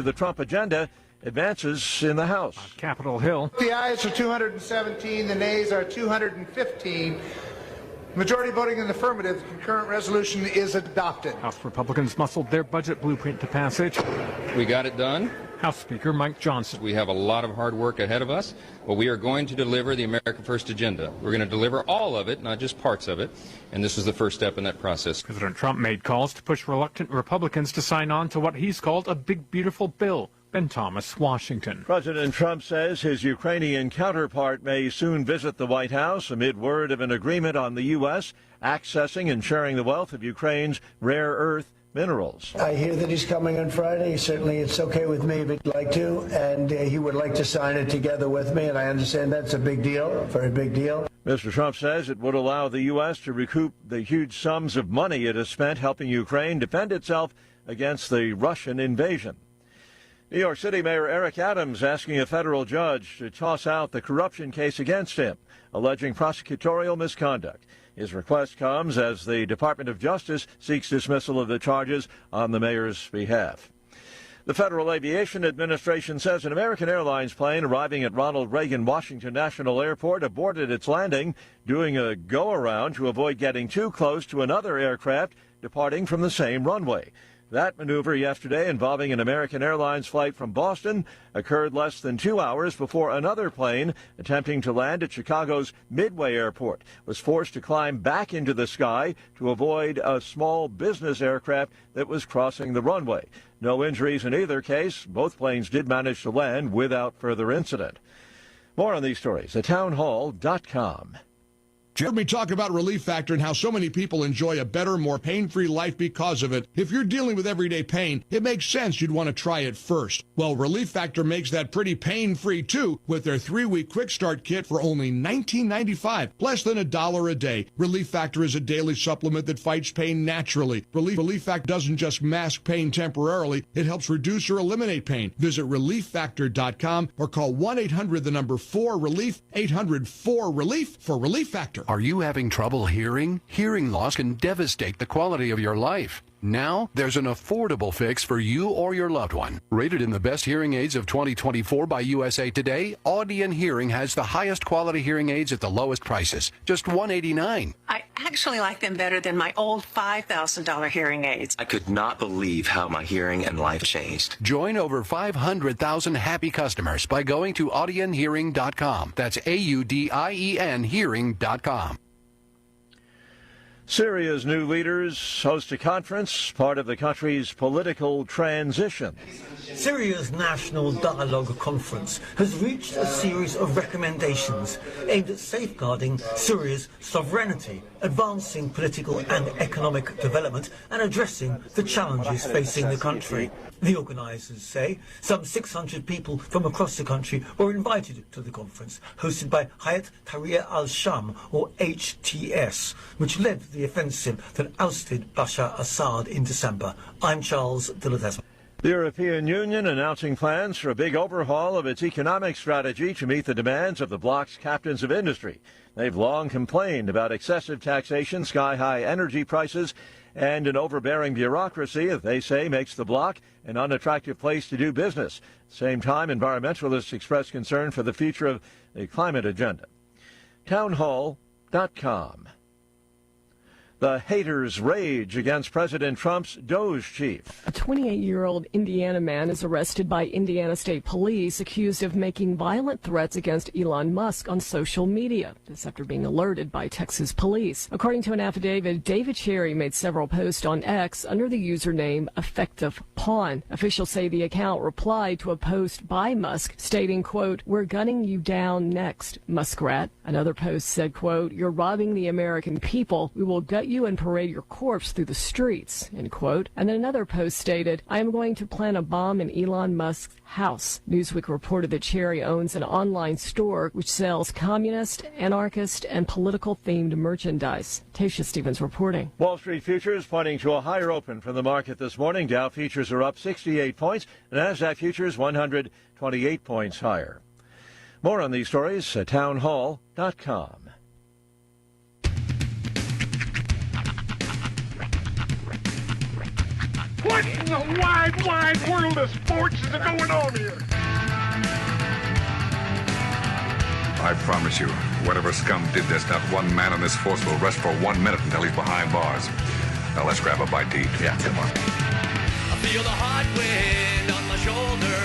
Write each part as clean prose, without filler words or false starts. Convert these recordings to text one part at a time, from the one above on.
the Trump agenda advances in the House. Capitol Hill. The ayes are 217, the nays are 215. Majority voting in the affirmative, the concurrent resolution is adopted. House Republicans muscled their budget blueprint to passage. We got it done. House Speaker Mike Johnson. We have a lot of hard work ahead of us, but we are going to deliver the America First agenda. We're going to deliver all of it, not just parts of it, and this is the first step in that process. President Trump made calls to push reluctant Republicans to sign on to what he's called a big, beautiful bill. Ben Thomas, Washington. President Trump says his Ukrainian counterpart may soon visit the White House amid word of an agreement on the U.S. accessing and sharing the wealth of Ukraine's rare earth minerals. I hear that he's coming on Friday. Certainly it's okay with me if he'd like to, and he would like to sign it together with me, and I understand that's a big deal, a very big deal. Mr. Trump says it would allow the U.S. to recoup the huge sums of money it has spent helping Ukraine defend itself against the Russian invasion. New York City Mayor Eric Adams asking a federal judge to toss out the corruption case against him, alleging prosecutorial misconduct. His request comes as the Department of Justice seeks dismissal of the charges on the mayor's behalf. The Federal Aviation Administration says an American Airlines plane arriving at Ronald Reagan Washington National Airport aborted its landing, doing a go-around to avoid getting too close to another aircraft departing from the same runway. That maneuver yesterday, involving an American Airlines flight from Boston, occurred less than 2 hours before another plane attempting to land at Chicago's Midway Airport was forced to climb back into the sky to avoid a small business aircraft that was crossing the runway. No injuries in either case. Both planes did manage to land without further incident. More on these stories at townhall.com. You heard me talk about Relief Factor and how so many people enjoy a better, more pain-free life because of it. If you're dealing with everyday pain, it makes sense you'd want to try it first. Well, Relief Factor makes that pretty pain-free, too, with their 3-week Quick Start Kit for only $19.95, less than $1 a day. Relief Factor is a daily supplement that fights pain naturally. Relief Factor doesn't just mask pain temporarily, it helps reduce or eliminate pain. Visit ReliefFactor.com or call 1-800-4RELIEF, 800-4RELIEF for Relief Factor. Are you having trouble hearing? Hearing loss can devastate the quality of your life. Now, there's an affordable fix for you or your loved one. Rated in the best hearing aids of 2024 by USA Today, Audion Hearing has the highest quality hearing aids at the lowest prices, just $189. I actually like them better than my old $5,000 hearing aids. I could not believe how my hearing and life changed. Join over 500,000 happy customers by going to audionhearing.com. That's AUDIEN hearing.com. Syria's new leaders host a conference, part of the country's political transition. Syria's National Dialogue Conference has reached a series of recommendations aimed at safeguarding Syria's sovereignty, advancing political and economic development, and addressing the challenges facing the country. The organisers say some 600 people from across the country were invited to the conference, hosted by Hayat Tahrir al-Sham, or HTS, which led the offensive that ousted Bashar Assad in December. I'm Charles Dilladesma. The European Union announcing plans for a big overhaul of its economic strategy to meet the demands of the bloc's captains of industry. They've long complained about excessive taxation, sky-high energy prices, and an overbearing bureaucracy that they say makes the bloc an unattractive place to do business. At the same time, environmentalists express concern for the future of the climate agenda. Townhall.com. The haters rage against President Trump's Doge chief. A 28-year-old Indiana man is arrested by Indiana State Police accused of making violent threats against Elon Musk on social media. This after being alerted by Texas police. According to an affidavit, David Cherry made several posts on X under the username Effective Pawn. Officials say the account replied to a post by Musk stating, quote, "We're gunning you down next, Muskrat." Another post said, quote, "You're robbing the American people. We will gut you and parade your corpse through the streets," end quote. And then another post stated, "I am going to plant a bomb in Elon Musk's house." Newsweek reported that Cherry owns an online store which sells communist, anarchist, and political-themed merchandise. Tasha Stevens reporting. Wall Street futures pointing to a higher open from the market this morning. Dow futures are up 68 points. The NASDAQ futures 128 points higher. More on these stories at townhall.com. What in the wide, wide world of sports is going on here? I promise you, whatever scum did this, not one man on this force will rest for 1 minute until he's behind bars. Now let's grab a bite to eat. Yeah, come on. I feel the hot wind on my shoulder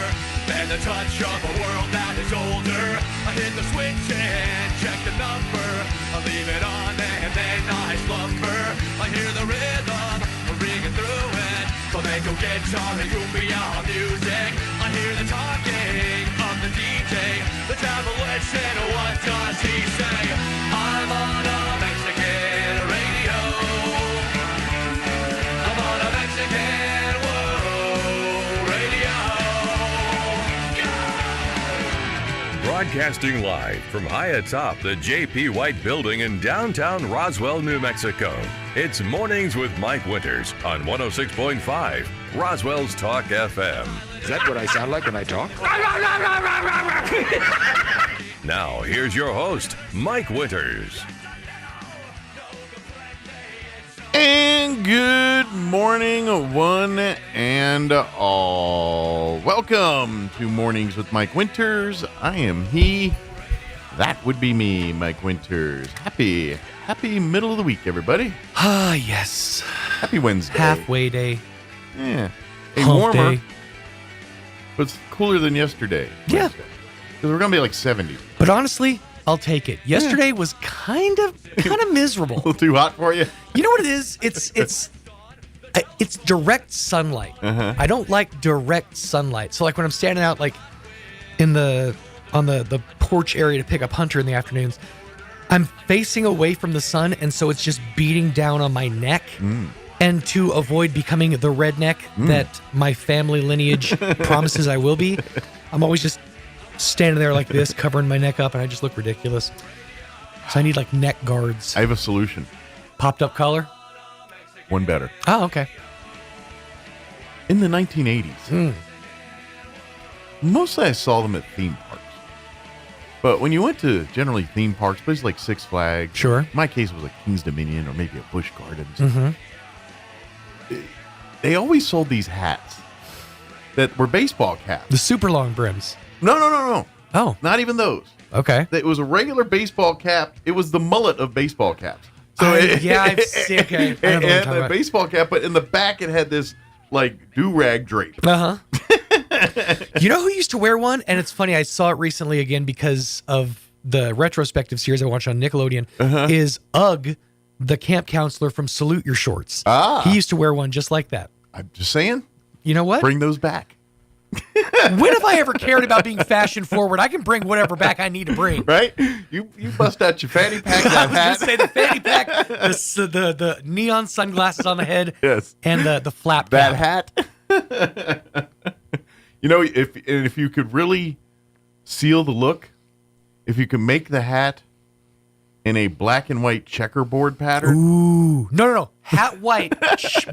and the touch of a world that is older. I hit the switch and check the number. I leave it on and then I slumber. I hear the rhythm ringing through it. Flamenco guitar and cumbia music. I hear the talking of the DJ. The Travelician, what does he say? I'm on a Mexican radio. I'm on a Mexican radio. Broadcasting live from high atop the J.P. White Building in downtown Roswell, New Mexico. It's Mornings with Mike Winters on 106.5 Roswell's Talk FM. Is that what I sound like when I talk? Now, here's your host, Mike Winters. And good morning, one and all. Welcome to Mornings with Mike Winters. I am he. That would be me, Mike Winters. Happy middle of the week, everybody. Ah, yes. Happy Wednesday. Halfway day. Yeah. Hump Warmer, day. but it's cooler than yesterday. Yeah. Because we're going to be like 70. But honestly, I'll take it. Yesterday was kind of miserable. A little too hot for you? You know what it is? It's direct sunlight. Uh-huh. I don't like direct sunlight. So like when I'm standing out like on the porch area to pick up Hunter in the afternoons, I'm facing away from the sun, and so it's just beating down on my neck. And to avoid becoming the redneck that my family lineage promises I will be, I'm always just standing there like this, covering my neck up, and I just look ridiculous. So I need like neck guards. I have a solution. Popped up collar? One better. Oh, okay. In the 1980s, mostly I saw them at theme parks. But when you went to generally theme parks, places like Six Flags, sure. In my case, it was like King's Dominion or maybe a Busch Gardens. They always sold these hats that were baseball caps. The super long brims. No. Oh. Not even those. Okay. It was a regular baseball cap. It was the mullet of baseball caps. So I've seen. Okay. It had the baseball cap, but in the back it had this like do-rag drape. You know who used to wear one? And it's funny, I saw it recently again because of the retrospective series I watched on Nickelodeon. Is Ugg, the camp counselor from Salute Your Shorts. He used to wear one just like that. I'm just saying. You know what? Bring those back. When have I ever cared about being fashion forward? I can bring whatever back I need to bring. Right? You bust out your fanny pack, that hat. I was going to say the fanny pack, the neon sunglasses on the head, yes, and the flap that cap. hat. You know, if you could really seal the look, if you could make the hat in a black and white checkerboard pattern. Ooh. No. Hat white,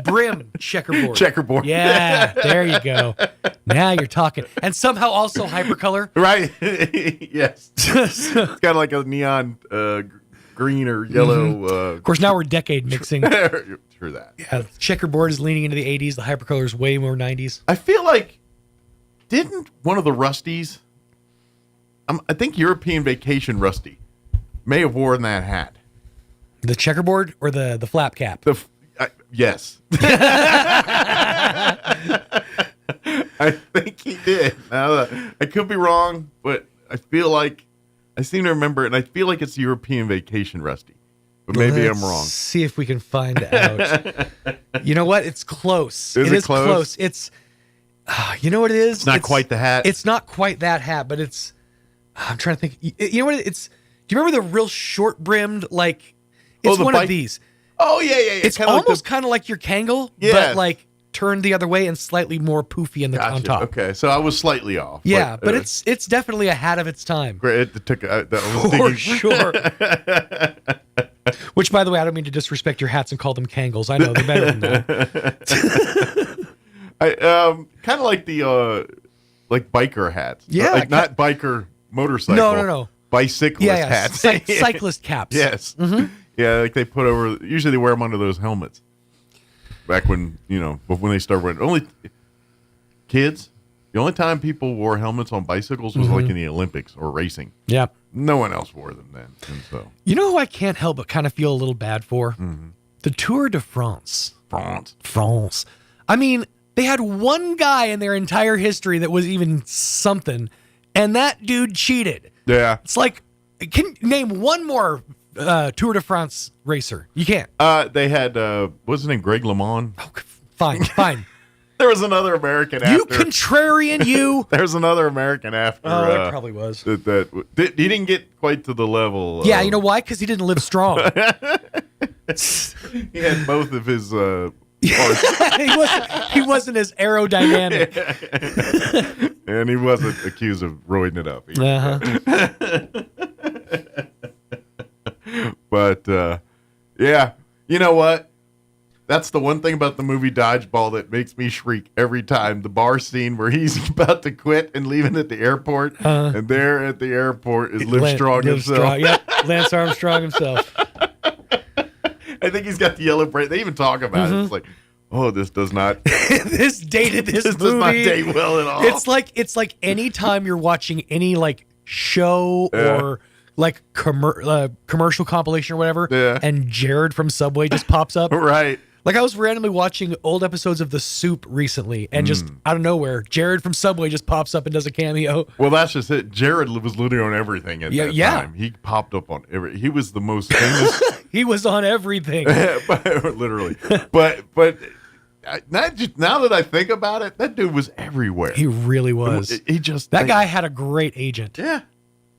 brim checkerboard. Checkerboard. Yeah, there you go. Now you're talking. And somehow also hypercolor. Right. Yes. It's got like a neon green or yellow. Of course, now we're decade mixing. True that. Yeah, checkerboard is leaning into the 80s. The hypercolor is way more 90s. I feel like, didn't one of the Rusties, I think European Vacation Rusty, may have worn that hat. The checkerboard or the flap cap? Yes. I think he did. Now, I could be wrong, but I feel like I seem to remember it, and I feel like it's European Vacation Rusty. But maybe I'm wrong. See if we can find out. You know what? It's close. It is close? It's, you know what it is? It's not quite the hat. It's not quite that hat, but it's, I'm trying to think. You know what it's, do you remember the real short brimmed, like, it's one of these. Oh, yeah. It's kinda almost kind of like your Kangol, but like turned the other way and slightly more poofy on top. Okay, so I was slightly off. Yeah, but it's definitely a hat of its time. Great. It took For sure. Which, by the way, I don't mean to disrespect your hats and call them Kangles. I know they're better than that. I kind of like the like biker hats. Yeah, like not biker motorcycle. No. Bicyclist hats. Cyclist caps. Yes. Mm-hmm. Yeah, like they put over. Usually they wear them under those helmets. back when, when they started wearing only kids. The only time people wore helmets on bicycles was like in the Olympics or racing. Yeah. No one else wore them then. And so, You know who I can't help but kind of feel a little bad for? The Tour de France. France. I mean, they had one guy in their entire history that was even something, and that dude cheated. Yeah. It's like, can you name one more Tour de France racer? You can't. They had, what's his name? Greg LeMond? Oh, fine. There was another American after. You contrarian, you. There's another American after. Oh, it probably was. He didn't get quite to the level. Yeah, you know why? Because he didn't live strong. He had both of his parts. he wasn't as aerodynamic. And he wasn't accused of roiding it up either. But, yeah, you know what? That's the one thing about the movie Dodgeball that makes me shriek every time. The bar scene where he's about to quit and leaving at the airport, and there at the airport is Livestrong himself. Yep, Lance Armstrong himself. I think he's got the yellow braid. They even talk about it. It's like, oh, this does not. This dated this movie. Does not date well at all. It's like any time you're watching any like show or like commercial compilation or whatever, and Jared from Subway just pops up. Right. Like I was randomly watching old episodes of The Soup recently, and just out of nowhere, Jared from Subway just pops up and does a cameo. Well, that's just it. Jared was literally on everything at that time. He popped up on He was the most famous. He was on everything. Literally. But now that I think about it, that dude was everywhere. He really was. That guy had a great agent. Yeah.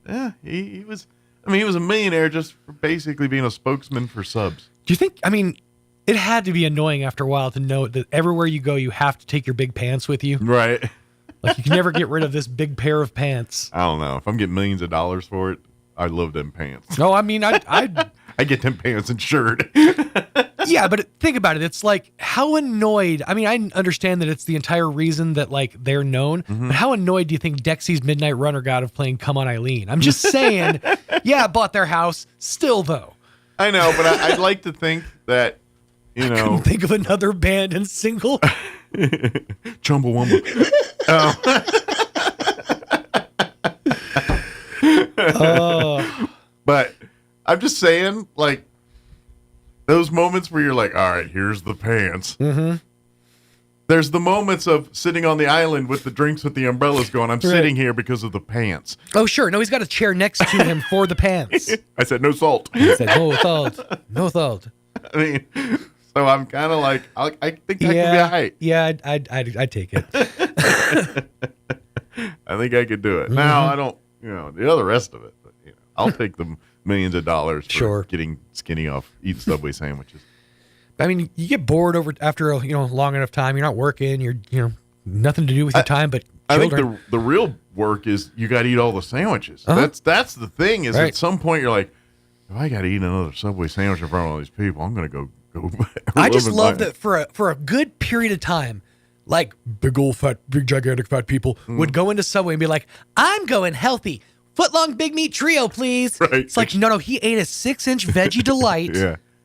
Yeah. He was. I mean, he was a millionaire just for basically being a spokesman for subs. Do you think? I mean, it had to be annoying after a while to know that everywhere you go, you have to take your big pants with you. Right. Like you can never get rid of this big pair of pants. I don't know. If I'm getting millions of dollars for it, I love them pants. No, I mean, I get them pants insured. Yeah, but think about it. It's like, how annoyed. I mean, I understand that it's the entire reason that like they're known, but how annoyed do you think Dexy's Midnight Runner got of playing Come On Eileen? I'm just saying, yeah, bought their house. Still, though. I know, but I'd like to think that, I couldn't think of another band and single. Chumbawamba. But I'm just saying, like, those moments where you're like, all right, here's the pants. There's the moments of sitting on the island with the drinks with the umbrellas going, I'm sitting here because of the pants. Oh, sure. No, he's got a chair next to him for the pants. I said, no salt. He said, no salt. No salt. I mean, so I'm kind of like, I think that could be a height. Yeah, I'd take it. I think I could do it. Now, I don't, the other rest of it, but, I'll take the millions of dollars for getting skinny off eating Subway sandwiches. I mean, you get bored after a long enough time. You're not working. You're nothing to do with your time but children. I think the real work is you got to eat all the sandwiches. That's the thing. Is at some point you're like, if I got to eat another Subway sandwich in front of all these people, I'm gonna go. I just love that for a good period of time, like big gigantic fat people would go into Subway and be like, I'm going healthy. Footlong Big Meat Trio, please. Right. It's like, no, he ate a 6-inch veggie delight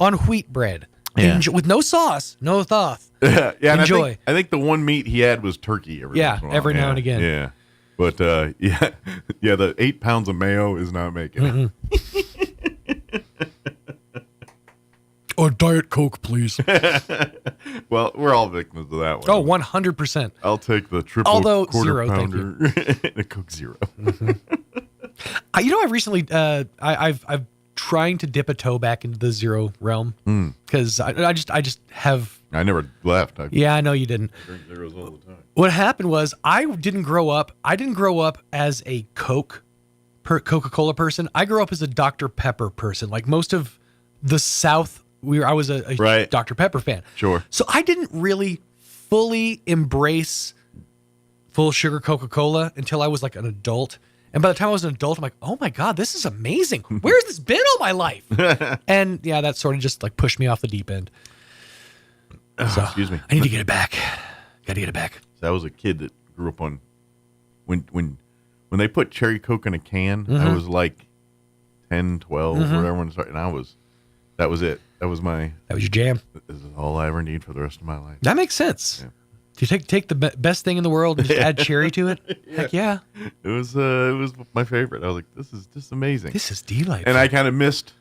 on wheat bread. Yeah. With no sauce, no thoth. Yeah, enjoy. I think the one meat he had was turkey every once in a while. Every now and again. Yeah. But, the 8 pounds of mayo is not making it. Or Diet Coke, please. Well, we're all victims of that one. Oh, 100%. I'll take the triple quarter zero, pounder and a Coke Zero. I recently, I've trying to dip a toe back into the zero realm because I just have. I never left. I know you didn't. I drink zeros all the time. What happened was I didn't grow up as a Coca-Cola person. I grew up as a Dr. Pepper person. Like most of the South, I was a Dr. Pepper fan. Sure. So I didn't really fully embrace full sugar Coca-Cola until I was like an adult. And by the time I was an adult, I'm like, oh my God, this is amazing. Where's this been all my life? And yeah, that sort of just like pushed me off the deep end. So, excuse me. I need to get it back. Got to get it back. So I was a kid that grew up on when they put cherry Coke in a can. I was like 10, 12, whatever. And that was it. That was your jam. This is all I ever need for the rest of my life. That makes sense. Yeah. Do you take the best thing in the world and just add cherry to it? Heck yeah. It was my favorite. I was like, this is just amazing. This is delightful. And I kind of missed,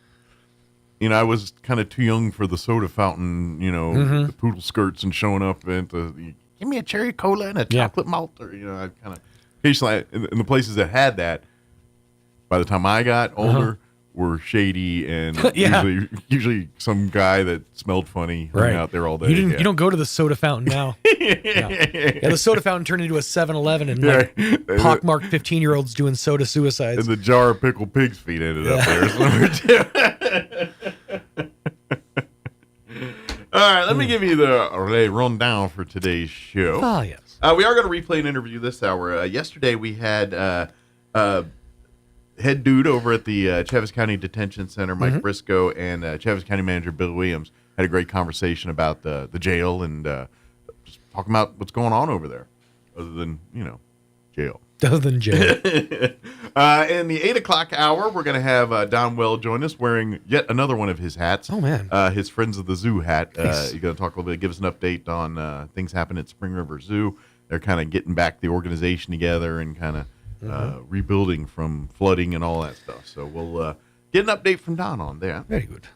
I was kind of too young for the soda fountain, the poodle skirts and showing up and give me a cherry cola and a chocolate malt. Or, I kind of, occasionally, in the places that had that, by the time I got older, were shady and usually some guy that smelled funny hung out there all day. You don't go to the soda fountain now. Yeah, the soda fountain turned into a 7-Eleven and pockmarked 15-year-olds doing soda suicides. And the jar of pickled pig's feet ended up there somewhere too. All right, let me give you the rundown for today's show. Oh, yes. We are going to replay an interview this hour. Yesterday we had head dude over at the Chaves County Detention Center, Mike Briscoe, and Chaves County Manager Bill Williams had a great conversation about the jail and just talking about what's going on over there, other than, jail. Other than jail. In the 8 o'clock hour, we're going to have Don Well join us wearing yet another one of his hats. Oh, man. His Friends of the Zoo hat. Nice. He's going to talk a little bit, give us an update on things happening at Spring River Zoo. They're kind of getting back the organization together and kind of rebuilding from flooding and all that stuff. So we'll get an update from Don on there. Very good.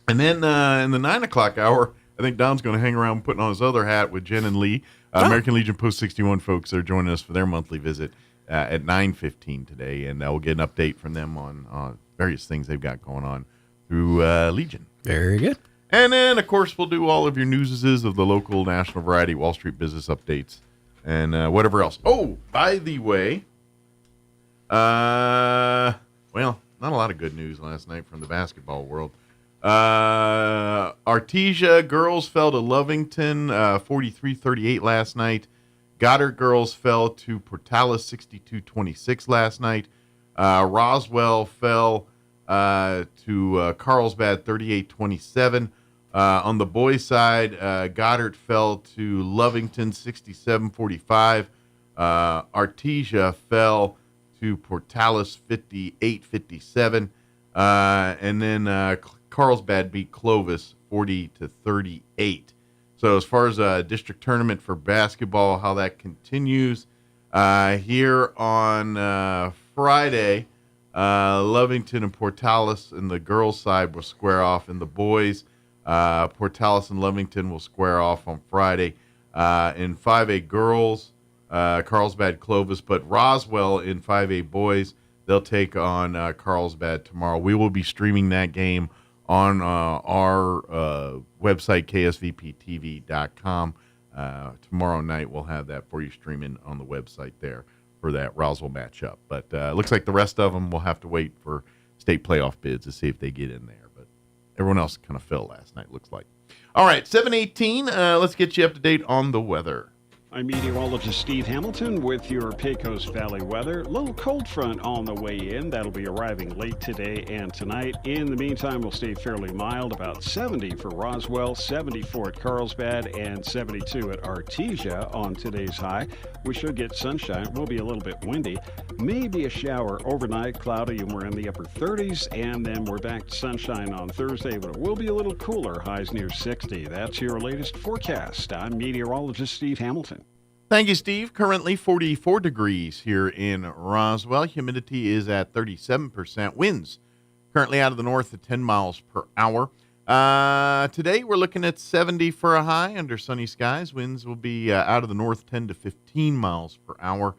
And then in the 9 o'clock hour, I think Don's going to hang around putting on his other hat with Jen and Lee. American Legion Post 61 folks are joining us for their monthly visit at 9:15 today, and we'll get an update from them on various things they've got going on through Legion. Very good. And then, of course, we'll do all of your newses of the local, national, variety, Wall Street business updates, and whatever else. Oh, by the way, well, not a lot of good news last night from the basketball world. Artesia girls fell to Lovington 43-38 last night. Goddard girls fell to Portales 62-26 last night. Roswell fell to Carlsbad 38-27. On the boys' side, Goddard fell to Lovington 67-45. Artesia fell to Portales 58-57. And then Carlsbad beat Clovis 40-38. So as far as a district tournament for basketball, how that continues, here on Friday, Lovington and Portales in the girls' side will square off. In the boys, Portales and Lovington will square off on Friday. In 5A girls, Carlsbad, Clovis, but Roswell in 5A boys, they'll take on Carlsbad tomorrow. We will be streaming that game on our website, ksvptv.com. Tomorrow night, we'll have that for you streaming on the website there for that Roswell matchup. But it looks like the rest of them will have to wait for state playoff bids to see if they get in there. But everyone else kind of fell last night, looks like. All right, 7:18. Let's get you up to date on the weather. I'm meteorologist Steve Hamilton with your Pecos Valley weather. Little cold front on the way in. That'll be arriving late today and tonight. In the meantime, we'll stay fairly mild, about 70 for Roswell, 74 at Carlsbad, and 72 at Artesia on today's high. We should get sunshine. It will be a little bit windy. Maybe a shower overnight, cloudy, and we're in the upper 30s. And then we're back to sunshine on Thursday, but it will be a little cooler, highs near 60. That's your latest forecast. I'm meteorologist Steve Hamilton. Thank you, Steve. Currently 44 degrees here in Roswell. Humidity is at 37%. Winds currently out of the north at 10 miles per hour. Today we're looking at 70 for a high under sunny skies. Winds will be out of the north 10 to 15 miles per hour.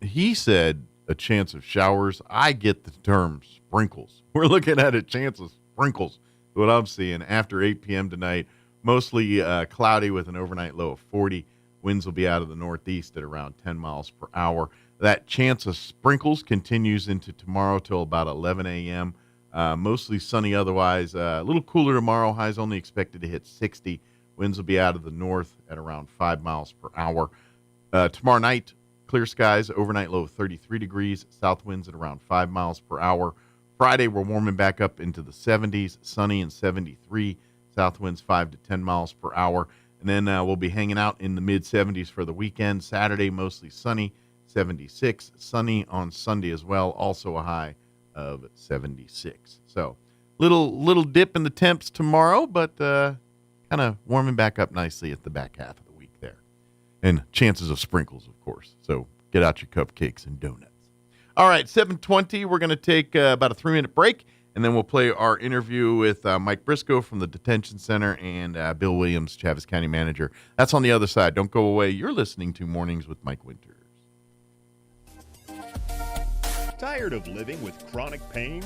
He said a chance of showers. I get the term sprinkles. We're looking at a chance of sprinkles, what I'm seeing after 8 p.m. tonight. Mostly cloudy with an overnight low of 40. Winds will be out of the northeast at around 10 miles per hour. That chance of sprinkles continues into tomorrow till about 11 a.m. Mostly sunny otherwise. A little cooler tomorrow. Highs only expected to hit 60. Winds will be out of the north at around 5 miles per hour. Tomorrow night, clear skies. Overnight low of 33 degrees. South winds at around 5 miles per hour. Friday, we're warming back up into the 70s. Sunny and 73. South winds 5 to 10 miles per hour. And then we'll be hanging out in the mid-70s for the weekend. Saturday, mostly sunny, 76. Sunny on Sunday as well, also a high of 76. So little dip in the temps tomorrow, but kind of warming back up nicely at the back half of the week there. And chances of sprinkles, of course. So get out your cupcakes and donuts. All right, 7:20. We're going to take about a 3-minute break, and then we'll play our interview with Mike Briscoe from the Detention Center and Bill Williams, Chaves County Manager. That's on the other side. Don't go away. You're listening to Mornings with Mike Winters. Tired of living with chronic pain?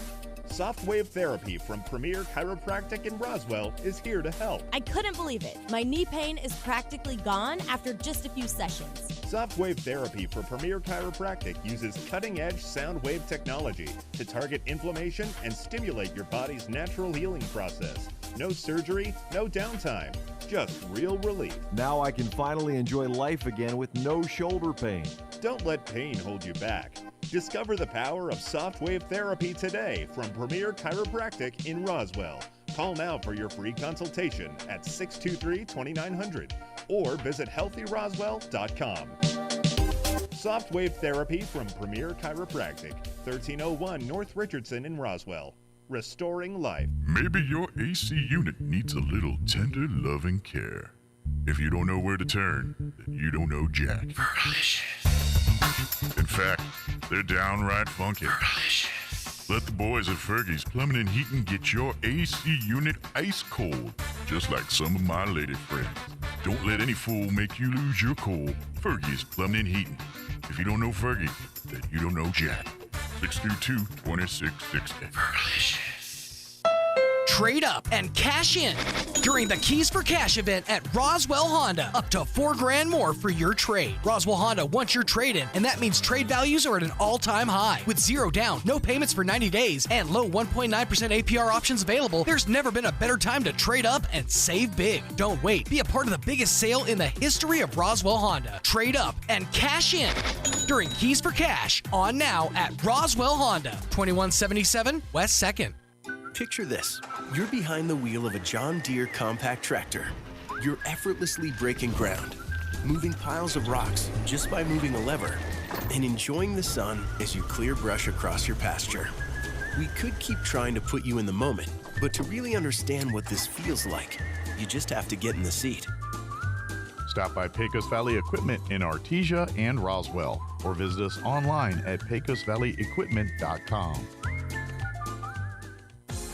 Soft Wave Therapy from Premier Chiropractic in Roswell is here to help. I couldn't believe it. My knee pain is practically gone after just a few sessions. Soft Wave Therapy for Premier Chiropractic uses cutting-edge sound wave technology to target inflammation and stimulate your body's natural healing process. No surgery, no downtime, just real relief. Now I can finally enjoy life again with no shoulder pain. Don't let pain hold you back. Discover the power of Soft Wave Therapy today from Premier Chiropractic in Roswell. Call now for your free consultation at 623-2900 or visit healthyroswell.com. Soft Wave Therapy from Premier Chiropractic, 1301 North Richardson in Roswell. Restoring life. Maybe your AC unit needs a little tender, loving care. If you don't know where to turn, then you don't know Jack. In fact, they're downright funky. Let the boys at Fergie's Plumbing and Heating get your AC unit ice cold, just like some of my lady friends. Don't let any fool make you lose your cool. Fergie's Plumbing and Heating. If you don't know Fergie, then you don't know Jack. 622-2660. Trade up and cash in during the Keys for Cash event at Roswell Honda. Up to $4,000 more for your trade. Roswell Honda wants your trade in, and that means trade values are at an all-time high. With 0 down, no payments for 90 days, and low 1.9% APR options available, there's never been a better time to trade up and save big. Don't wait. Be a part of the biggest sale in the history of Roswell Honda. Trade up and cash in during Keys for Cash on now at Roswell Honda, 2177 West 2nd. Picture this. You're behind the wheel of a John Deere compact tractor. You're effortlessly breaking ground, moving piles of rocks just by moving a lever, and enjoying the sun as you clear brush across your pasture. We could keep trying to put you in the moment, but to really understand what this feels like, you just have to get in the seat. Stop by Pecos Valley Equipment in Artesia and Roswell, or visit us online at pecosvalleyequipment.com.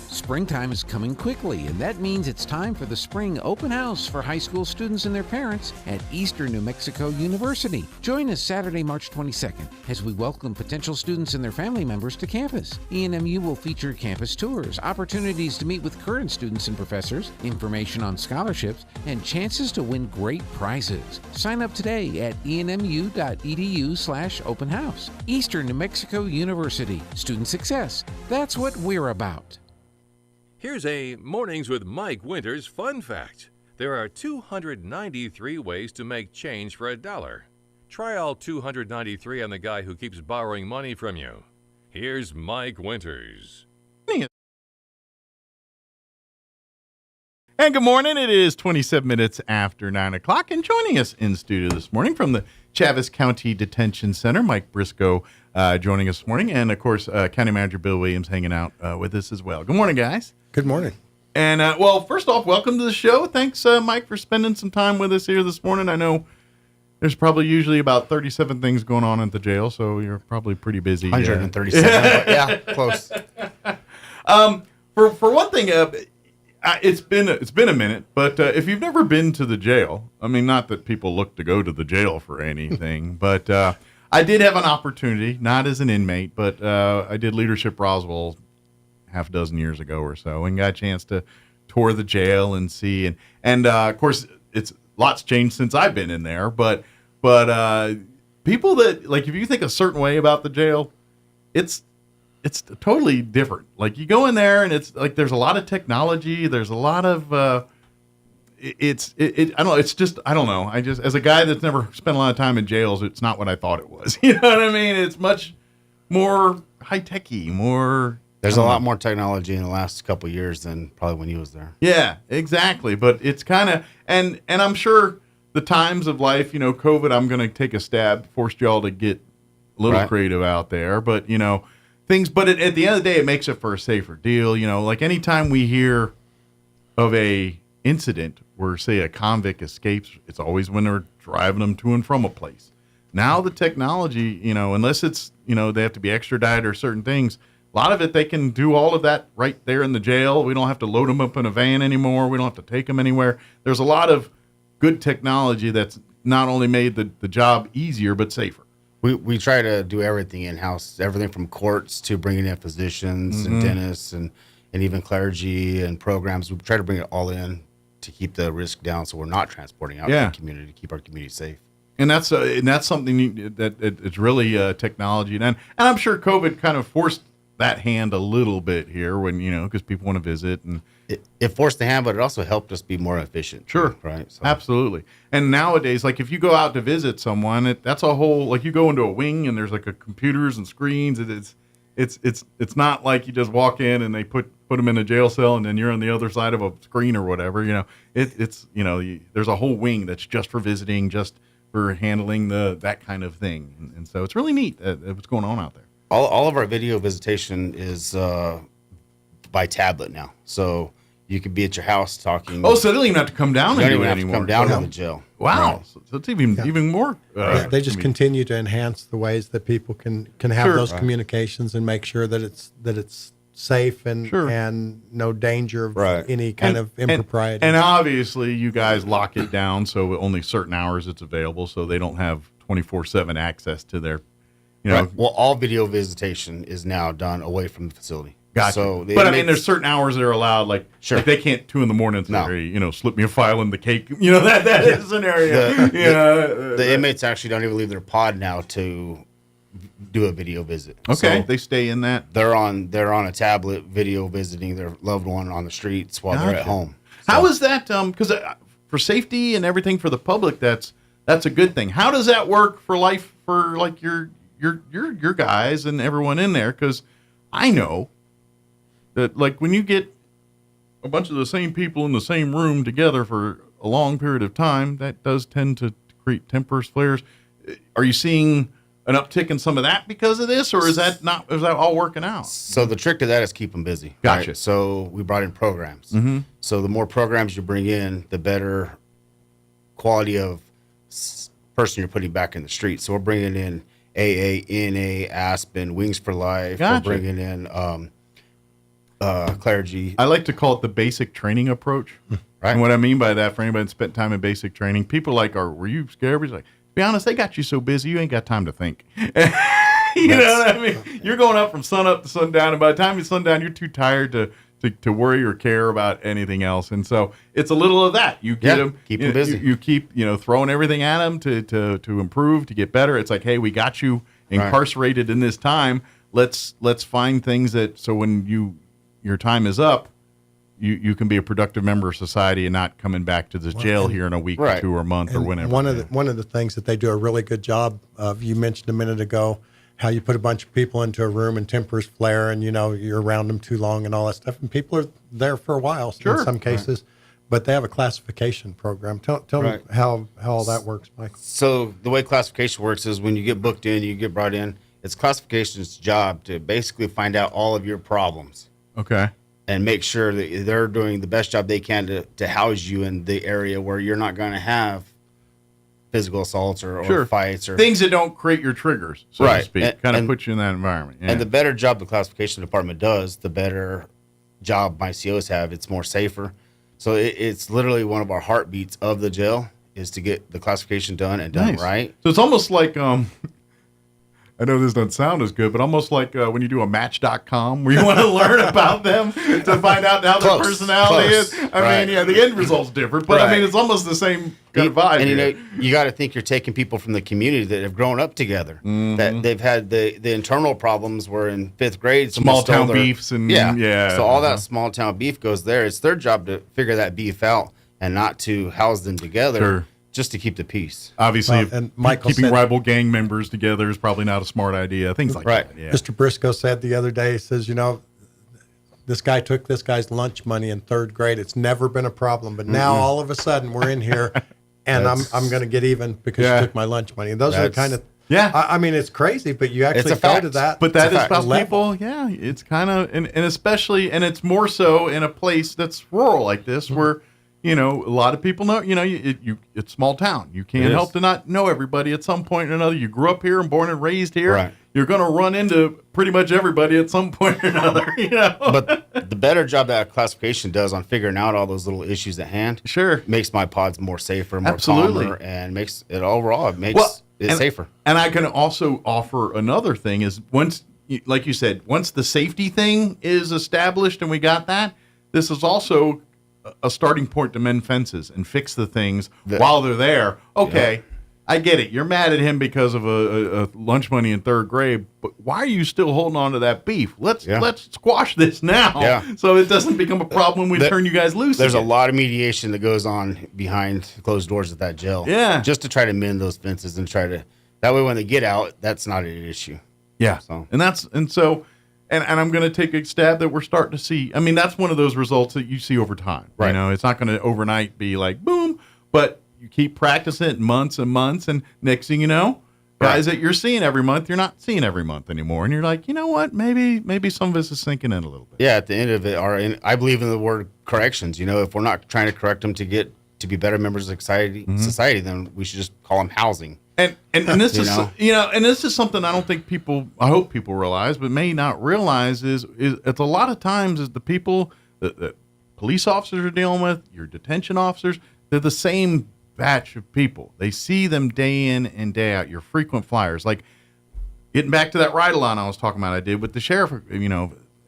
Springtime is coming quickly, and that means it's time for the spring open house for high school students and their parents at Eastern New Mexico University. Join us Saturday, March 22nd, as we welcome potential students and their family members to campus. ENMU will feature campus tours, opportunities to meet with current students and professors, information on scholarships, and chances to win great prizes. Sign up today at enmu.edu/open house. Eastern New Mexico University. Student success. That's what we're about. Here's a Mornings with Mike Winters fun fact. There are 293 ways to make change for $1. Try all 293 on the guy who keeps borrowing money from you. Here's Mike Winters. And good morning. It is 27 minutes after 9 o'clock. And joining us in studio this morning from the Chaves County Detention Center, Mike Briscoe joining us this morning. And, of course, County Manager Bill Williams hanging out with us as well. Good morning, guys. Good morning. And, well, first off, welcome to the show. Thanks, Mike, for spending some time with us here this morning. I know there's probably usually about 37 things going on at the jail, so you're probably pretty busy. 137. Yeah, close. For one thing, it's been a minute, but if you've never been to the jail, I mean, not that people look to go to the jail for anything, but I did have an opportunity, not as an inmate, but I did Leadership Roswell half a dozen years ago or so, and got a chance to tour the jail and see, and of course, it's lots changed since I've been in there, but people that, like, if you think a certain way about the jail, it's totally different. Like, you go in there and it's like there's a lot of technology, there's a lot of I don't know, it's just, I don't know. I just, as a guy that's never spent a lot of time in jails, it's not what I thought it was. You know what I mean? It's much more high-techy, more. There's a lot more technology in the last couple of years than probably when he was there. Yeah, exactly. But it's kind of, and I'm sure the times of life, you know, COVID, I'm going to take a stab, forced y'all to get a little creative out there. But, you know, things, but at the end of the day, it makes it for a safer deal. You know, like anytime we hear of a incident where, say, a convict escapes, it's always when they're driving them to and from a place. Now the technology, you know, unless it's, you know, they have to be extradited or certain things, a lot of it, they can do all of that right there in the jail. We don't have to load them up in a van anymore. We don't have to take them anywhere. There's a lot of good technology that's not only made the job easier, but safer. We try to do everything in-house, everything from courts to bringing in physicians and dentists and even clergy and programs. We try to bring it all in to keep the risk down so we're not transporting out to the community, to keep our community safe. And that's something that it's really technology. And I'm sure COVID kind of forced that hand a little bit here when, you know, because people want to visit. And it forced the hand, but it also helped us be more efficient. Sure. Right. So. Absolutely. And nowadays, like if you go out to visit someone, that's a whole, like you go into a wing and there's like a computers and screens. It's not like you just walk in and they put them in a jail cell and then you're on the other side of a screen or whatever. You know, it's you know, there's a whole wing that's just for visiting, just for handling that kind of thing. And so it's really neat what's going on out there. All of our video visitation is by tablet now, so you could be at your house talking. Oh, so they don't even have to come down and do it anymore. Come down to the jail. Wow, right. So it's even more. They just continue to enhance the ways that people can have those communications and make sure that it's safe and no danger of any kind of impropriety. And obviously, you guys lock it down so only certain hours it's available, so they don't have 24/7 access to their. You know, well, all video visitation is now done away from the facility. Gotcha. So but I mean, there's certain hours that are allowed. Like, like they can't 2 a.m. Say, you know, slip me a file in the cake. You know, that is an area. The inmates actually don't even leave their pod now to do a video visit. Okay, so they stay in that. They're on a tablet video visiting their loved one on the streets while they're at home. How is that? Because for safety and everything for the public, that's a good thing. How does that work for life for like your guys and everyone in there? Because I know that like when you get a bunch of the same people in the same room together for a long period of time, that does tend to create tempers, flares. Are you seeing an uptick in some of that because of this, or is that all working out? So the trick to that is keep them busy. Gotcha. Right? So we brought in programs. Mm-hmm. So the more programs you bring in, the better quality of person you're putting back in the street. So we're bringing in AA, NA, Aspen, Wings for Life. Gotcha. We're bringing in clergy. I like to call it the basic training approach. Right. And what I mean by that, for anybody that spent time in basic training, people like, were you scared? He's like, to be honest, they got you so busy, you ain't got time to think. You know what I mean? You're going up from sun up to sundown, and by the time it's sundown, you're too tired to worry or care about anything else. And so it's a little of that. You get them, keep them busy. You keep, throwing everything at them to improve, to get better. It's like, hey, we got you incarcerated in this time. Let's find things that, so when your time is up, you can be a productive member of society and not coming back to this jail here in a week or 2 or a month or whenever. One of the things that they do a really good job of, you mentioned a minute ago, how you put a bunch of people into a room and tempers flare and, you're around them too long and all that stuff. And people are there for a while in some cases, but they have a classification program. Tell me how all that works, Mike. So the way classification works is when you get booked in, you get brought in, it's classification's job to basically find out all of your problems. Okay. And make sure that they're doing the best job they can to house you in the area where you're not going to have physical assaults or fights or things that don't create your triggers, so to speak. Kind of put you in that environment. Yeah. And the better job the classification department does, the better job my COs have. It's more safer. So it's literally one of our heartbeats of the jail is to get the classification done and done right. So it's almost like I know this doesn't sound as good, but almost like when you do a Match.com where you want to learn about them to find out how their personality is. I mean, the end result's different, but I mean, it's almost the same kind of vibe. And you got to think you're taking people from the community that have grown up together, that they've had the internal problems were in 5th grade. Small town beefs and So all that small town beef goes there. It's their job to figure that beef out and not to house them together. Sure. Just to keep the peace. Obviously, and keeping rival gang members together is probably not a smart idea. Things like that. Yeah. Mr. Briscoe said the other day, he says, this guy took this guy's lunch money in 3rd grade. It's never been a problem. But now all of a sudden we're in here and I'm going to get even because you took my lunch money. And those are the kind of Yeah. I mean, it's crazy, but you actually go to that. But that is about level. people. Yeah, it's kind of, and especially, and it's more so in a place that's rural like this, where a lot of people know. It's small town. You can't help to not know everybody at some point or another. You grew up here and born and raised here. Right. You're going to run into pretty much everybody at some point or another. But the better job that classification does on figuring out all those little issues at hand, makes my pods more safer, more calmer, and makes it overall safer. And I can also offer another thing is once, like you said, once the safety thing is established and we got that, this is also a starting point to mend fences and fix the things while they're there. Okay. I get it. You're mad at him because of a lunch money in third grade, but why are you still holding on to that beef? Let's squash this now, so it doesn't become a problem when we turn you guys loose. There's again. a lot of mediation that goes on behind closed doors at that jail. Yeah, just to try to mend those fences and that way when they get out, that's not an issue. Yeah, so and I'm going to take a stab that we're starting to see. I mean, that's one of those results that you see over time. Right. It's not going to overnight be like boom, but you keep practicing it months and months, and next thing you know, guys that you're seeing every month, you're not seeing every month anymore, and you're like, you know what, maybe some of this is sinking in a little bit. Yeah, at the end of it, I believe in the word corrections. If we're not trying to correct them to get to be better members of society, then we should just call them housing. And this is and this is something I don't think I hope people realize, but may not realize is it's a lot of times is the people that police officers are dealing with, your detention officers, they're the same batch of people. They see them day in and day out, your frequent flyers. Like getting back to that ride-along I was talking about I did with the sheriff,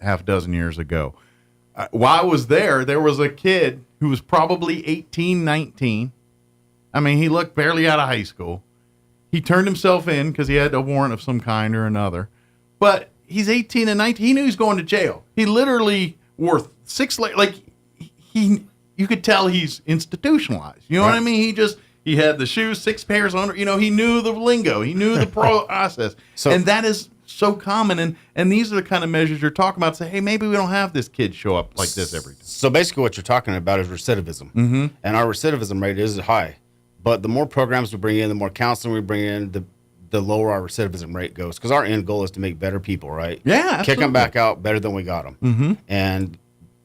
half a dozen years ago. While I was there was a kid who was probably 18, 19. I mean, he looked barely out of high school. He turned himself in because he had a warrant of some kind or another. But he's 18 and 19. He knew he was going to jail. He literally wore 6 you could tell he's institutionalized. You know what I mean? He had the shoes, 6 pairs on. He knew the lingo. He knew the process. And that is so common. And these are the kind of measures you're talking about. Say, hey, maybe we don't have this kid show up like this every time. So basically what you're talking about is recidivism. Mm-hmm. And our recidivism rate is high. But the more programs we bring in, the more counseling we bring in, the lower our recidivism rate goes. Because our end goal is to make better people, right? Yeah, absolutely. Kick them back out better than we got them. Mm-hmm. And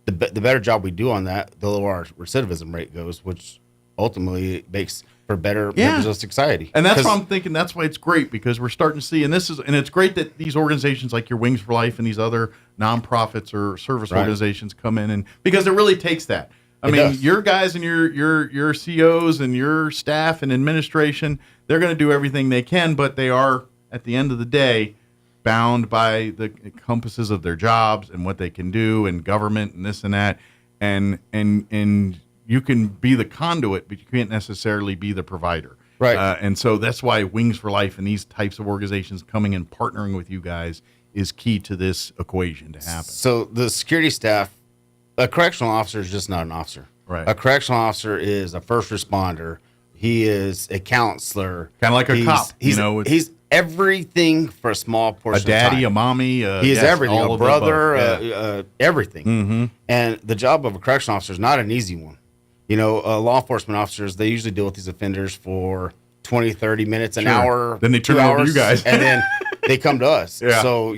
the better job we do on that, the lower our recidivism rate goes, which ultimately makes for better members of society. And that's why I'm thinking that's why it's great, because we're starting to see, and it's great that these organizations like your Wings for Life and these other nonprofits or service organizations come in, and because it really takes that. I mean, your guys and your COs and your staff and administration, they're going to do everything they can, but they are, at the end of the day, bound by the compasses of their jobs and what they can do and government and this and that. And you can be the conduit, but you can't necessarily be the provider. Right. And so that's why Wings for Life and these types of organizations coming and partnering with you guys is key to this equation to happen. So the security staff, a correctional officer is just not an officer. Right. A correctional officer is a first responder. He is a counselor. Kind of like a cop. He's everything for a small portion of time. A daddy, a mommy. He is everything. A brother, everything. Mm-hmm. And the job of a correctional officer is not an easy one. Law enforcement officers, they usually deal with these offenders for 20, 30 minutes, an hour, then they turn 2 over hours, to you guys. and then they come to us. Yeah. So,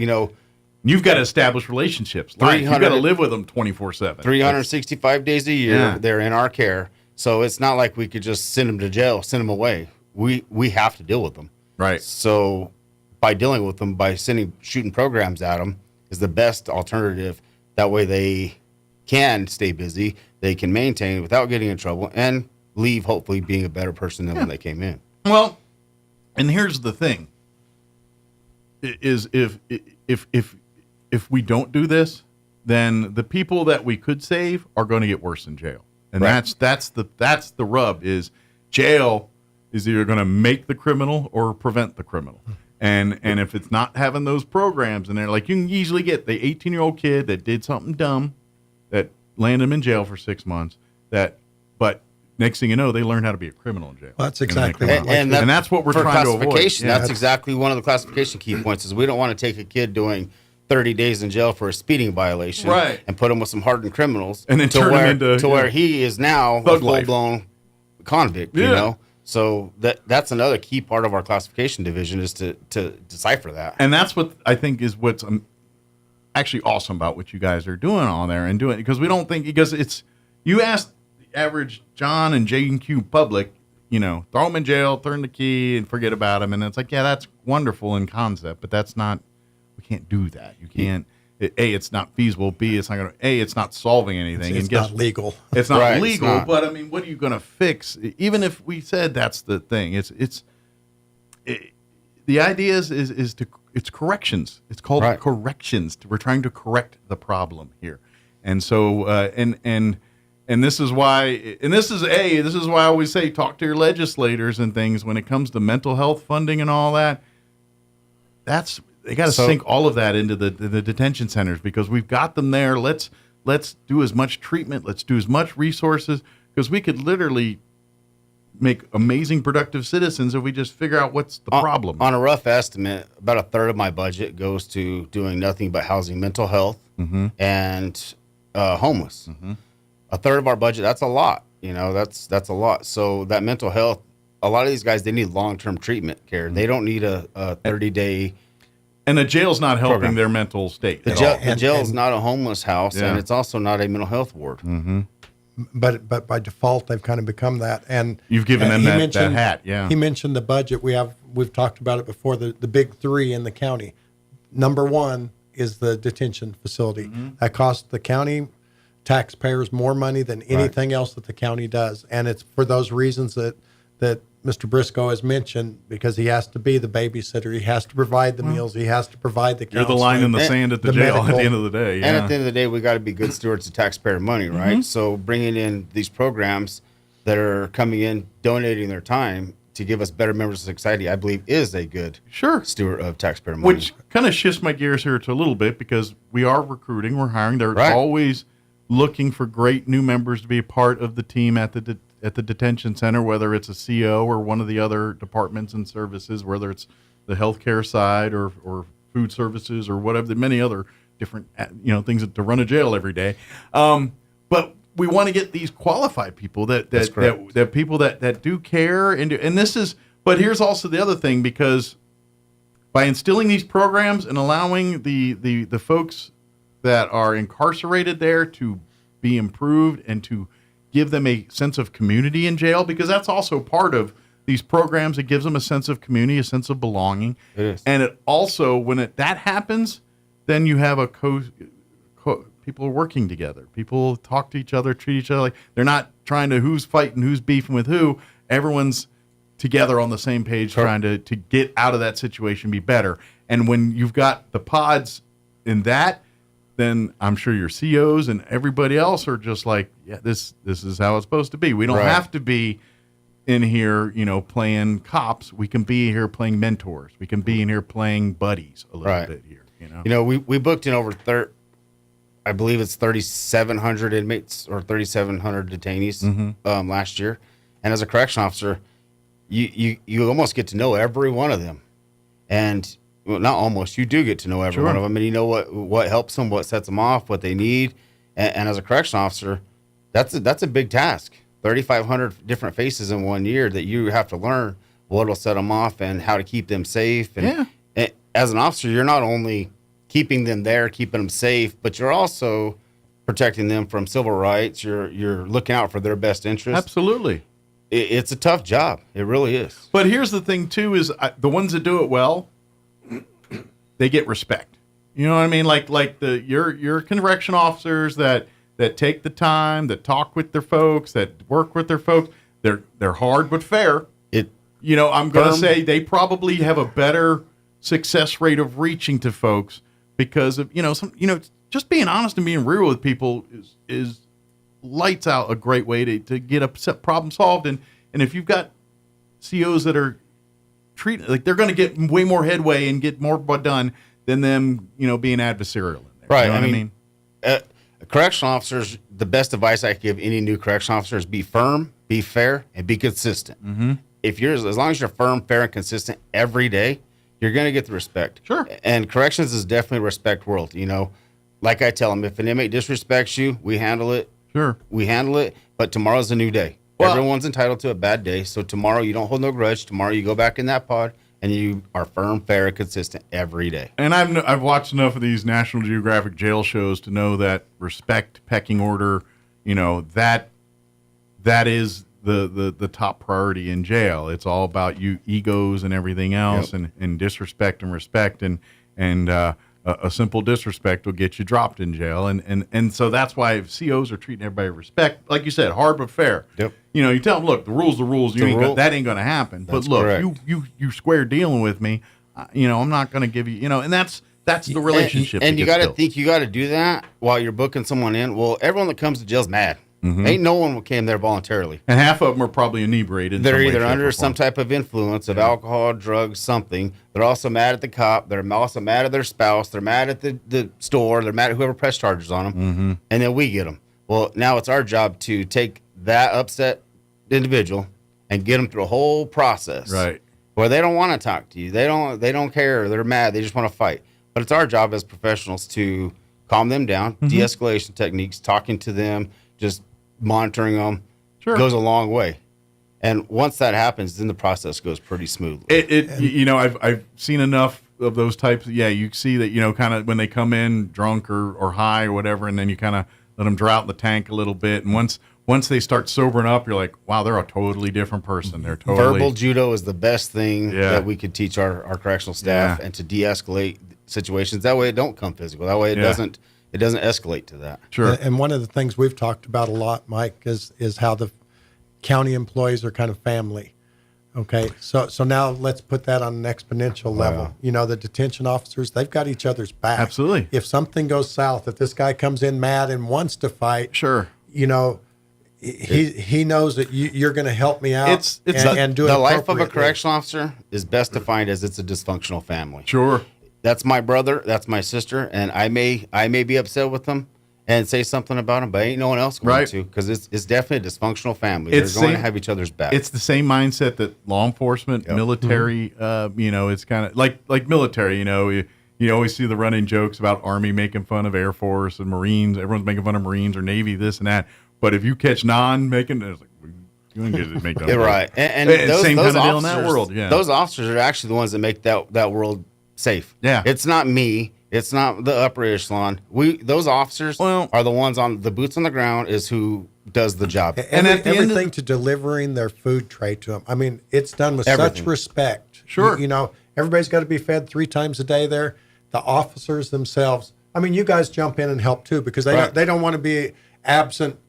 you've got to establish relationships. You've got to live with them 24/7. 365 days a year, they're in our care. So it's not like we could just send them to jail, send them away. We have to deal with them. Right. So by dealing with them, by shooting programs at them is the best alternative. That way they can stay busy, they can maintain without getting in trouble, and leave hopefully being a better person than when they came in. Well, and here's the thing: is if we don't do this, then the people that we could save are going to get worse in jail, and that's the rub. Is jail is either going to make the criminal or prevent the criminal. And if it's not having those programs in there, like you can easily get the 18-year-old kid that did something dumb, that landed him in jail for 6 months, but next thing you know, they learn how to be a criminal in jail. Well, that's exactly right. And that's what we're trying to avoid. Yeah, that's exactly one of the classification key points is we don't want to take a kid doing 30 days in jail for a speeding violation and put him with some hardened criminals and then turn him into where he is now a full-blown convict, So that's another key part of our classification division is to decipher that. And that's what I think is what's actually awesome about what you guys are doing on there and doing, because we don't think, because it's, you ask the average John and J&Q public, throw them in jail, turn the key, and forget about them. And it's like, yeah, that's wonderful in concept, but that's not, we can't do that. You can't. A, it's not feasible. B, it's not going to. A, it's not solving anything. It's not legal. It's not Right, legal. it's not. But I mean, what are you going to fix? Even if we said that's the thing, the idea is it's corrections. It's called corrections. We're trying to correct the problem here, and so and this is why. And this is why I always say talk to your legislators and things when it comes to mental health funding and all that. They got to sink all of that into the detention centers, because we've got them there. Let's do as much treatment. Let's do as much resources, because we could literally make amazing productive citizens if we just figure out what's the problem. On a rough estimate, about a third of my budget goes to doing nothing but housing mental health and homeless. A third of our budget, that's a lot. That's a lot. So that mental health, a lot of these guys, they need long-term treatment care. They don't need a 30-day. And the jail's not helping their mental state. The jail is not a homeless house, and it's also not a mental health ward. But by default, they've kind of become that. And you've given them that hat. Yeah. He mentioned the budget. We've talked about it before. The big three in the county. Number one is the detention facility. That costs the county taxpayers more money than anything else that the county does, and it's for those reasons that Mr. Briscoe has mentioned, because he has to be the babysitter. He has to provide the meals. He has to provide the counseling. You're the line in the sand at the jail medical. at the end of the day. Yeah. And at the end of the day, we got to be good stewards of taxpayer money, right? So bringing in these programs that are coming in, donating their time to give us better members of society, I believe is a good steward of taxpayer money. Which kind of shifts my gears here to a little bit, because we are recruiting, we're hiring. They're always looking for great new members to be a part of the team at the detention center, whether it's a CO or one of the other departments and services, whether it's the healthcare side or food services or whatever, the many other different things to run a jail every day. But we want to get these qualified people that people that do care and this is. But here's also the other thing, because by instilling these programs and allowing the folks that are incarcerated there to be improved and to give them a sense of community in jail, because that's also part of these programs. It gives them a sense of community, a sense of belonging. It is. And it also, when that happens, then you have people are working together. People talk to each other, treat each other like they're not trying to who's fighting, who's beefing with who. Everyone's together on the same page, trying to get out of that situation, be better. And when you've got the pods in that, then I'm sure your COs and everybody else are just like, yeah, this is how it's supposed to be. We don't have to be in here, playing cops. We can be here playing mentors. We can be in here playing buddies a little bit here. We booked in over I believe it's 3,700 inmates or 3,700 detainees last year. And as a correction officer, you almost get to know every one of them, and well, not almost. You do get to know every one of them, and you know what helps them, what sets them off, what they need. And as a correction officer, that's a big task. 3,500 different faces in 1 year that you have to learn what'll set them off and how to keep them safe. And as an officer, you're not only keeping them there, keeping them safe, but you're also protecting them from civil rights. You're looking out for their best interests. Absolutely. It's a tough job. It really is. But here's the thing too: is the ones that do it well, they get respect. You know what I mean? Like your correction officers that take the time, that talk with their folks, that work with their folks. They're hard but fair. I'm going to say they probably have a better success rate of reaching to folks because of just being honest and being real with people is lights out a great way to get a problem solved. And if you've got COs that are treated like they're going to get way more headway and get more done than them, being adversarial in there. Right. You know what I mean? Correctional officers, the best advice I could give any new correctional officer is be firm, be fair, and be consistent. Mm-hmm. As long as you're firm, fair, and consistent every day, you're going to get the respect. Sure. And corrections is definitely a respect world. Like I tell them, if an inmate disrespects you, we handle it. Sure. We handle it, but tomorrow's a new day. Everyone's entitled to a bad day. So tomorrow you don't hold no grudge. Tomorrow you go back in that pod and you are firm, fair, and consistent every day. And I've watched enough of these National Geographic jail shows to know that respect, pecking order, that is the top priority in jail. It's all about you egos and everything else, and disrespect and respect, and a simple disrespect will get you dropped in jail. And so that's why COs are treating everybody with respect. Like you said, hard but fair. Yep. You tell them, look, the rule's the rules. That ain't going to happen. That's but look, correct. you square dealing with me. I'm not going to give you, and that's the relationship. And you got to think you got to do that while you're booking someone in. Well, everyone that comes to jail's mad. Mm-hmm. Ain't no one came there voluntarily. And half of them are probably inebriated. They're either under some type of influence of alcohol, drugs, something. They're also mad at the cop. They're also mad at their spouse. They're mad at the store. They're mad at whoever pressed charges on them. Mm-hmm. And then we get them. Well, now it's our job to take that upset individual and get them through a whole process. Right. Where they don't want to talk to you. They don't care. They're mad. They just want to fight. But it's our job as professionals to calm them down, de-escalation techniques, talking to them, just monitoring them goes a long way. And once that happens, then the process goes pretty smoothly. I've seen enough of those types. Yeah, you see that, kind of when they come in drunk or high or whatever, and then you kind of let them draw out the tank a little bit. And once they start sobering up, you're like, wow, they're a totally different person. They're totally... Verbal judo is the best thing that we could teach our correctional staff and to de-escalate situations. That way it don't come physical. That way it doesn't escalate to that. Sure. And one of the things we've talked about a lot, Mike, is how the county employees are kind of family. Okay. So now let's put that on an exponential level. The detention officers, they've got each other's back. Absolutely. If something goes south, if this guy comes in mad and wants to fight, sure. He knows that you're going to help me out and do it the life of a appropriately. correctional officer is best defined as it's a dysfunctional family. Sure. That's my brother. That's my sister. And I may be upset with them and say something about them, but ain't no one else going to, because it's definitely a dysfunctional family. They're going to have each other's back. It's the same mindset that law enforcement, military, it's kind of like military, you always see the running jokes about Army making fun of Air Force and Marines. Everyone's making fun of Marines or Navy, this and that. But if you catch non-making, it's like, you ain't get to make that. Right. And those, same those kind of deal in officers, that world. Yeah. Those officers are actually the ones that make that world safe. Yeah. It's not me. It's not the upper echelon. Those officers are the ones on the boots on the ground is who does the job. And everything to delivering their food tray to them. I mean, it's done with such respect. Sure. Everybody's got to be fed 3 times a day there. The officers themselves. I mean, you guys jump in and help too, because they don't want to be absent,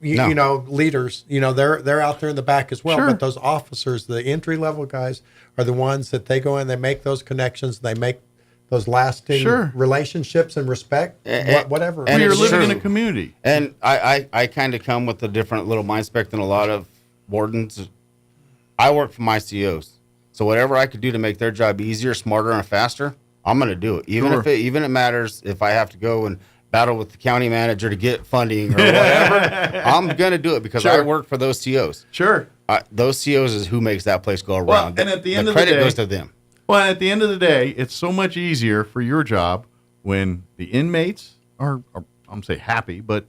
leaders. They're out there in the back as well. Sure. But those officers, the entry level guys, are the ones that they go in, they make those connections, they make those lasting relationships and respect, whatever. And you're living in a community. And I kind of come with a different little mind spec than a lot of wardens. I work for my COs. So whatever I could do to make their job easier, smarter, and faster, I'm going to do it. Even if it matters if I have to go and battle with the county manager to get funding or whatever, I'm going to do it because I work for those COs. Sure. Those COs is who makes that place go around. Well, and at the end of the day, credit goes to them. Well, at the end of the day, it's so much easier for your job when the inmates are I'm gonna say happy, but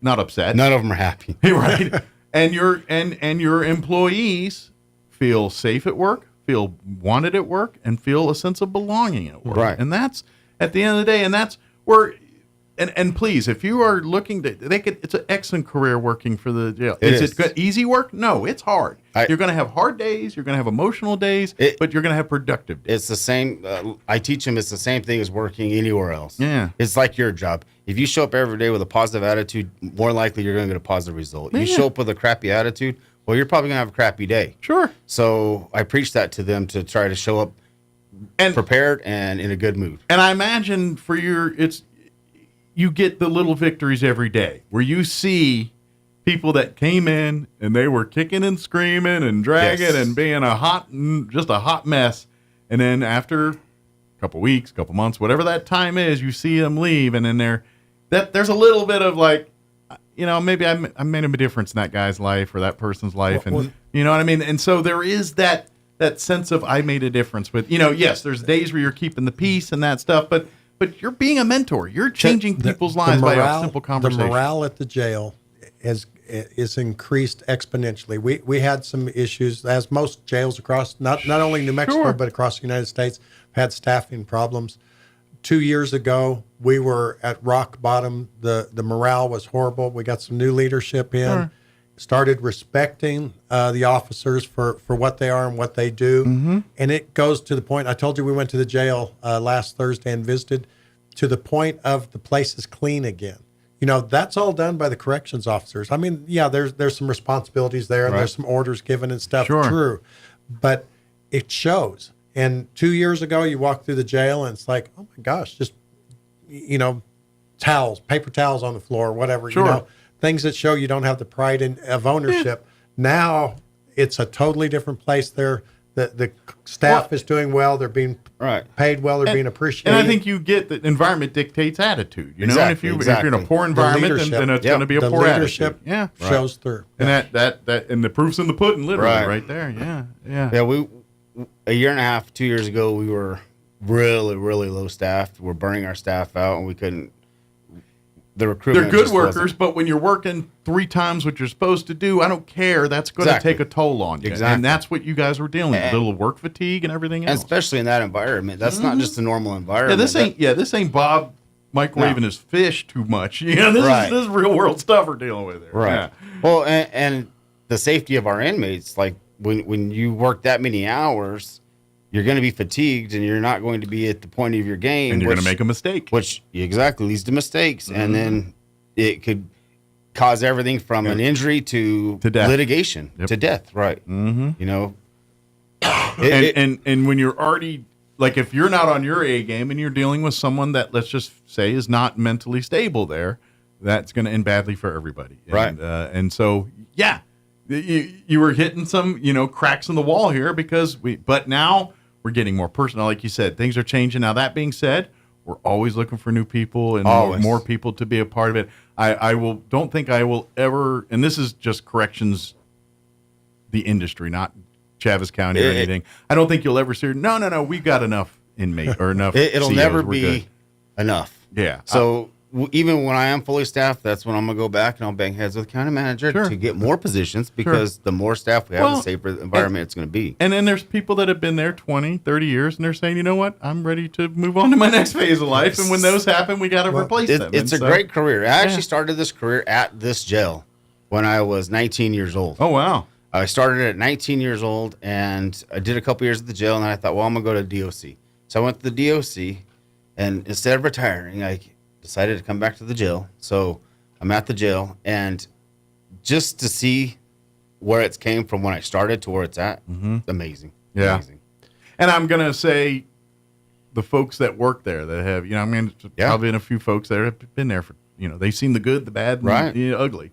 not upset. None of them are happy, right? And your employees feel safe at work, feel wanted at work, and feel a sense of belonging at work. Right. And that's at the end of the day, and that's where. And please, if you are looking to, it's an excellent career working for the jail. Is it good, easy work? No, it's hard. You're going to have hard days. You're going to have emotional days, but you're going to have productive days. It's the same. I teach them it's the same thing as working anywhere else. Yeah. It's like your job. If you show up every day with a positive attitude, more likely you're going to get a positive result. You show up with a crappy attitude, well, you're probably going to have a crappy day. Sure. So I preach that to them to try to show up prepared and in a good mood. And I imagine for you get the little victories every day where you see people that came in and they were kicking and screaming and dragging and being just a hot mess. And then after a couple weeks, couple months, whatever that time is, you see them leave. And then there's a little bit of like, maybe I made a difference in that guy's life or that person's life. And you know what I mean? And so there is that sense of I made a difference with, yes, there's days where you're keeping the peace and that stuff, but you're being a mentor. You're changing people's lives by a simple conversation. The morale at the jail is increased exponentially. We had some issues, as most jails across not only New Mexico but across the United States had staffing problems. 2 years ago, we were at rock bottom. The morale was horrible. We got some new leadership in, started respecting the officers for what they are and what they do. And it goes to the point, I told you we went to the jail last Thursday and visited, to the point of the place is clean again. You know, that's all done by the corrections officers. I mean, yeah, there's some responsibilities there, and there's some orders given and stuff, true. But it shows. And 2 years ago, you walk through the jail, and it's like, oh, my gosh, just, you know, towels, paper towels on the floor, whatever, you know, things that show you don't have the pride of ownership. Now it's a totally different place there. The staff is doing well. They're being paid well. They're being appreciated. And I think you get the environment dictates attitude. You know, and if you're in a poor environment, then it's going to be a poor attitude. Yeah, shows through. And that and the proof's in the pudding, literally, right there. Yeah. We a year and a half, 2 years ago, we were really, really low staffed. We're burning our staff out, and we couldn't. The recruitment. They're good workers, but when you're working 3 times what you're supposed to do, I don't care. That's going to take a toll on you. Exactly. And that's what you guys were dealing with, a little work fatigue and everything else. And especially in that environment. That's not just a normal environment. This ain't Bob microwaving his fish too much. Yeah, this is real world stuff we're dealing with there. Right. Yeah. Well, and the safety of our inmates, like when you work that many hours, you're going to be fatigued, and you're not going to be at the point of your game. And you're going to make a mistake. Which exactly leads to mistakes. And then it could cause everything from an injury to death. Litigation, to death. Right. You know. And when you're already, like, if you're not on your A game and you're dealing with someone that, let's just say, is not mentally stable there, that's going to end badly for everybody. Right. And so, yeah, you were hitting some, cracks in the wall here but now we're getting more personal. Like you said, things are changing. Now, that being said, we're always looking for new people and more people to be a part of it. I don't think I will ever, and this is just corrections, the industry, not Chaves County or anything. I don't think you'll ever see, no, we've got enough inmate or enough. It'll COs, never we're be good. enough. Yeah. So even when I am fully staffed, that's when I'm going to go back and I'll bang heads with the county manager to get more positions, because the more staff we have, the safer environment it's going to be. And then there's people that have been there 20, 30 years, and they're saying, you know what, I'm ready to move on to my next phase of life. And when those happen, we got to replace them. It's a great career. I actually started this career at this jail when I was 19 years old. Oh, wow. I started at 19 years old, and I did a couple years at the jail, and then I thought, well, I'm going to go to DOC. So I went to the DOC, and instead of retiring, I decided to come back to the jail. So I'm at the jail, and just to see where it's came from when I started to where it's at, amazing. Yeah. Amazing. And I'm going to say the folks that work there that have, probably been a few folks that have been there for, they've seen the good, the bad, and the ugly.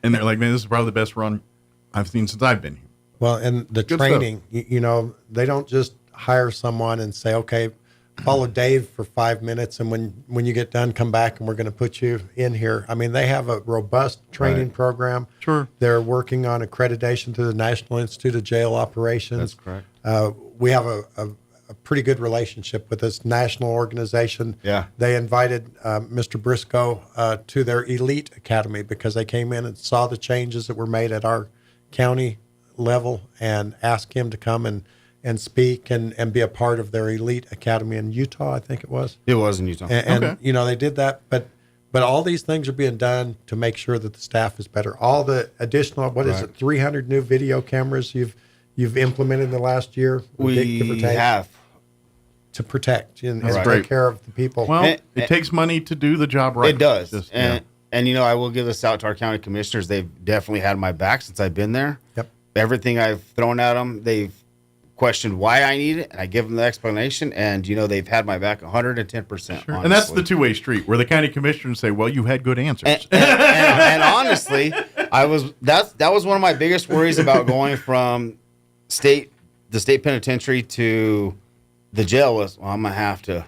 And they're like, man, this is probably the best run I've seen since I've been here. Well, and the good training, they don't just hire someone and say, okay, follow Dave for 5 minutes, and when you get done, come back and we're going to put you in here. I mean, they have a robust training program. Sure. They're working on accreditation to the National Institute of Jail Operations. That's correct. We have a pretty good relationship with this national organization. Yeah. They invited Mr. Briscoe to their elite academy because they came in and saw the changes that were made at our county level and asked him to come and speak and be a part of their elite academy in Utah, I think it was. It was in Utah. And they did that, but all these things are being done to make sure that the staff is better. All the additional, 300 new video cameras you've implemented in the last year? We have. To protect and That's take great. care of the people. Well, it takes money to do the job right. It does. And I will give this out to our county commissioners. They've definitely had my back since I've been there. Yep. Everything I've thrown at them, they've questioned why I need it, and I give them the explanation, and they've had my back 110%. Sure. And that's the two-way street where the county commissioners say, well, you had good answers. And honestly, that was one of my biggest worries about going from the state penitentiary to the jail was, well, I'm gonna have to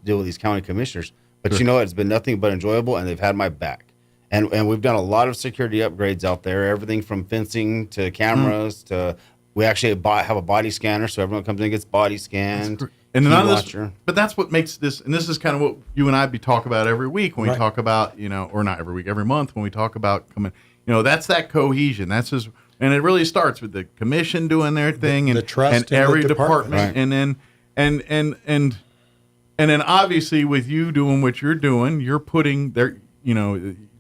deal with these county commissioners. But it's been nothing but enjoyable, and they've had my back. And we've done a lot of security upgrades out there, everything from fencing to cameras to we actually have a body scanner, so everyone comes in and gets body scanned. And none of this, but that's what makes this, and this is kind of what you and I be talk about every week when we talk about, or not every week, every month when we talk about coming, that's that cohesion. That's just, and it really starts with the commission doing their thing and, the trust and every the department. Right. And then obviously with you doing what you're doing, you're putting there,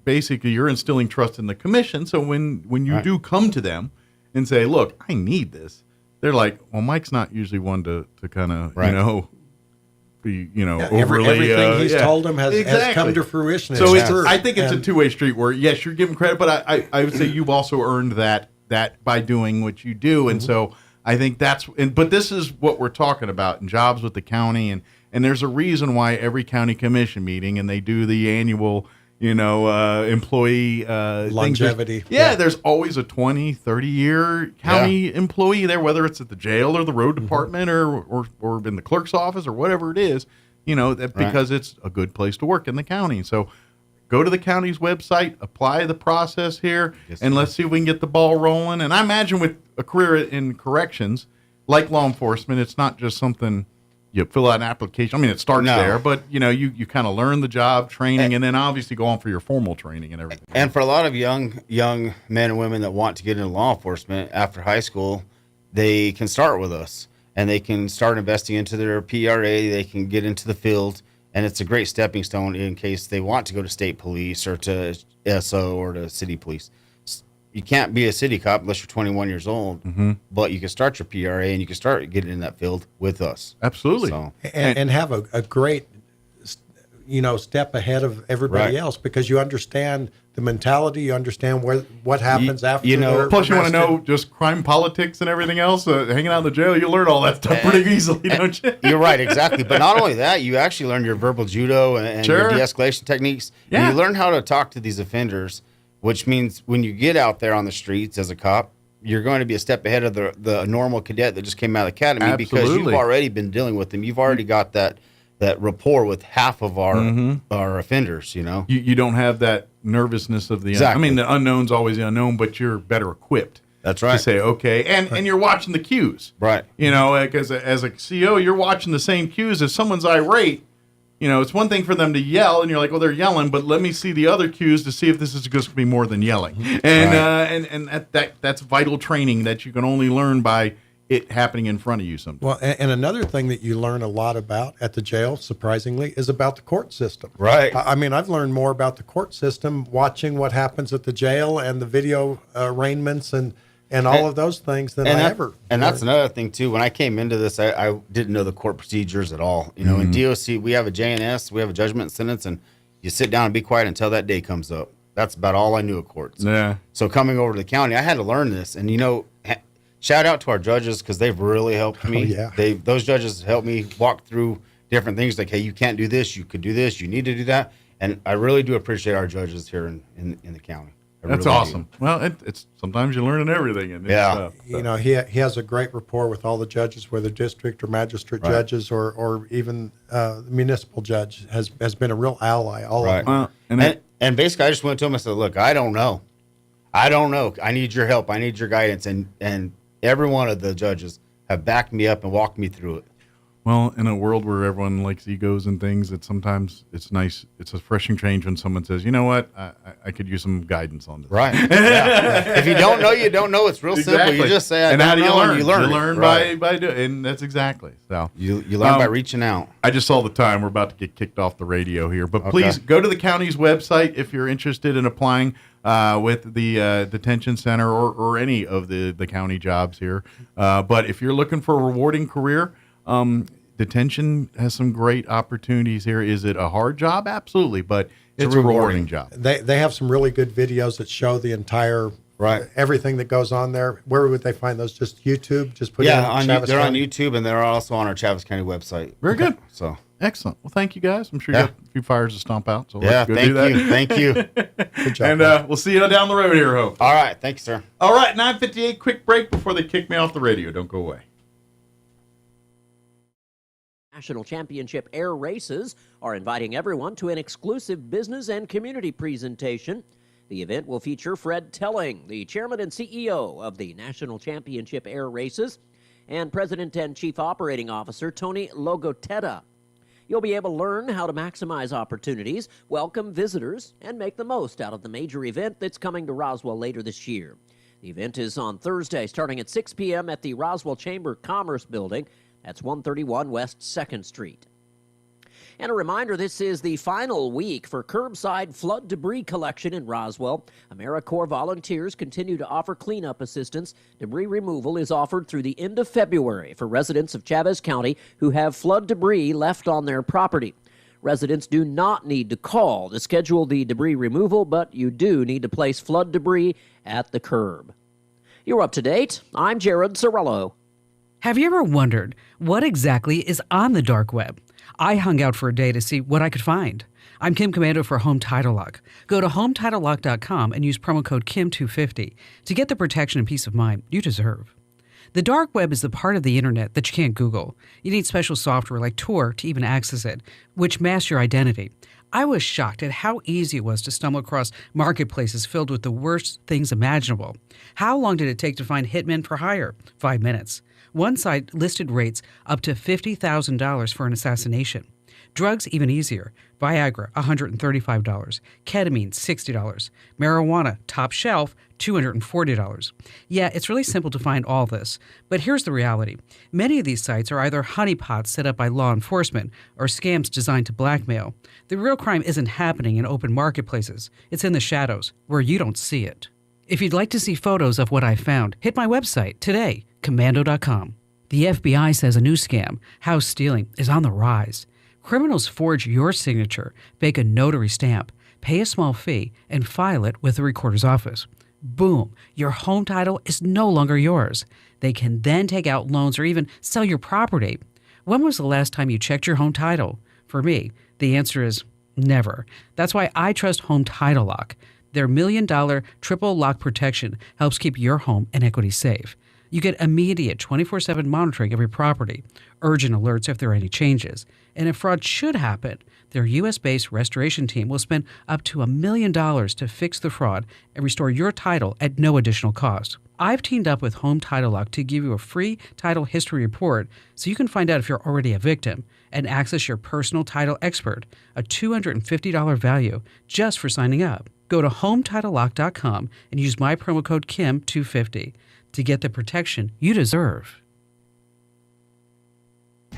basically you're instilling trust in the commission. So when you do come to them and say, look, I need this, they're like, well, Mike's not usually one to kind of, be, overly. Everything he's told them has come to fruition. So I think it's a two-way street where, yes, you're giving credit, but I would say you've also earned that by doing what you do. And so I think but this is what we're talking about in jobs with the county. And there's a reason why every county commission meeting, and they do the annual, employee longevity. There's always a 20, 30-year county employee there, whether it's at the jail or the road department or in the clerk's office or whatever it is, because it's a good place to work in the county. So go to the county's website, apply the process here, and let's see if we can get the ball rolling. And I imagine with a career in corrections, like law enforcement, it's not just something you fill out an application. I mean, it starts there, but you kind of learn the job, training, and then obviously go on for your formal training and everything. And for a lot of young men and women that want to get into law enforcement after high school, they can start with us, and they can start investing into their PRA. They can get into the field, and it's a great stepping stone in case they want to go to state police or to SO or to city police. You can't be a city cop unless you're 21 years old, but you can start your PRA and you can start getting in that field with us. Absolutely. So, and have a great, step ahead of everybody else, because you understand the mentality, you understand what happens after. Plus you want to know just crime politics and everything else. Hanging out in the jail, you learn all that stuff pretty easily, don't you? You're right, exactly. But not only that, you actually learn your verbal judo and your de-escalation techniques. Yeah. You learn how to talk to these offenders, which means when you get out there on the streets as a cop, you're going to be a step ahead of the normal cadet that just came out of the academy. Absolutely. Because you've already been dealing with them. You've already got that rapport with half of our offenders, You don't have that nervousness of the exactly. I mean, the unknown's always the unknown, but you're better equipped. That's right. To say, okay, and you're watching the cues. Right. Like as a CO, you're watching the same cues. If someone's irate, it's one thing for them to yell, and you're like, well, they're yelling, but let me see the other cues to see if this is going to be more than yelling. And and that's vital training that you can only learn by it happening in front of you sometimes. Well, and another thing that you learn a lot about at the jail, surprisingly, is about the court system. Right. I mean, I've learned more about the court system watching what happens at the jail and the video arraignments and all of those things than I ever. And that's another thing, too. When I came into this, I didn't know the court procedures at all. In DOC, we have a JNS, we have a judgment and sentence, and you sit down and be quiet until that day comes up. That's about all I knew of courts. Yeah. So coming over to the county, I had to learn this. And, shout out to our judges because they've really helped me. Oh, yeah. Those judges helped me walk through different things like, hey, you can't do this, you could do this, you need to do that. And I really do appreciate our judges here in the county. That's really awesome. Do. Well, it's sometimes you're learning everything. And yeah. He has a great rapport with all the judges, whether district or magistrate judges or even the municipal judge has been a real ally. All of them. Well, and basically, I just went to him and said, look, I don't know. I need your help. I need your guidance. And every one of the judges have backed me up and walked me through it. Well, in a world where everyone likes egos and things, sometimes it's nice. It's a refreshing change when someone says, you know what, I could use some guidance on this. Right. Yeah. If you don't know, you don't know. It's real simple. You just say, and how do you learn? You learn by doing, and that's exactly. So you learn by reaching out. I just saw the time. We're about to get kicked off the radio here. But please go to the county's website if you're interested in applying with the detention center or any of the county jobs here. But if you're looking for a rewarding career, detention has some great opportunities here. Is it a hard job? Absolutely, but it's a rewarding job. They have some really good videos that show the entire everything that goes on there. Where would they find those? Just YouTube? Just put they're on YouTube, and they're also on our Travis County website. Very good. So excellent. Well, thank you guys. I'm sure you got a few fires to stomp out. So let's go thank do that. You. Thank you. Good job. And we'll see you down the road here, Hope. All right. Thanks, sir. All right, 9:58. Quick break before they kick me off the radio. Don't go away. National Championship Air Races are inviting everyone to an exclusive business and community presentation. The event will feature Fred Telling, the chairman and CEO of the National Championship Air Races. and President and Chief Operating Officer Tony Logoteta. You'll be able to learn how to maximize opportunities, welcome visitors, and make the most out of the major event that's coming to Roswell later this year. The event is on Thursday, starting at 6 p.m. at the Roswell Chamber of Commerce building. That's 131 West 2nd Street. And a reminder, this is the final week for curbside flood debris collection in Roswell. AmeriCorps volunteers continue to offer cleanup assistance. Debris removal is offered through the end of February for residents of Chavez County who have flood debris left on their property. Residents do not need to call to schedule the debris removal, but you do need to place flood debris at the curb. You're up to date. I'm Jared Sorello. Have you ever wondered what exactly is on the dark web? I hung out for a day to see what I could find. I'm Kim Commando for Home Title Lock. Go to HometitleLock.com and use promo code KIM250 to get the protection and peace of mind you deserve. The dark web is the part of the internet that you can't Google. You need special software like Tor to even access it, which masks your identity. I was shocked at how easy it was to stumble across marketplaces filled with the worst things imaginable. How long did it take to find hitmen for hire? 5 minutes. One site listed rates up to $50,000 for an assassination. Drugs even easier. Viagra, $135. Ketamine, $60. Marijuana, top shelf, $240. Yeah, it's really simple to find all this. But here's the reality. Many of these sites are either honeypots set up by law enforcement or scams designed to blackmail. The real crime isn't happening in open marketplaces. It's in the shadows, where you don't see it. If you'd like to see photos of what I found, hit my website today, commando.com. The FBI says a new scam, house stealing, is on the rise. Criminals forge your signature, fake a notary stamp, pay a small fee, and file it with the recorder's office. Boom, your home title is no longer yours. They can then take out loans or even sell your property. When was the last time you checked your home title? For me, the answer is never. That's why I trust Home Title Lock. Their $1 million triple lock protection helps keep your home and equity safe. You get immediate 24/7 monitoring of your property, urgent alerts if there are any changes. And if fraud should happen, their U.S.-based restoration team will spend up to $1 million to fix the fraud and restore your title at no additional cost. I've teamed up with Home Title Lock to give you a free title history report so you can find out if you're already a victim and access your personal title expert, a $250 value just for signing up. Go to HometitleLock.com and use my promo code KIM250 to get the protection you deserve.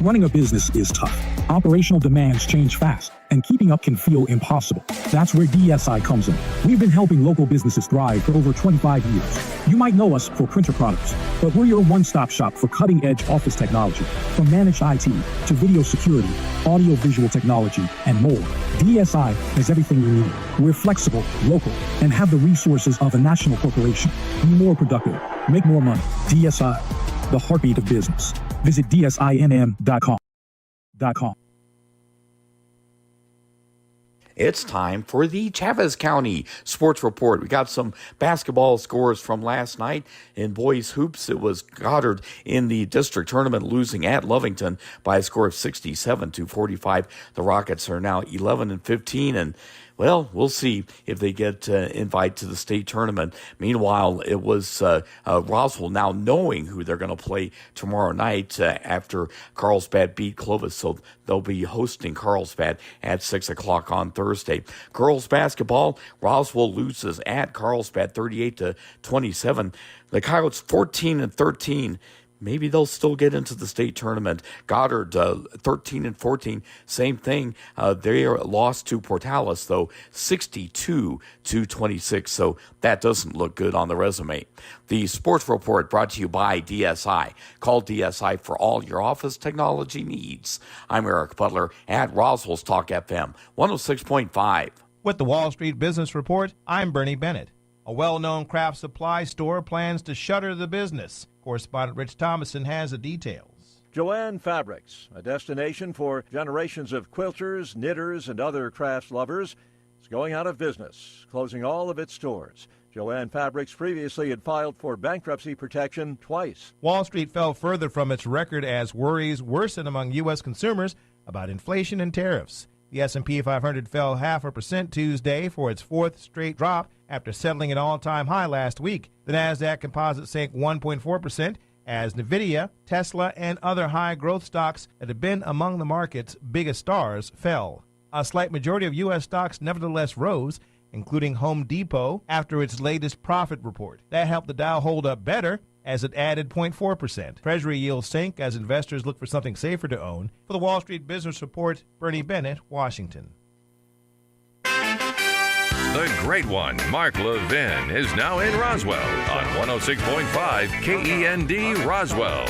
Running a business is tough. Operational demands change fast, and keeping up can feel impossible. That's where DSI comes in. We've been helping local businesses thrive for over 25 years. You might know us for printer products, but we're your one-stop shop for cutting-edge office technology, from managed IT to video security, audio-visual technology, and more. DSI has everything you need. We're flexible, local, and have the resources of a national corporation. Be more productive. Make more money. DSI, the heartbeat of business. Visit DSINM.com. It's time for the Chavez County Sports Report. We got some basketball scores from last night. In boys hoops, it was Goddard in the district tournament losing at Lovington by a score of 67-45. The Rockets are now 11-15, and well, we'll see if they get invited to the state tournament. Meanwhile, it was Roswell now knowing who they're going to play tomorrow night after Carlsbad beat Clovis. So they'll be hosting Carlsbad at 6 o'clock on Thursday. Girls basketball, Roswell loses at Carlsbad 38-27. The Coyotes 14-13. Maybe they'll still get into the state tournament. Goddard, 13-14, same thing. They lost to Portales, though, 62-26, so that doesn't look good on the resume. The Sports Report brought to you by DSI. Call DSI for all your office technology needs. I'm Eric Butler at Roswell's Talk FM 106.5. With the Wall Street Business Report, I'm Bernie Bennett. A well-known craft supply store plans to shutter the business. Correspondent Rich Thomason has the details. Joanne Fabrics, a destination for generations of quilters, knitters, and other crafts lovers, is going out of business, closing all of its stores. Joanne Fabrics previously had filed for bankruptcy protection twice. Wall Street fell further from its record as worries worsen among U.S. consumers about inflation and tariffs. The S&P 500 fell 0.5% Tuesday for its fourth straight drop after settling an all-time high last week. The NASDAQ composite sank 1.4%, as Nvidia, Tesla, and other high-growth stocks that have been among the market's biggest stars fell. A slight majority of U.S. stocks nevertheless rose, including Home Depot after its latest profit report. That helped the Dow hold up better as it added 0.4%. Treasury yields sank as investors look for something safer to own. For the Wall Street Business Report, Bernie Bennett, Washington. The great one, Mark Levin, is now in Roswell on 106.5 KEND Roswell.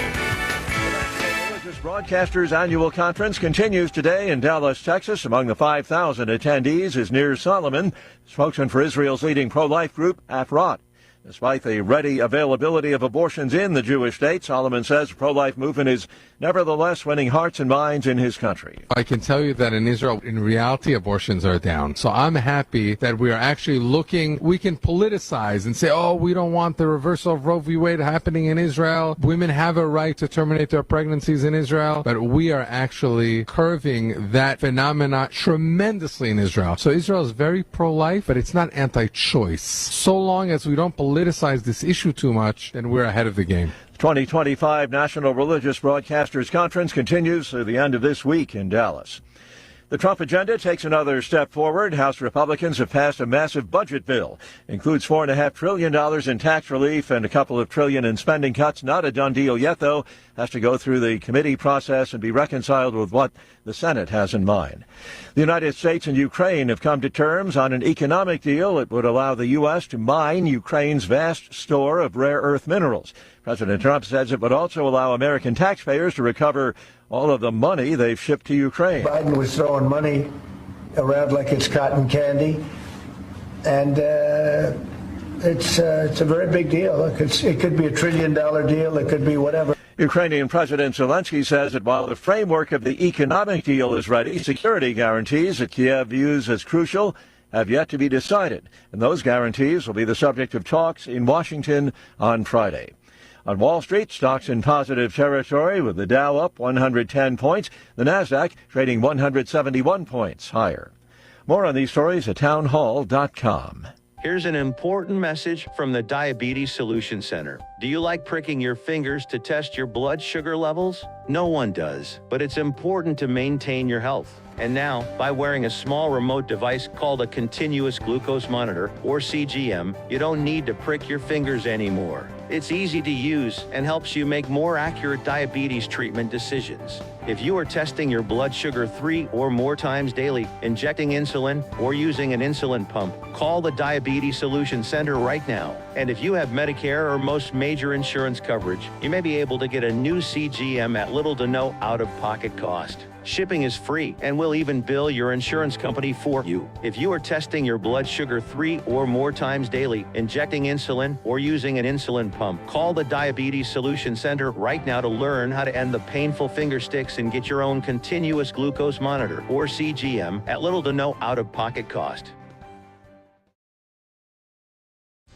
Religious Broadcasters Annual Conference continues today in Dallas, Texas. Among the 5,000 attendees is Nir Solomon, spokesman for Israel's leading pro-life group, Atop. Despite the ready availability of abortions in the Jewish state, Solomon says the pro-life movement is nevertheless winning hearts and minds in his country. I can tell you that in Israel, in reality, abortions are down. So I'm happy that we are actually looking, we can politicize and say, oh, we don't want the reversal of Roe v. Wade happening in Israel. Women have a right to terminate their pregnancies in Israel. But we are actually curving that phenomena tremendously in Israel. So Israel is very pro-life, but it's not anti-choice. So long as we don't politicize this issue too much, then we're ahead of the game. The 2025 National Religious Broadcasters Conference continues through the end of this week in Dallas. The Trump agenda takes another step forward. House Republicans have passed a massive budget bill. Includes $4.5 trillion in tax relief and a couple of trillion in spending cuts. Not a done deal yet, though. Has to go through the committee process and be reconciled with what the Senate has in mind. The United States and Ukraine have come to terms on an economic deal that would allow the U.S. to mine Ukraine's vast store of rare earth minerals. President Trump says it would also allow American taxpayers to recover all of the money they've shipped to Ukraine. Biden was throwing money around like it's cotton candy, and it's a very big deal. It could be $1 trillion deal. It could be whatever. Ukrainian President Zelensky says that while the framework of the economic deal is ready, security guarantees that Kiev views as crucial have yet to be decided, and those guarantees will be the subject of talks in Washington on Friday. On Wall Street, stocks in positive territory with the Dow up 110 points, the Nasdaq trading 171 points higher. More on these stories at townhall.com. Here's an important message from the Diabetes Solution Center. Do you like pricking your fingers to test your blood sugar levels? No one does, but it's important to maintain your health. And now, by wearing a small remote device called a continuous glucose monitor, or CGM, you don't need to prick your fingers anymore. It's easy to use and helps you make more accurate diabetes treatment decisions. If you are testing your blood sugar 3 or more times daily, injecting insulin, or using an insulin pump, call the Diabetes Solution Center right now. And if you have Medicare or most major insurance coverage, you may be able to get a new CGM at little to no out-of-pocket cost. Shipping is free, and we'll even bill your insurance company for you. If you are testing your blood sugar 3 or more times daily, injecting insulin, or using an insulin pump, call the Diabetes Solution Center right now to learn how to end the painful finger sticks and get your own continuous glucose monitor, or CGM, at little to no out-of-pocket cost.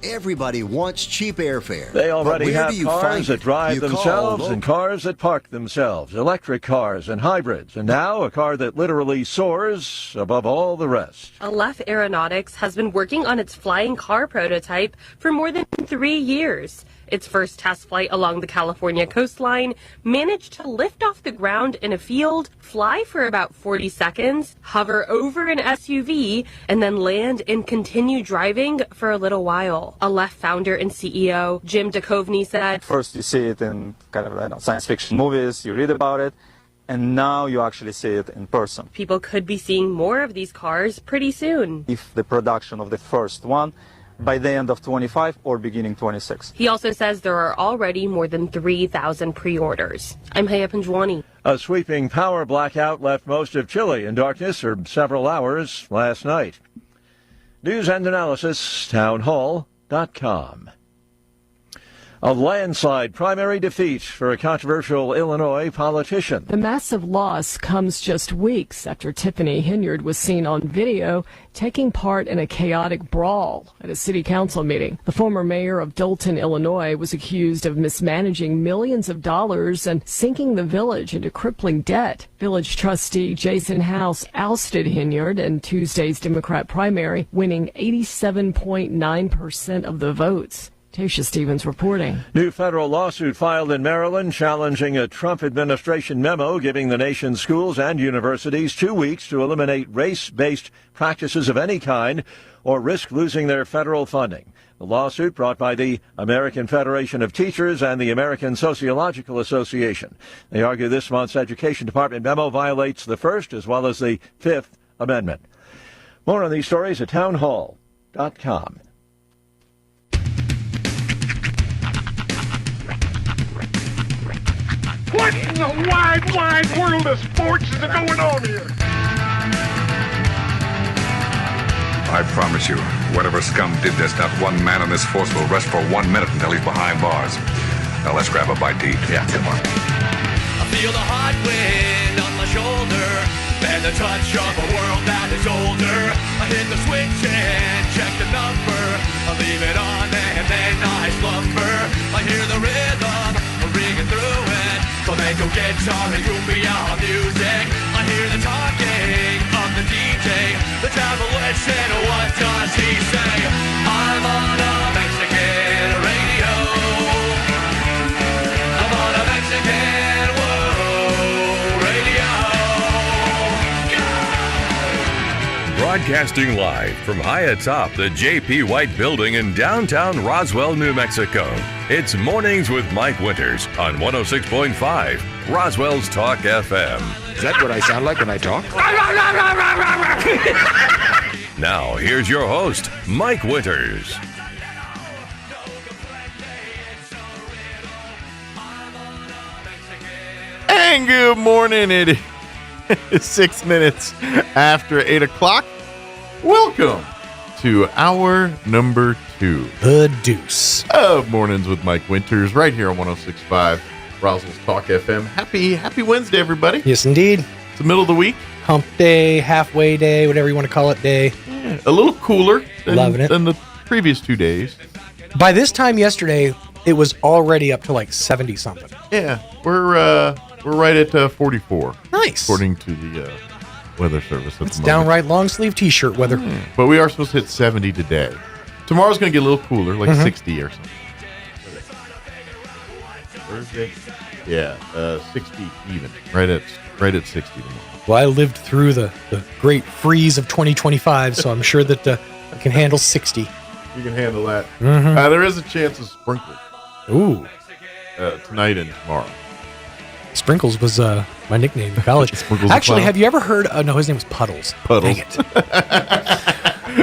Everybody wants cheap airfare. They already have cars that drive You themselves call and cars that park themselves, electric cars and hybrids, and now a car that literally soars above all the rest. Aleph Aeronautics has been working on its flying car prototype for more than 3 years. Its first test flight along the California coastline managed to lift off the ground in a field, fly for about 40 seconds, hover over an SUV, and then land and continue driving for a little while. Aleph founder and CEO Jim Duchovny said, First you see it in kind of science fiction movies, you read about it, and now you actually see it in person. People could be seeing more of these cars pretty soon. If the production of the first one by the end of 25 or beginning 26. He also says there are already more than 3,000 pre-orders. I'm Haya Panjwani. A sweeping power blackout left most of Chile in darkness for several hours last night. News and analysis, townhall.com. A landslide primary defeat for a controversial Illinois politician. The massive loss comes just weeks after Tiffany Hinyard was seen on video taking part in a chaotic brawl at a city council meeting. The former mayor of Dolton, Illinois, was accused of mismanaging millions of dollars and sinking the village into crippling debt. Village trustee Jason House ousted Hinyard in Tuesday's Democrat primary, winning 87.9% of the votes. Tasha Stevens reporting. New federal lawsuit filed in Maryland challenging a Trump administration memo giving the nation's schools and universities 2 weeks to eliminate race-based practices of any kind or risk losing their federal funding. The lawsuit brought by the American Federation of Teachers and the American Sociological Association. They argue this month's Education Department memo violates the First as well as the Fifth Amendment. More on these stories at townhall.com. What in the wide, wide world of sports is going on here? I promise you, whatever scum did this, not one man in this force will rest for 1 minute until he's behind bars. Now let's grab a bite to eat. Yeah, come on. I feel the hot wind on my shoulder and the touch of a world that is older. I hit the switch and check the number. I leave it on and then I slumber. I hear the rhythm ringing through it. Flamenco guitar and cumbia music. I hear the talking of the DJ. The travel listen, what does he say? I'm on a Mexican radio. I'm on a Mexican radio. Broadcasting live from high atop the J.P. White Building in downtown Roswell, New Mexico. It's Mornings with Mike Winters on 106.5 Roswell's Talk FM. Is that what I sound like when I talk? Now, here's your host, Mike Winters. And good morning. It is 6 minutes after 8 o'clock. Welcome to hour number 2. The Deuce. Of Mornings with Mike Winters, right here on 106.5 Roswell's Talk FM. Happy Wednesday, everybody. Yes, indeed. It's the middle of the week. Hump day, halfway day, whatever you want to call it day. Yeah, a little cooler than the previous 2 days. By this time yesterday, it was already up to like 70-something. Yeah, we're right at 44. Nice. According to the weather service at It's the moment. downright long sleeve t-shirt weather. But we are supposed to hit 70 today. Tomorrow's going to get a little cooler, like 60 or something. Thursday? Yeah, 60 even. Right at 60 tomorrow. Well, I lived through the great freeze of 2025, so I'm sure that I can handle 60. You can handle that. Mhm. There is a chance of sprinkles. Ooh. Tonight and tomorrow. Sprinkles was my nickname in college. Actually, have you ever heard? No, his name was Puddles. Puddles. Dang it.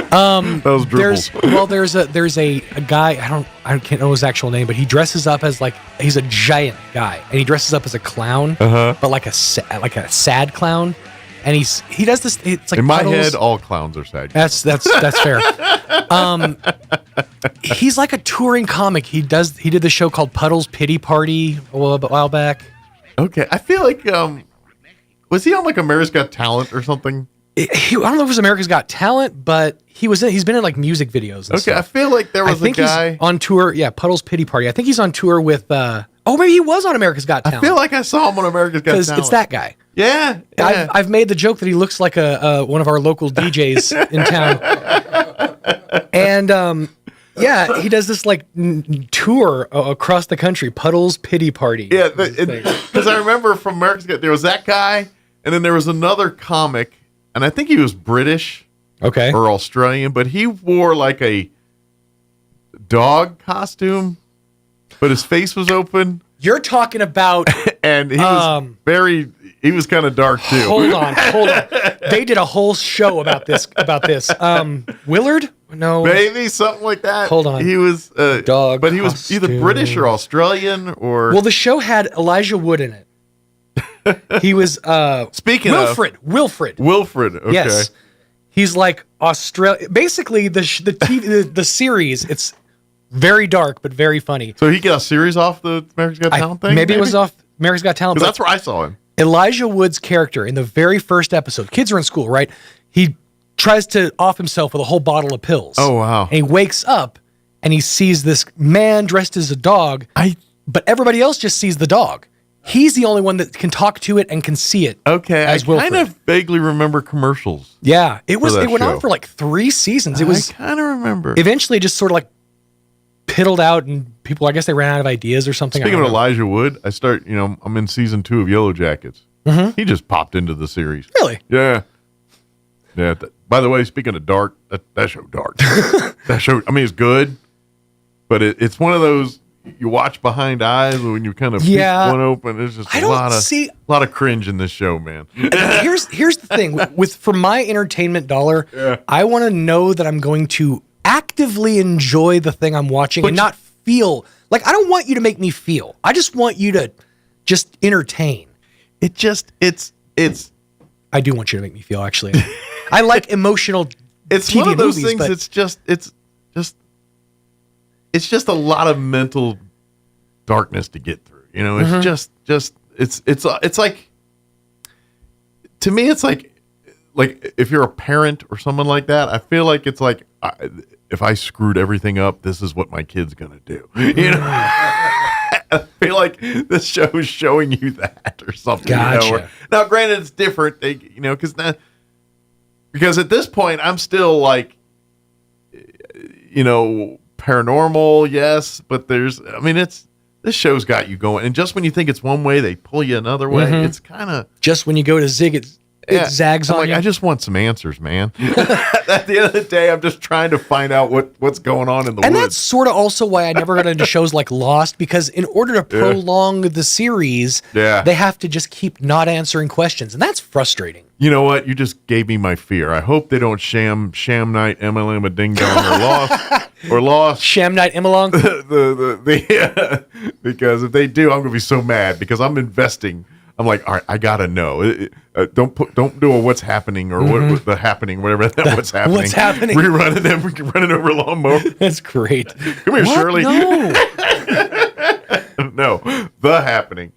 That was Dribbles. There's a guy. I can't know his actual name, but he dresses up as he's a giant guy, and he dresses up as a clown, but like a sad clown, and he does this. It's like in my Puddles. head, all clowns are sad. That's fair. He's like a touring comic. He did the show called Puddles Pity Party a while back. Okay, I feel like was he on like America's Got Talent or something? I don't know if it was America's Got Talent, but he's been in like music videos. And stuff. I feel like there was a guy he's on tour. Yeah, Puddles Pity Party. I think he's on tour with. Maybe he was on America's Got Talent. I feel like I saw him on America's Got Talent. It's that guy. Yeah. I've made the joke that he looks like one of our local DJs in town, and yeah, he does this like tour across the country. Puddles Pity Party. Yeah, because I remember from America's Got, there was that guy, and then there was another comic. And I think he was British, or Australian, but he wore like a dog costume, but his face was open. You're talking about, and he was he was kind of dark too. Hold on. They did a whole show about this. Willard? No, maybe something like that. Hold on. He was dog, but he was either British or Australian or. Well, the show had Elijah Wood in it. He was speaking Wilfred. of Wilfred. Okay. Yes, he's like Australia. Basically, the series. It's very dark but very funny. So he got a series off the America's Got Talent thing. Maybe it was off America's Got Talent. Because that's where I saw him. Elijah Wood's character in the very first episode. Kids are in school, right? He tries to off himself with a whole bottle of pills. Oh wow! And he wakes up and he sees this man dressed as a dog. But everybody else just sees the dog. He's the only one that can talk to it and can see it. Okay, as I Wilfred. kind of vaguely remember commercials. Yeah, it went on for like 3 seasons. I kind of remember. Eventually, it just sort of like piddled out, and people, I guess they ran out of ideas or something. Speaking of Elijah Wood, I'm in season 2 of Yellow Jackets. Mm-hmm. He just popped into the series. Really? Yeah. Yeah. By the way, speaking of dark, that show dark. That show, I mean, it's good, but it's one of those you watch behind eyes when you kind of peek one open. There's just a lot of cringe in this show, man. Here's the thing for my entertainment dollar, I want to know that I'm going to actively enjoy the thing I'm watching and not feel like I don't want you to make me feel. I just want you to just entertain. I do want you to make me feel, actually. I like emotional it's TV one of those movies, things. It's just a lot of mental darkness to get through. You know, it's it's like, to me, it's like if you're a parent or someone like that, I feel like it's like, if I screwed everything up, this is what my kid's gonna do. You know, I feel like this show is showing you that or something. Gotcha. You know? Now, granted, it's different. Because at this point, I'm still like, paranormal, yes, but this show's got you going. And just when you think it's one way, they pull you another way. Mm-hmm. It's kind of... Just when you go to zig, it zags on you. I just want some answers, man. At the end of the day, I'm just trying to find out what's going on in the woods. And that's sort of also why I never got into shows like Lost, because in order to prolong the series, they have to just keep not answering questions. And that's frustrating. You know what? You just gave me my fear. I hope they don't sham night MLM Ding Dong or Lost. Sham night Emalong? Because if they do, I'm going to be so mad because I'm investing. I'm like, all right, I got to know. Don't do a what's happening or what the happening, whatever what's happening. What's happening? Rerunning them, running over a lawnmower. That's great. Come here, Shirley. No. No, the happening.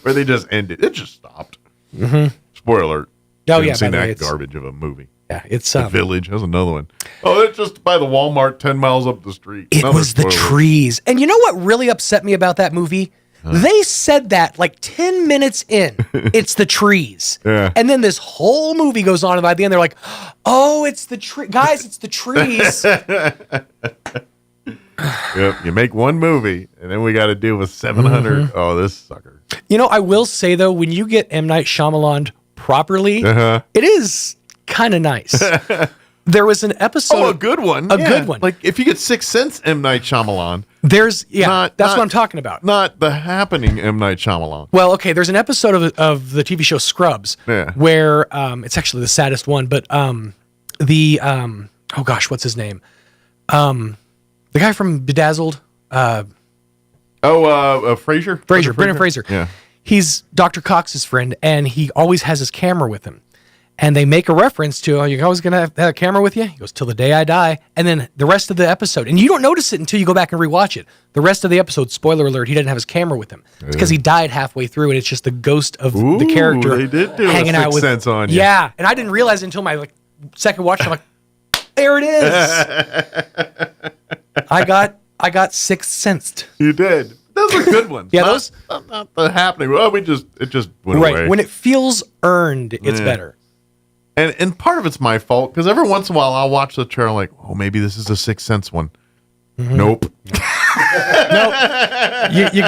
Where they just ended. It just stopped. Mm-hmm. Spoiler alert. Oh, Haven't yeah. seen By the way, that garbage of a movie. Yeah, it's The Village. That's another one. Oh, it's just by the Walmart 10 miles up the street. It was the trees. And you know what really upset me about that movie? They said that like 10 minutes in. It's the trees. Yeah. And then this whole movie goes on, and by the end they're like, oh, it's the tree. Guys, it's the trees. Yep, you make one movie, and then we got to deal with 700. Mm-hmm. Oh, this sucker. You know, I will say, though, when you get M. Night Shyamalan properly, it is kind of nice. There was an episode. Oh, a good one. Good one. Like, if you get Sixth Sense M. Night Shyamalan. That's what I'm talking about. Not The Happening M. Night Shyamalan. Well, okay, there's an episode of the TV show Scrubs where it's actually the saddest one, but oh gosh, what's his name? The guy from Bedazzled. Fraser? Brendan Fraser. Yeah. He's Dr. Cox's friend, and he always has his camera with him. And they make a reference to, oh, you're always going to have a camera with you? He goes, till the day I die. And then the rest of the episode, and you don't notice it until you go back and rewatch it. The rest of the episode, spoiler alert, he didn't have his camera with him. It's because he died halfway through, and it's just the ghost of the character they did do hanging out with. Sense on you. Yeah, and I didn't realize it until my second watch. I'm like, there it is. I got sixth sensed. You did. Those are good ones. Yeah, not The Happening. Well, it just went away. Right. When it feels earned, it's better. And part of it's my fault, because every once in a while I'll watch the trailer like, oh, maybe this is a Sixth Sense one. Mm-hmm. Nope. Nope. You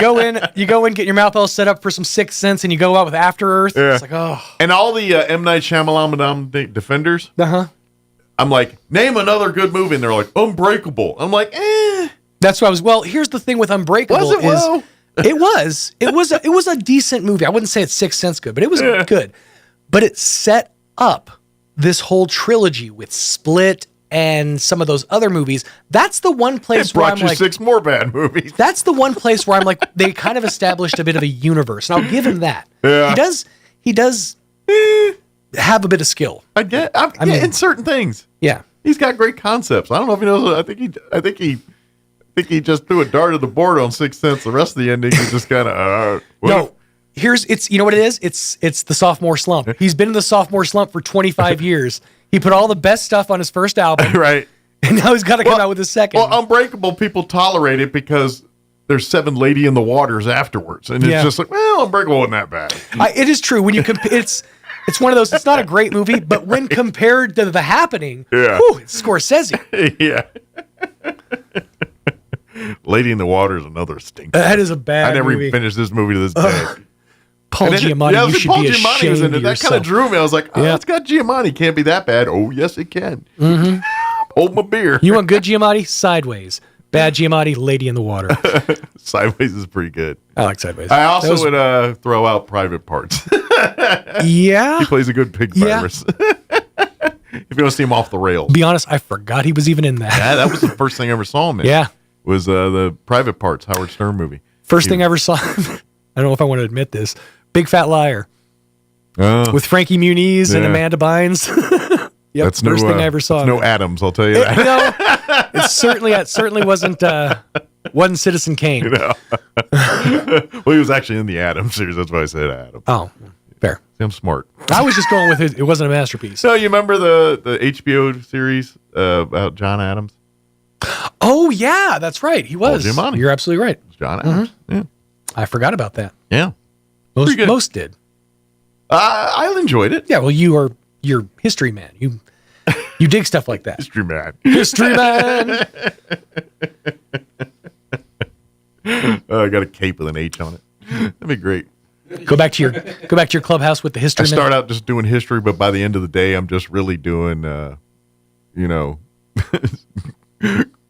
go in, get your mouth all set up for some Sixth Sense, and you go out with After Earth. Yeah. It's like, oh. And all the M. Night Shyamalan Madame Defenders, I'm like, name another good movie, and they're like, Unbreakable. I'm like, eh. That's what I was. Well, here's the thing with Unbreakable. It was a decent movie. I wouldn't say it's Sixth Sense good, but it was good. But it set up this whole trilogy with Split and some of those other movies. That's the one place where I'm like, 6 more bad movies. That's the one place where I'm like, they kind of established a bit of a universe, and I'll give him that. Yeah. He does have a bit of skill. I mean, in certain things. Yeah. He's got great concepts. I don't know if he knows. I think he just threw a dart at the board on Sixth Sense. The rest of the ending is just kind of no. You know what it is? It's the sophomore slump. He's been in the sophomore slump for 25 years. He put all the best stuff on his first album, right? And now he's got to come out with his second. Well, Unbreakable, people tolerate it because there's 7 Lady in the Waters afterwards, and it's just like, well, Unbreakable wasn't that bad. It is true when you compare. It's one of those. It's not a great movie, but when compared to The Happening, whew, it's Scorsese. Yeah. Lady in the Water is another stinker. That is a bad I never movie. even finished this movie to this day. Paul Giamatti, you should Paul be Giamatti ashamed was in it. of That yourself. kind of drew me. I was like, oh, Yeah. it's got Giamatti. Can't be that bad. Oh, yes, it can. Mm-hmm. Hold my beer. You want good Giamatti? Sideways. Bad Giamatti, Lady in the Water. Sideways is pretty good. I like Sideways. I also would throw out Private Parts. Yeah. He plays a good pig Yeah. virus. If you want to see him off the rails. Be honest, I forgot he was even in that. Yeah, that was the first thing I ever saw him in. Yeah. Was the Private Parts, Howard Stern movie. First thing I ever saw, I don't know if I want to admit this, Big Fat Liar with Frankie Muniz and Yeah. Amanda Bynes. Yep, That's first thing I ever saw. That's no Adams, I'll tell you that. It certainly wasn't Citizen Kane. Well, he was actually in the Adams series. That's why I said Adam. Oh, fair. See, I'm smart. I was just going with it. It wasn't a masterpiece. So you remember the HBO series about John Adams? Oh yeah, that's right. He was. Paul Giamatti. You're absolutely right. John Adams. Yeah. I forgot about that. Yeah. Most did. I enjoyed it. Yeah. Well, you're history man. You dig stuff like that. History man. History man. I got a cape with an H on it. That'd be great. Go back to your clubhouse with the history I man. start out just doing history, but by the end of the day, I'm just really doing,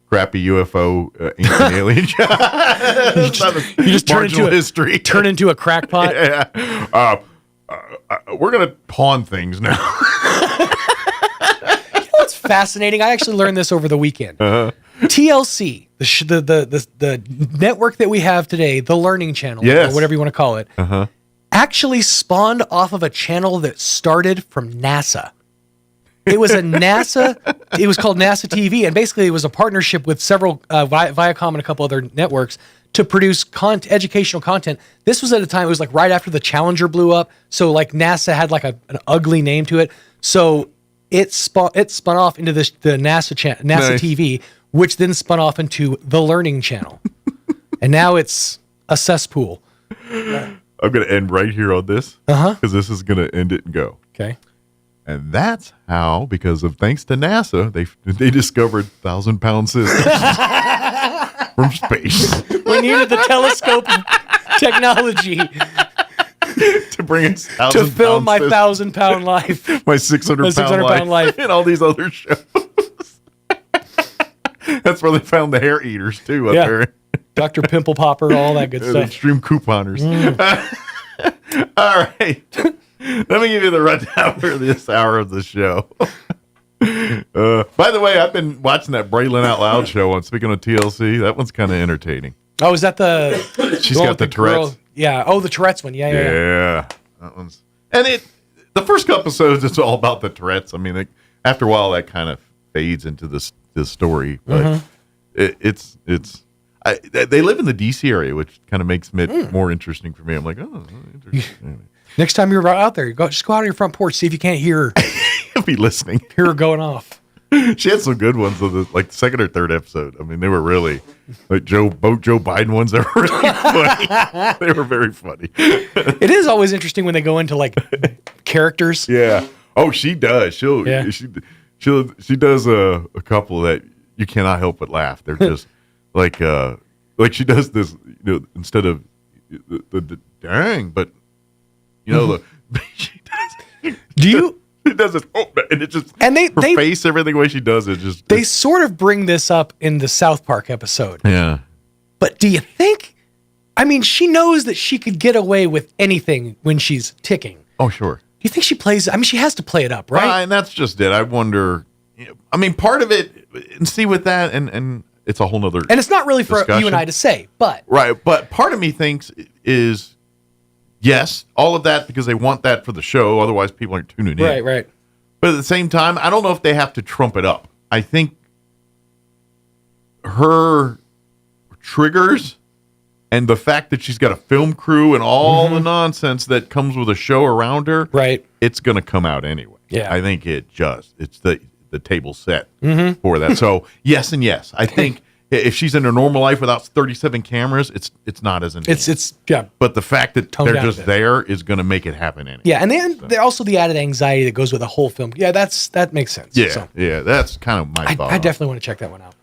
crappy UFO ancient alien. You just turn into history. Turn into a crackpot. Yeah. We're gonna pawn things now. What's fascinating? I actually learned this over the weekend. TLC, the network that we have today, the Learning Channel, Yes. or whatever you want to call it, actually spawned off of a channel that started from NASA. It was it was called NASA TV, and basically it was a partnership with several, Viacom and a couple other networks to produce educational content. This was at a time, it was like right after the Challenger blew up, so like NASA had like an ugly name to it. So it spun off into the NASA Nice. TV, which then spun off into the Learning Channel. And now it's a cesspool. I'm gonna end right here on this because this is gonna end it and go. Okay. And that's how, thanks to NASA, they discovered 1,000-pound systems from space. We needed the telescope technology to bring us to film my 1,000-pound life, my 600-pound life, and all these other shows. That's where they found the hair eaters too. Up there. Dr. Pimple Popper, all that good The stuff. extreme couponers. All right. Let me give you the rundown for this hour of the show. By the way, I've been watching that Braylon Out Loud show on, speaking of TLC. That one's kind of entertaining. Oh, is that She's one got with the Tourette's. girl? Yeah. Oh, the Tourette's one. Yeah. That one's. And the first couple episodes, it's all about the Tourette's. I mean, after a while, that kind of fades into this story. But it's they live in the D.C. area, which kind of makes it more interesting for me. I'm like, oh, interesting. Next time you're out there, just go out on your front porch, see if you can't hear You'll be listening. Hear her going off. She had some good ones of the second or third episode. I mean, they were really both Joe Biden ones. They were really funny. They were very funny. It is always interesting when they go into like characters. Yeah. Oh, she does. She does a couple that you cannot help but laugh. They're just like she does this, instead of the dang, but she does. Do you? She does it, and it just her face, everything the way she does it, just they sort of bring this up in the South Park episode. Yeah. But do you think? I mean, she knows that she could get away with anything when she's ticking. Oh, sure. Do you think she plays? I mean, she has to play it up, right? And that's just it. I wonder. I mean, part of it, and see with that, and it's a whole nother. And it's not really for discussion. you and I to say, but right. But part of me thinks is. Yes, all of that because they want that for the show. Otherwise, people aren't tuning in. Right. But at the same time, I don't know if they have to trump it up. I think her triggers and the fact that she's got a film crew and all the nonsense that comes with a show around her, right? It's going to come out anyway. Yeah, I think it's the table set for that. So yes and yes, I think. If she's in her normal life without 37 cameras, it's not as intense. It's yeah. But the fact that Toned they're down a just bit. there is going to make it happen anyway. Yeah, and then there's also the added anxiety that goes with a whole film. Yeah, that makes sense. Yeah, So, yeah, that's kind of my thought. I definitely want to check that one out.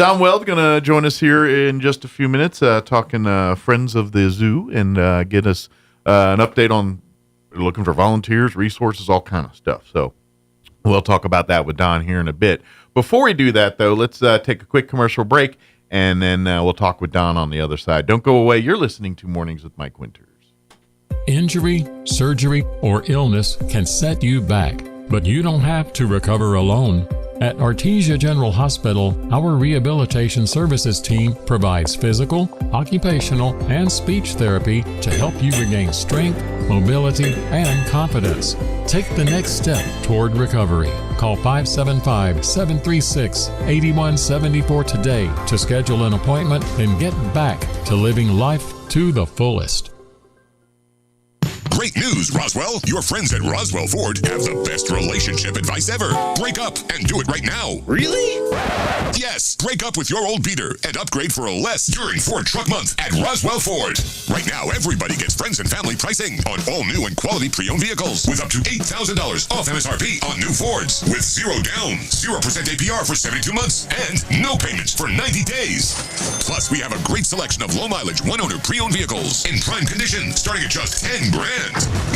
Don Weld going to join us here in just a few minutes, talking Friends of the Zoo, and get us an update on looking for volunteers, resources, all kind of stuff. So we'll talk about that with Don here in a bit. Before we do that, though, let's take a quick commercial break, and then we'll talk with Don on the other side. Don't go away. You're listening to Mornings with Mike Winters. Injury, surgery, or illness can set you back, but you don't have to recover alone. At Artesia General Hospital, our rehabilitation services team provides physical, occupational, and speech therapy to help you regain strength, mobility, and confidence. Take the next step toward recovery. Call 575-736-8174 today to schedule an appointment and get back to living life to the fullest. Great news, Roswell. Your friends at Roswell Ford have the best relationship advice ever. Break up and do it right now. Really? Yes. Break up with your old beater and upgrade for less during Ford Truck Month at Roswell Ford. Right now, everybody gets friends and family pricing on all new and quality pre-owned vehicles with up to $8,000 off MSRP on new Fords with 0 down, 0% APR for 72 months, and no payments for 90 days. Plus, we have a great selection of low-mileage, one-owner pre-owned vehicles in prime condition starting at just $10,000.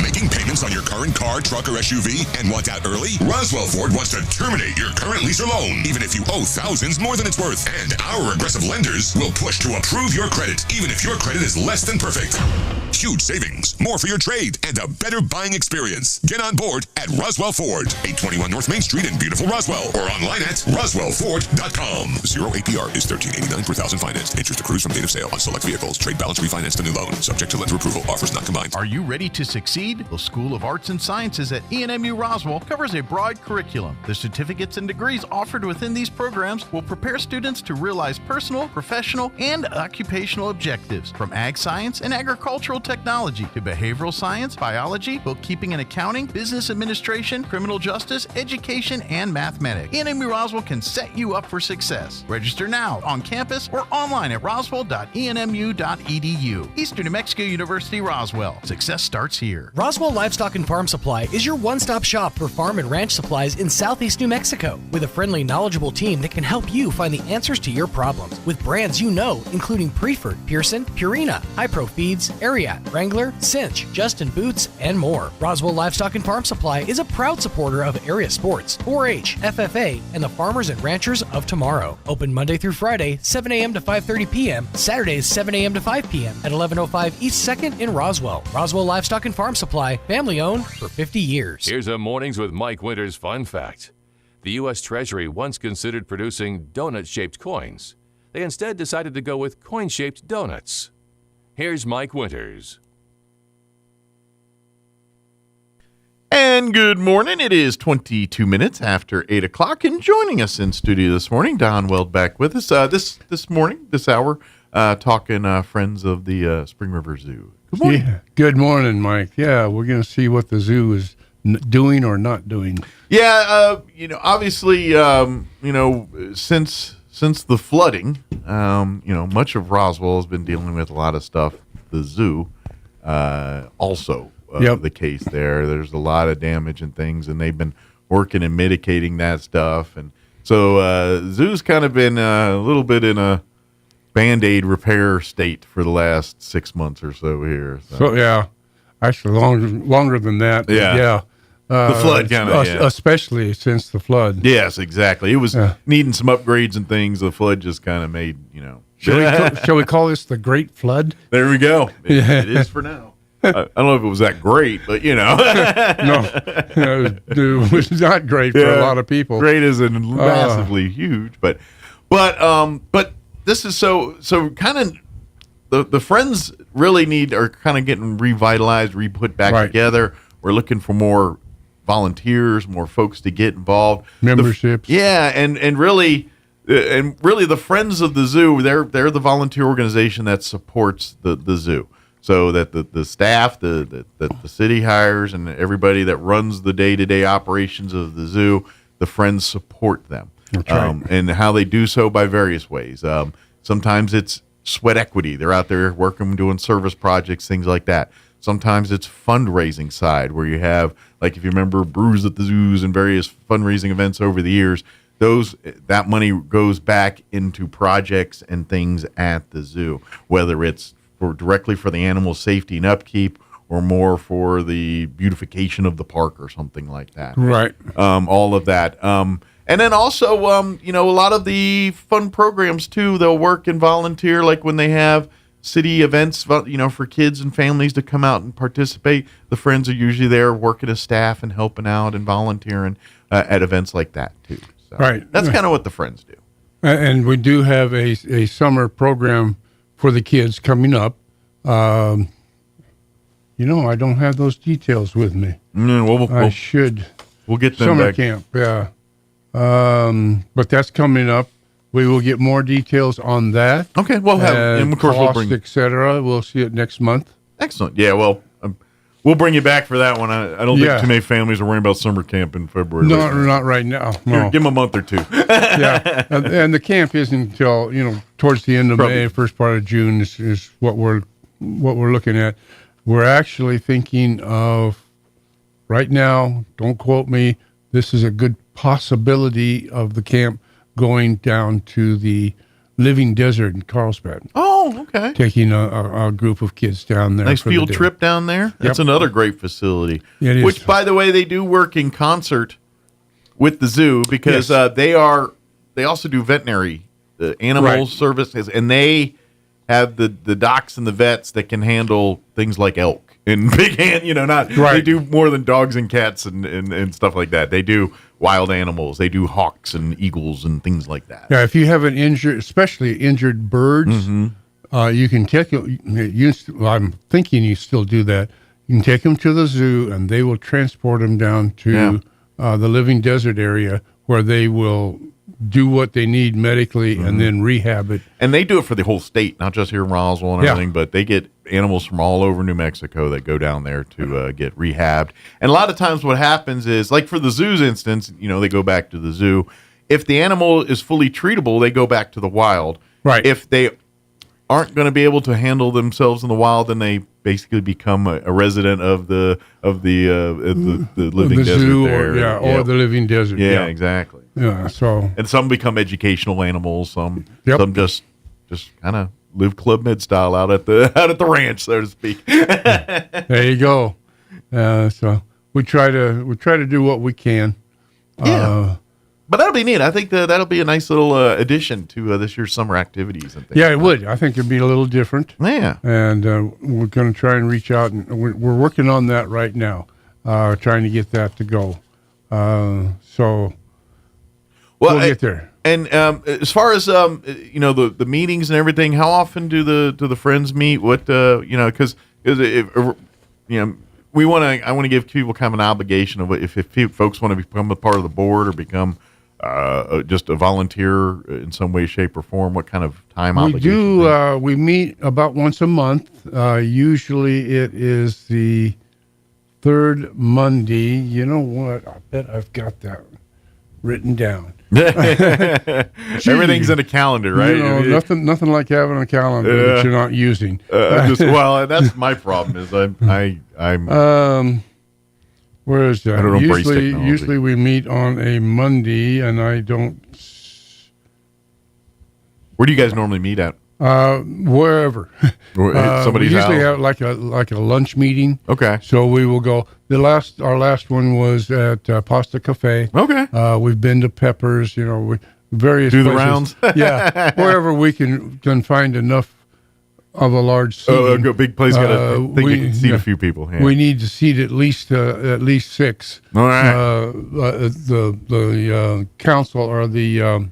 Making payments on your current car, truck, or SUV and want out early? Roswell Ford wants to terminate your current lease or loan, even if you owe thousands more than it's worth. And our aggressive lenders will push to approve your credit, even if your credit is less than perfect. Huge savings, more for your trade, and a better buying experience. Get on board at Roswell Ford, 821 North Main Street in beautiful Roswell, or online at roswellford.com. 0 APR is $13.89 per thousand financed. Interest accrues from date of sale on select vehicles. Trade balance refinanced to new loan. Subject to lender approval. Offers not combined. Are you ready to succeed? The School of Arts and Sciences at ENMU Roswell covers a broad curriculum. The certificates and degrees offered within these programs will prepare students to realize personal, professional, and occupational objectives, from ag science and agricultural technology to behavioral science, biology, bookkeeping and accounting, business administration, criminal justice, education, and mathematics. ENMU Roswell can set you up for success. Register now on campus or online at roswell.enmu.edu. Eastern New Mexico University, Roswell. Success starts here. Roswell Livestock and Farm Supply is your one-stop shop for farm and ranch supplies in southeast New Mexico, with a friendly, knowledgeable team that can help you find the answers to your problems, with brands you know, including Preferred, Pearson, Purina, Hypro Feeds, Ariat, Wrangler, Cinch, Justin Boots, and more. Roswell Livestock and Farm Supply is a proud supporter of area sports, 4-H, FFA, and the farmers and ranchers of tomorrow. Open Monday through Friday, 7 a.m. to 5:30 p.m., Saturdays, 7 a.m. to 5 p.m. at 1105 East 2nd in Roswell. Roswell Livestock and Farm Supply, family owned for 50 years. Here's a Mornings with Mike Winters fun fact. The U.S. Treasury once considered producing donut-shaped coins. They instead decided to go with coin-shaped donuts. Here's Mike Winters. And good morning. It is 22 minutes after 8 o'clock, and joining us in studio this morning, Don Weld back with us this morning, this hour, talking Friends of the Spring River Zoo. Good morning. Yeah. Good morning, Mike. Yeah, we're going to see what the zoo is doing or not doing. Yeah, obviously, since the flooding, much of Roswell has been dealing with a lot of stuff. The zoo, also the case there. There's a lot of damage and things, and they've been working and mitigating that stuff. And so zoo's kind of been a little bit in a Band-Aid repair state for the last 6 months or so here. So yeah, actually longer than that. Yeah. The flood kind of, especially since the flood. Yes, exactly. It was needing some upgrades and things. The flood just kind of made, Shall we call this the Great Flood? There we go. It is for now. I don't know if it was that great, but No, it was not great for a lot of people. Great isn't massively huge, but this is so kind of the friends really are kind of getting revitalized, re-put back together. We're looking for more volunteers, more folks to get involved. Memberships. And really the Friends of the Zoo, they're the volunteer organization that supports the zoo. So that the staff, that the city hires, and everybody that runs the day-to-day operations of the zoo, the Friends support them. That's right. And how they do so by various ways. Sometimes it's sweat equity. They're out there working, doing service projects, things like that. Sometimes it's fundraising side, where you have, like if you remember Brews at the Zoos and various fundraising events over the years, that money goes back into projects and things at the zoo, whether it's directly for the animal safety and upkeep or more for the beautification of the park or something like that. Right. All of that. And then also, a lot of the fun programs too, they'll work and volunteer, like when they have city events, for kids and families to come out and participate. The Friends are usually there working as staff and helping out and volunteering at events like that too. So right. That's kind of what the Friends do. And we do have a summer program for the kids coming up. I don't have those details with me. I should. We'll get them summer back. Camp, yeah. But that's coming up. We will get more details on that. Okay, we'll have, and of course, cost, we'll bring, etc. We'll see it next month. Excellent. Yeah, well, we'll bring you back for that one. I don't think too many families are worrying about summer camp in February. No, not right now. No. Here, give them a month or two. Yeah, and the camp isn't until towards the end of May, first part of June is what we're looking at. We're actually thinking of right now. Don't quote me. This is a good possibility of the camp going down to the Living Desert in Carlsbad. Oh, okay. Taking a group of kids down there. Nice for the field day. trip down there. That's another great facility. It is. Which, by the way, they do work in concert with the zoo because they also do veterinary animal services, and they have the docs and the vets that can handle things like elk and big they do more than dogs and cats and stuff like that. They do wild animals. They do hawks and eagles and things like that. Yeah, if you have an especially injured birds, you can take them. I'm thinking you still do that. You can take them to the zoo, and they will transport them down to the Living Desert area where they will do what they need medically and then rehab it. And they do it for the whole state, not just here in Roswell and everything, but they get animals from all over New Mexico that go down there to get rehabbed. And a lot of times what happens is, like for the zoo's instance, they go back to the zoo. If the animal is fully treatable, they go back to the wild. Right. If they aren't going to be able to handle themselves in the wild, then they basically become a resident of the living desert zoo there. or the Living Desert. Yeah, exactly. Yeah, so and some become educational animals. Some just kind of live Club Med style out at the ranch, so to speak. There you go. So we try to do what we can. But that'll be neat. I think that'll be a nice little addition to this year's summer activities and things. Yeah, it would. I think it'd be a little different. Yeah. And we're going to try and reach out, and we're working on that right now, trying to get that to go. So we'll get there. And as far as the meetings and everything, how often do the Friends meet? What because we want to. I want to give people kind of an obligation of if folks want to become a part of the board or become just a volunteer in some way, shape, or form. What kind of time obligation? We do. We meet about once a month. Usually, it is the third Monday. You know what? I bet I've got that written down. Everything's in a calendar, right? Nothing like having a calendar that you're not using. That's my problem. Is I'm. Where is that? I don't embrace technology. Usually we meet on a Monday, and I don't. Where do you guys normally meet at? Wherever. Somebody's we usually house? have like a lunch meeting. Okay. So we will go. Our last one was at Pasta Cafe. Okay. We've been to Peppers. Various do the places. rounds. Yeah, wherever we can find enough of a large seating. A big place. Got to think you can seat a few people. Yeah. We need to seat at least 6. All right. The council or the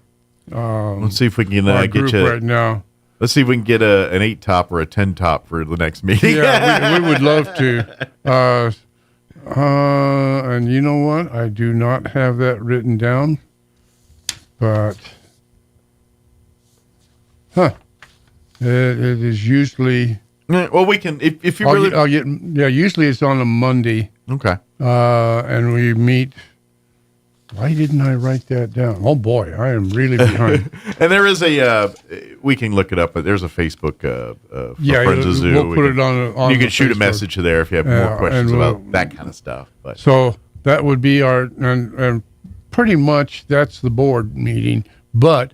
let's see if we can get you right now. Let's see if we can get an 8-top or a 10-top for the next meeting. Yeah, we would love to. And you know what? I do not have that written down, but it is usually. Well, we can if you really. I'll get. Yeah, usually it's on a Monday. Okay. And we meet. Why didn't I write that down? Oh boy, I am really behind. And there is we can look it up, but there's a Facebook Friends of Zoo. We'll put it on you can shoot a message there if you have more questions about that kind of stuff. But so that would be our and pretty much that's the board meeting, but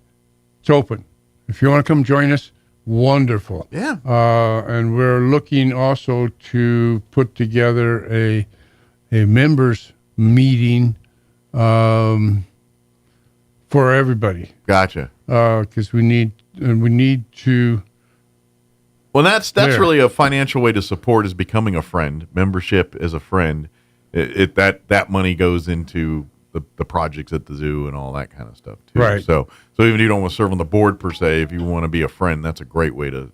it's open. If you want to come join us, wonderful. Yeah. And we're looking also to put together a members meeting for everybody. Gotcha. Because we need to. Well, that's really a financial way to support is becoming a friend. Membership as a friend. That money goes into the projects at the zoo and all that kind of stuff too. Right. So even if you don't want to serve on the board per se, if you want to be a friend, that's a great way to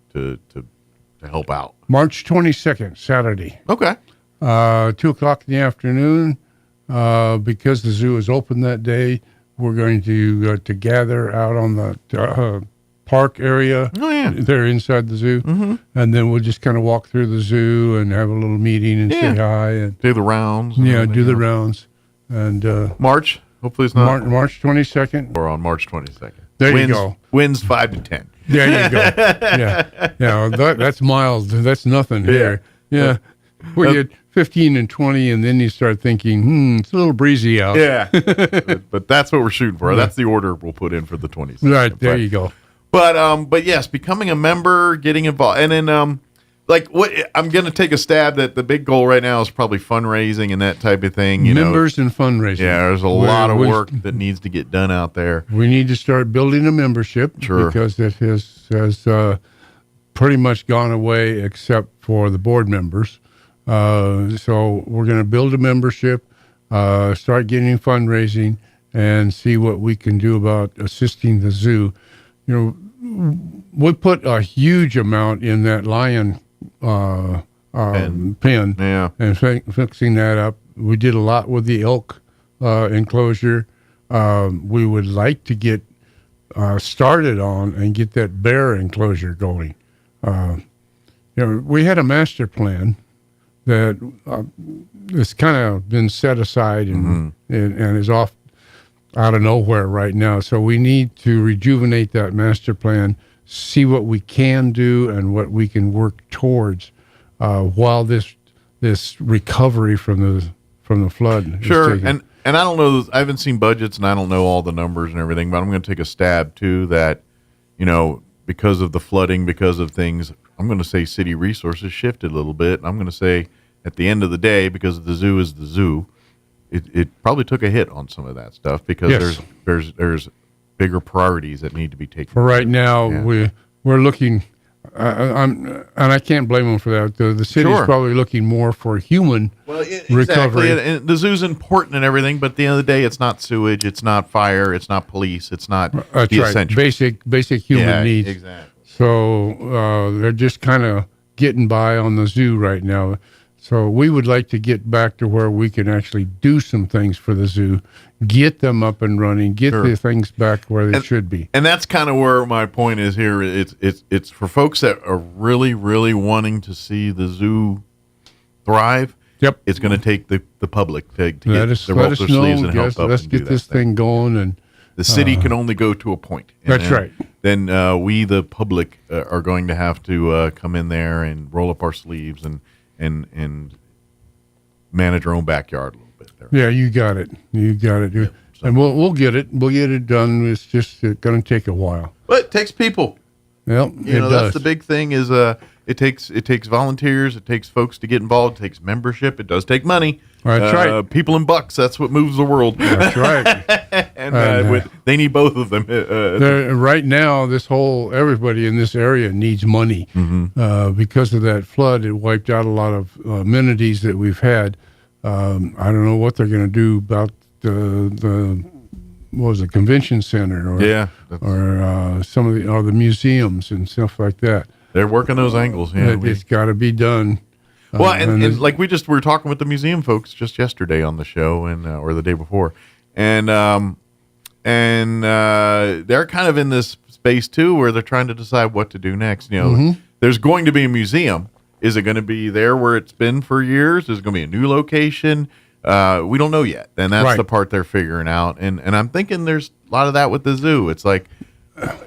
help out. March 22nd, Saturday. Okay. 2:00 in the afternoon. Because the zoo is open that day, we're going to gather out on the park area. Oh, yeah. They're inside the zoo. Mm-hmm. And then we'll just kind of walk through the zoo and have a little meeting and say hi. And do the rounds. Yeah, do the rounds. And March, hopefully it's not. March 22nd. Or on March 22nd. There you go. Winds 5 to 10. There you go. Yeah, that's mild. That's nothing here. Yeah. We get 15 and 20, and then you start thinking, it's a little breezy out. Yeah. but that's what we're shooting for. That's the order we'll put in for the 22nd. Right, there you go. But yes, becoming a member, getting involved. And then, what I'm going to take a stab that the big goal right now is probably fundraising and that type of thing. Members and fundraising. Yeah, there's a lot of work that needs to get done out there. We need to start building a membership because it has pretty much gone away except for the board members. So we're going to build a membership, start getting fundraising, and see what we can do about assisting the zoo. We put a huge amount in that lion pen and fixing that up. We did a lot with the elk enclosure. We would like to get started on and get that bear enclosure going. We had a master plan that has kind of been set aside and is off out of nowhere right now. So we need to rejuvenate that master plan, see what we can do and what we can work towards while this recovery from the flood. Sure, and I don't know. I haven't seen budgets, and I don't know all the numbers and everything. But I'm going to take a stab too that, because of the flooding, because of things, I'm going to say city resources shifted a little bit. I'm going to say at the end of the day, because the zoo is the zoo, it probably took a hit on some of that stuff because there's bigger priorities that need to be taken. For right now, we're looking, and I can't blame them for that. The city's probably looking more for human recovery. And the zoo's important and everything, but at the end of the day, it's not sewage, it's not fire, it's not police, it's not the essential. Basic human needs. Exactly. So they're just kind of getting by on the zoo right now. So we would like to get back to where we can actually do some things for the zoo, get them up and running, get the things back where they should be. And that's kind of where my point is here. It's for folks that are really, really wanting to see the zoo thrive. Yep. It's going to take the public to get let us roll their sleeves and help up. Let's get this thing going. And the city can only go to a point. That's right. Then we, the public, are going to have to come in there and roll up our sleeves and manage our own backyard a little bit there. Yeah, you got it. Yeah, and we'll get it. We'll get it done. It's just going to take a while. But it takes people. Yep, it does. That's the big thing is it takes volunteers, it takes folks to get involved, it takes membership, it does take money. That's right. People and bucks, that's what moves the world. That's right. and they need both of them. Right now, everybody in this area needs money. Because of that flood, it wiped out a lot of amenities that we've had. I don't know what they're going to do about the convention center or some of the museums and stuff like that. They're working those angles. Yeah, it's got to be done. Well, and like we were talking with the museum folks just yesterday on the show or the day before, and they're kind of in this space too where they're trying to decide what to do next. There's going to be a museum. Is it going to be there where it's been for years? Is it going to be a new location? We don't know yet, and that's the part they're figuring out. And I'm thinking there's a lot of that with the zoo. It's like,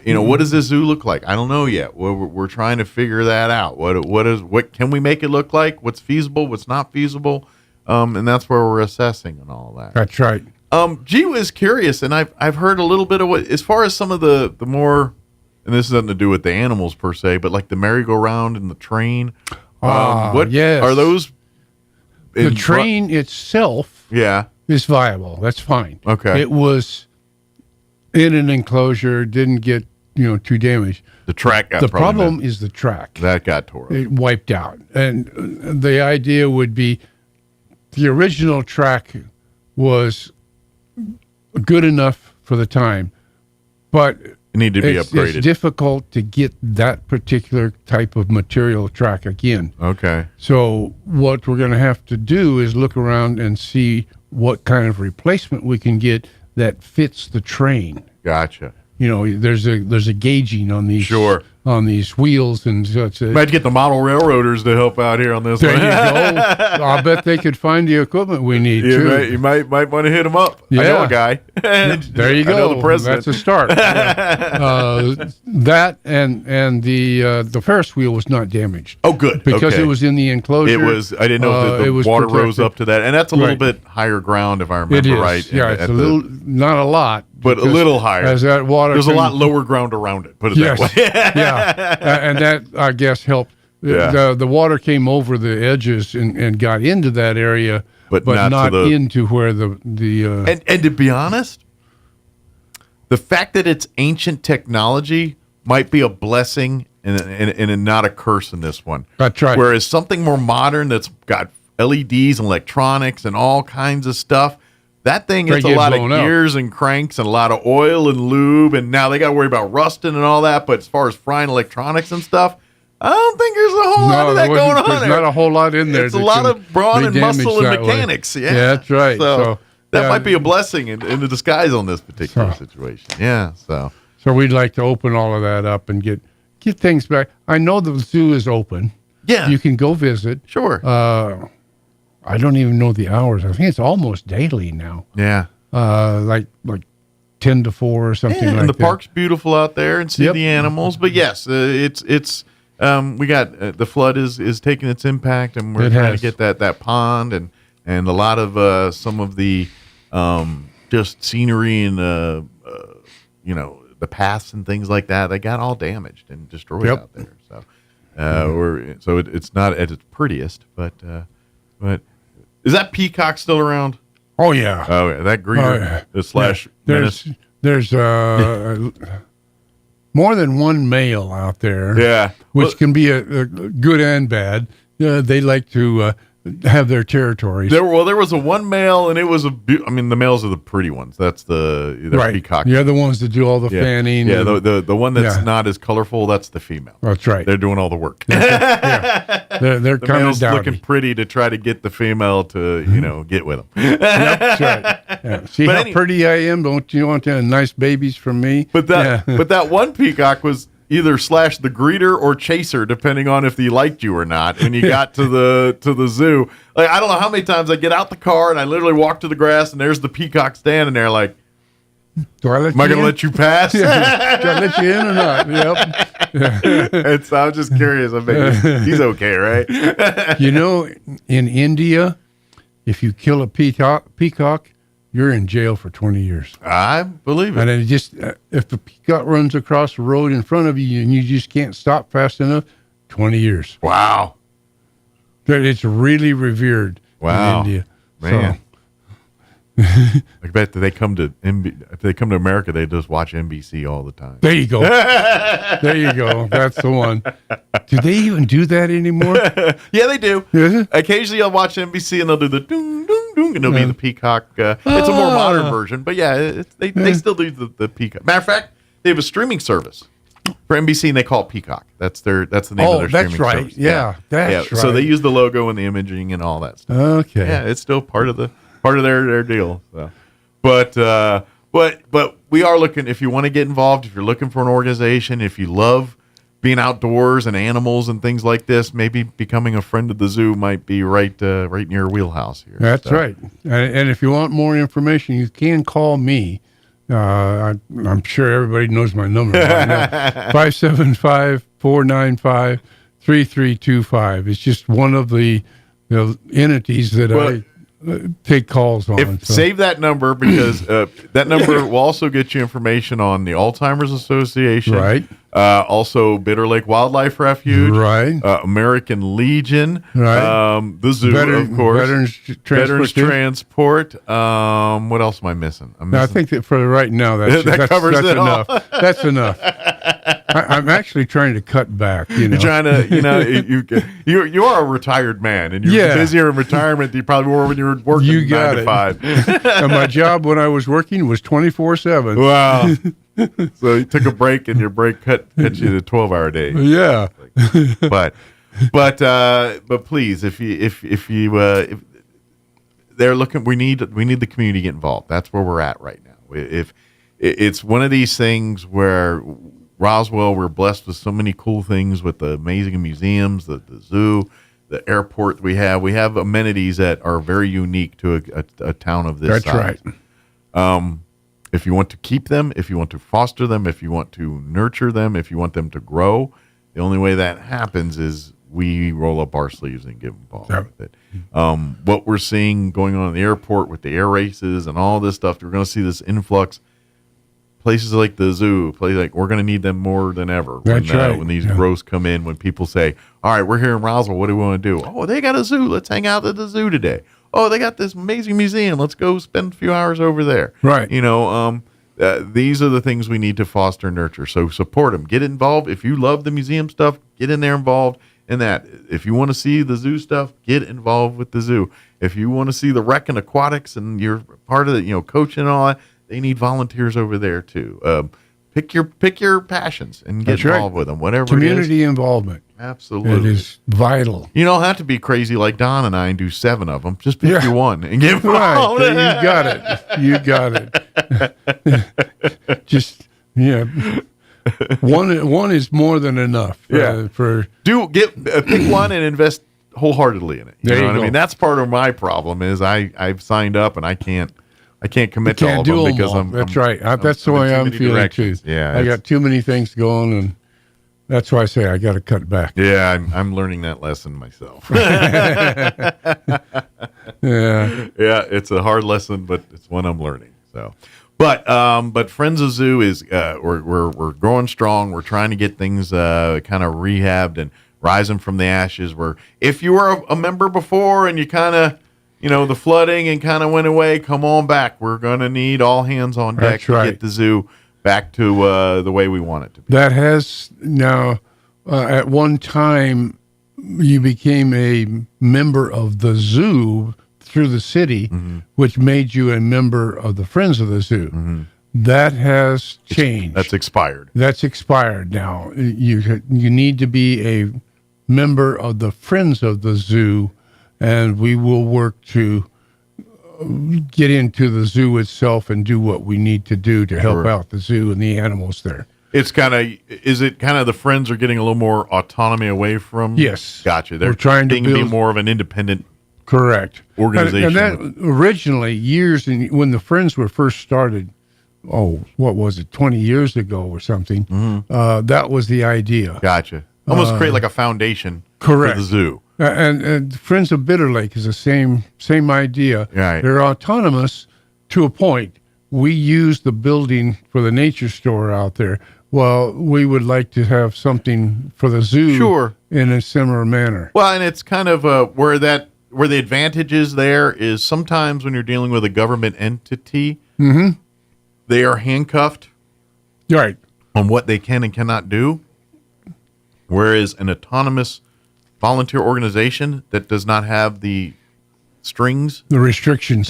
what does this zoo look like? I don't know yet. We're trying to figure that out. What can we make it look like? What's feasible? What's not feasible? And that's where we're assessing and all that. That's right. G was curious, and I've heard a little bit of what, as far as some of the more, and this has nothing to do with the animals per se, but like the merry-go-round and the train. What are those? The train itself is viable. That's fine. Okay. It was in an enclosure, didn't get too damaged. The track got the problem is the track. That got tore up. It wiped out. And the idea would be the original track was good enough for the time, but it needed to be upgraded. It's difficult to get that particular type of material track again. Okay. So what we're going to have to do is look around and see what kind of replacement we can get that fits the train. Gotcha. There's a gauging on these on these wheels and such. Might get the model railroaders to help out here on this there one. You go. I'll bet they could find the equipment we need too. You might want to hit them up. Yeah. I know a guy. There you go. I know the president. That's a start. That and the Ferris wheel was not damaged. Oh, good. Because okay. it was in the enclosure. It was. I didn't know that the water rose up to that, and that's a little bit higher ground if I remember right. Yeah, it's a little, not a lot. But a little higher. As that water, there's a lot lower ground around it. Put it that way. And that I guess helped. Yeah. The water came over the edges and got into that area, but not into where the And to be honest, the fact that it's ancient technology might be a blessing and not a curse in this one. That's right. Whereas something more modern that's got LEDs and electronics and all kinds of stuff. That thing gets a lot of gears and cranks and a lot of oil and lube, and now they got to worry about rusting and all that. But as far as frying electronics and stuff, I don't think there's a whole lot of that going on there. There's not a whole lot in there. It's a lot of brawn and muscle and mechanics. Yeah, that's right. So that might be a blessing in the disguise on this particular situation. Yeah. So we'd like to open all of that up and get things back. I know the zoo is open. Yeah, you can go visit. Sure. I don't even know the hours. I think it's almost daily now. Yeah. Like 10 to 4 or something like that. And the park's beautiful out there and see the animals. But yes, it's we got the flood is taking its impact, and we're trying to get that pond and a lot of some of the just scenery and the paths and things like that. They got all damaged and destroyed out there. So it's not at its prettiest, but is that peacock still around? Oh yeah. Oh yeah, that greeter slash menace. There's more than one male out there. Yeah, which can be a good and bad. They like to have their territories. There was a one male, and it was the males are the pretty ones. That's the peacock. Yeah, the ones that do all the fanning. Yeah, the one that's not as colorful, that's the female. That's right. They're doing all the work. They're kind of looking pretty to try to get the female to get with them. That's right. Yeah. See how pretty I am? Don't you want to have nice babies from me? But that one peacock was either slash the greeter or chaser, depending on if he liked you or not. When you got to the zoo, like I don't know how many times I get out the car and I literally walk to the grass and there's the peacock standing there, like, am I going to let you pass? Do I let you in or not? Yep. So I'm just curious. I mean, he's okay, right? In India, if you kill a peacock, you're in jail for 20 years. I believe it. And then if the peacock runs across the road in front of you and you just can't stop fast enough, 20 years. Wow. It's really revered in India. Man. I bet if they come to America, they just watch NBC all the time. There you go. There you go. That's the one. Do they even do that anymore? Yeah, they do. Is it? Occasionally, I'll watch NBC and they'll do the doom, doom, doom, and it'll be the peacock. It's a more modern version, but yeah, they still do the peacock. Matter of fact, they have a streaming service for NBC, and they call it Peacock. That's the name of their streaming service. Right. Yeah, that's right. So they use the logo and the imaging and all that stuff. Okay. Yeah, it's still part of their deal. So. But we are looking, if you want to get involved, if you're looking for an organization, if you love being outdoors and animals and things like this, maybe becoming a friend of the zoo might be right near your wheelhouse here. That's right. And if you want more information, you can call me. I'm sure everybody knows my number right now. 575-495-3325. It's just one of the entities that take calls on. Save that number because that number will also get you information on the Alzheimer's Association. Right. Also, Bitter Lake Wildlife Refuge. Right. American Legion. Right. The zoo, of course. Veterans Transport. What else am I missing? I think that for right now, that covers that's it enough. all. That's enough. I'm actually trying to cut back. You know, you're trying to, you are a retired man, and you're busier in retirement than you probably were when you were working 9 to 5. And my job when I was working was 24/7. Wow. So you took a break, and your break cut you to 12-hour day. Yeah. But please, if they're looking, we need the community to get involved. That's where we're at right now. If it's one of these things where Roswell, we're blessed with so many cool things with the amazing museums, the zoo, the airport we have amenities that are very unique to a town of this size. That's right. If you want to keep them, if you want to foster them, if you want to nurture them, if you want them to grow, the only way that happens is we roll up our sleeves and get involved with it. What we're seeing going on in the airport with the air races and all this stuff, we're going to see this influx. Places like the zoo, we're going to need them more than ever. That's right. When these growths come in, when people say, all right, we're here in Roswell, what do we want to do? Oh, they got a zoo. Let's hang out at the zoo today. Oh, they got this amazing museum. Let's go spend a few hours over there. Right. These are the things we need to foster and nurture. So support them. Get involved. If you love the museum stuff, get in there involved in that. If you want to see the zoo stuff, get involved with the zoo. If you want to see the rec and aquatics and you're part of the, coaching and all that, they need volunteers over there too. Pick your passions and get involved with them. Whatever community involvement. Absolutely, it is vital. You don't have to be crazy like Don and I and do 7 of them. Just pick your one and get involved. Right, you got it. You got it. Just one is more than enough. Pick one and invest wholeheartedly in it. You know what I mean? That's part of my problem is I've signed up and I can't commit to all of them because That's right. That's the way I'm feeling too. Yeah, I got too many things going, and that's why I say I got to cut back. Yeah, I'm learning that lesson myself. Yeah, it's a hard lesson, but it's one I'm learning. So, but Friends of Zoo is we're growing strong. We're trying to get things kind of rehabbed and rising from the ashes. If you were a member before and you kind of the flooding and kind of went away, come on back. We're going to need all hands on deck to get the zoo back to the way we want it to be. That has now, at one time, you became a member of the zoo through the city, which made you a member of the Friends of the Zoo. That has changed. That's expired. That's expired now. You need to be a member of the Friends of the Zoo, and we will work to get into the zoo itself and do what we need to do to help out the zoo and the animals there. Is it kind of the Friends are getting a little more autonomy away from? Yes. Gotcha. They're trying to be more of an independent organization. And that originally, when the Friends were first started, what was it, 20 years ago or something, that was the idea. Gotcha. Almost create like a foundation for the zoo. And Friends of Bitter Lake is the same idea. Right. They're autonomous to a point. We use the building for the nature store out there. Well, we would like to have something for the zoo in a similar manner. Well, and it's kind of where the advantage is there is sometimes when you're dealing with a government entity, they are handcuffed on what they can and cannot do, whereas an autonomous volunteer organization that does not have the strings, the restrictions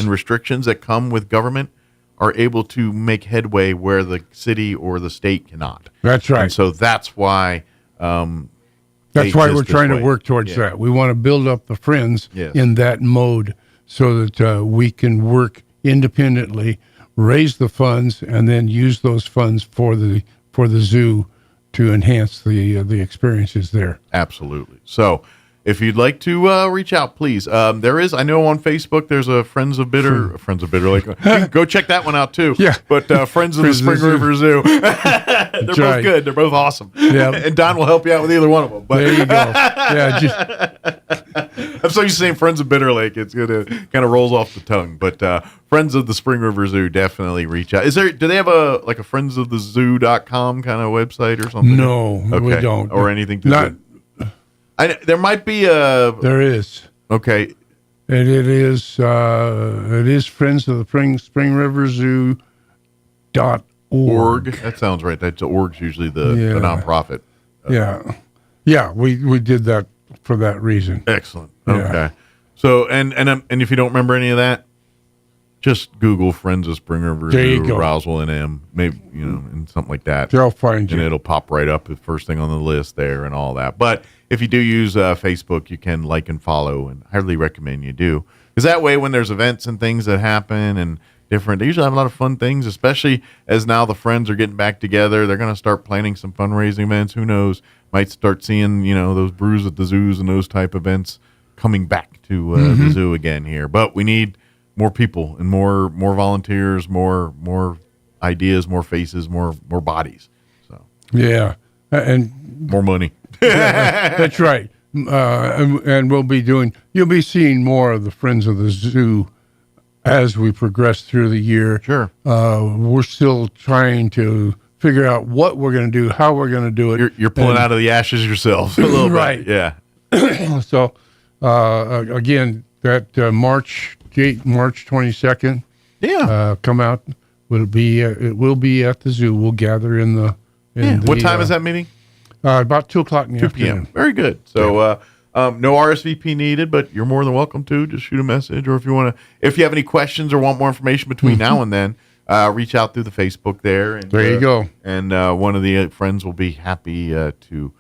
that come with government are able to make headway where the city or the state cannot. That's right. And so that's why that's why we're trying to work towards that. We want to build up the Friends in that mode so that we can work independently, raise the funds, and then use those funds for the zoo to enhance the experiences there. Absolutely. So if you'd like to reach out, please. There is, I know on Facebook, there's a Friends of Bitter Lake. You can go check that one out too. Yeah. But Friends of the Spring River Zoo. They're both good. They're both awesome. Yeah. And Don will help you out with either one of them. But there you go. Yeah. I'm so used to saying Friends of Bitter Lake. It's kind of rolls off the tongue. But Friends of the Spring River Zoo, definitely reach out. Do they have a friendsofthezoo.com kind of website or something? No, we don't. Or anything to do? There might be a. There is. Okay. And it is Friends of the Spring River Zoo .org. That sounds right. That's org's usually the nonprofit. Yeah, we did that for that reason. Excellent. Okay. Yeah. So and if you don't remember any of that, just Google Friends of Spring River Zoo, Roswell NM, maybe and something like that. They'll find you, and it'll pop right up the first thing on the list there and all that. But if you do use Facebook, you can like and follow, and I highly recommend you do, because that way, when there's events and things that happen and different, they usually have a lot of fun things. Especially as now the friends are getting back together, they're going to start planning some fundraising events. Who knows? Might start seeing those brews at the zoos and those type events coming back to the zoo again here. But we need more people and more volunteers, more ideas, more faces, more bodies. So yeah, and more money. That's right. And you'll be seeing more of the Friends of the Zoo as we progress through the year. Sure. We're still trying to figure out what we're going to do, how we're going to do it. You're pulling out of the ashes yourselves a little right. bit. Yeah. So, again, that March 22nd. Yeah. Come out. It will be at the zoo. We'll gather in the. What time is that meeting? About 2:00 in the 2 afternoon. p.m. Very good. So no RSVP needed, but you're more than welcome to just shoot a message, or if you have any questions or want more information between now and then, reach out through the Facebook there. And, there you go. And one of the friends will be happy to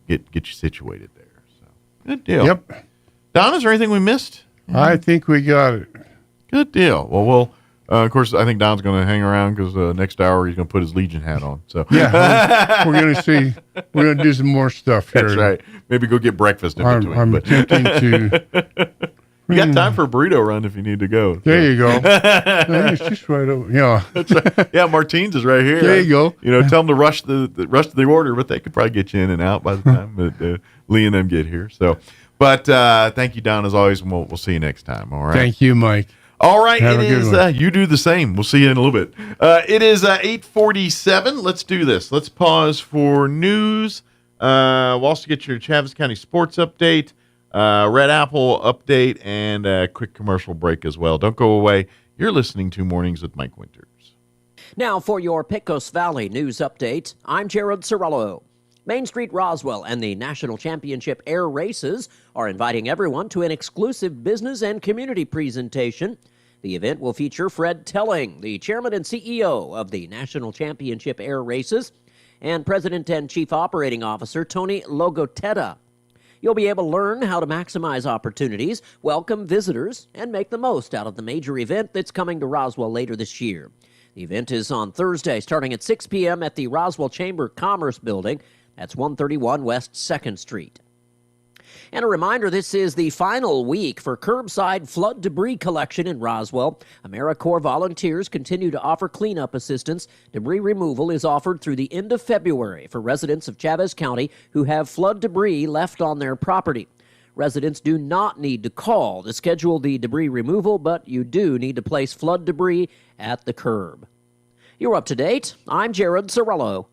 get you situated there. So good deal. Yep. Don, is there anything we missed? I think we got it. Good deal. Well, we'll. Of course, I think Don's going to hang around because next hour he's going to put his Legion hat on. So yeah, we're going to see. We're going to do some more stuff here. That's right. Maybe go get breakfast in between. I'm attempting to. We got time for a burrito run if you need to go. There you go. It's just right over. Yeah. That's right. Yeah, Martine's is right here. There you go. Tell them to rush the order, but they could probably get you in and out by the time Lee and them get here. So, but thank you, Don, as always, and we'll see you next time. All right. Thank you, Mike. All right, it is. You do the same. We'll see you in a little bit. It is 8:47. Let's do this. Let's pause for news. We'll also get your Chaves County sports update, Red Apple update, and a quick commercial break as well. Don't go away. You're listening to Mornings with Mike Winters. Now for your Pecos Valley news update, I'm Jared Cerullo. Main Street Roswell and the National Championship Air Races are inviting everyone to an exclusive business and community presentation. The event will feature Fred Telling, the chairman and CEO of the National Championship Air Races, and President and Chief Operating Officer Tony Logoteta. You'll be able to learn how to maximize opportunities, welcome visitors, and make the most out of the major event that's coming to Roswell later this year. The event is on Thursday, starting at 6 p.m. at the Roswell Chamber of Commerce building. That's 131 West 2nd Street. And a reminder, this is the final week for curbside flood debris collection in Roswell. AmeriCorps volunteers continue to offer cleanup assistance. Debris removal is offered through the end of February for residents of Chaves County who have flood debris left on their property. Residents do not need to call to schedule the debris removal, but you do need to place flood debris at the curb. You're up to date. I'm Jared Cerullo.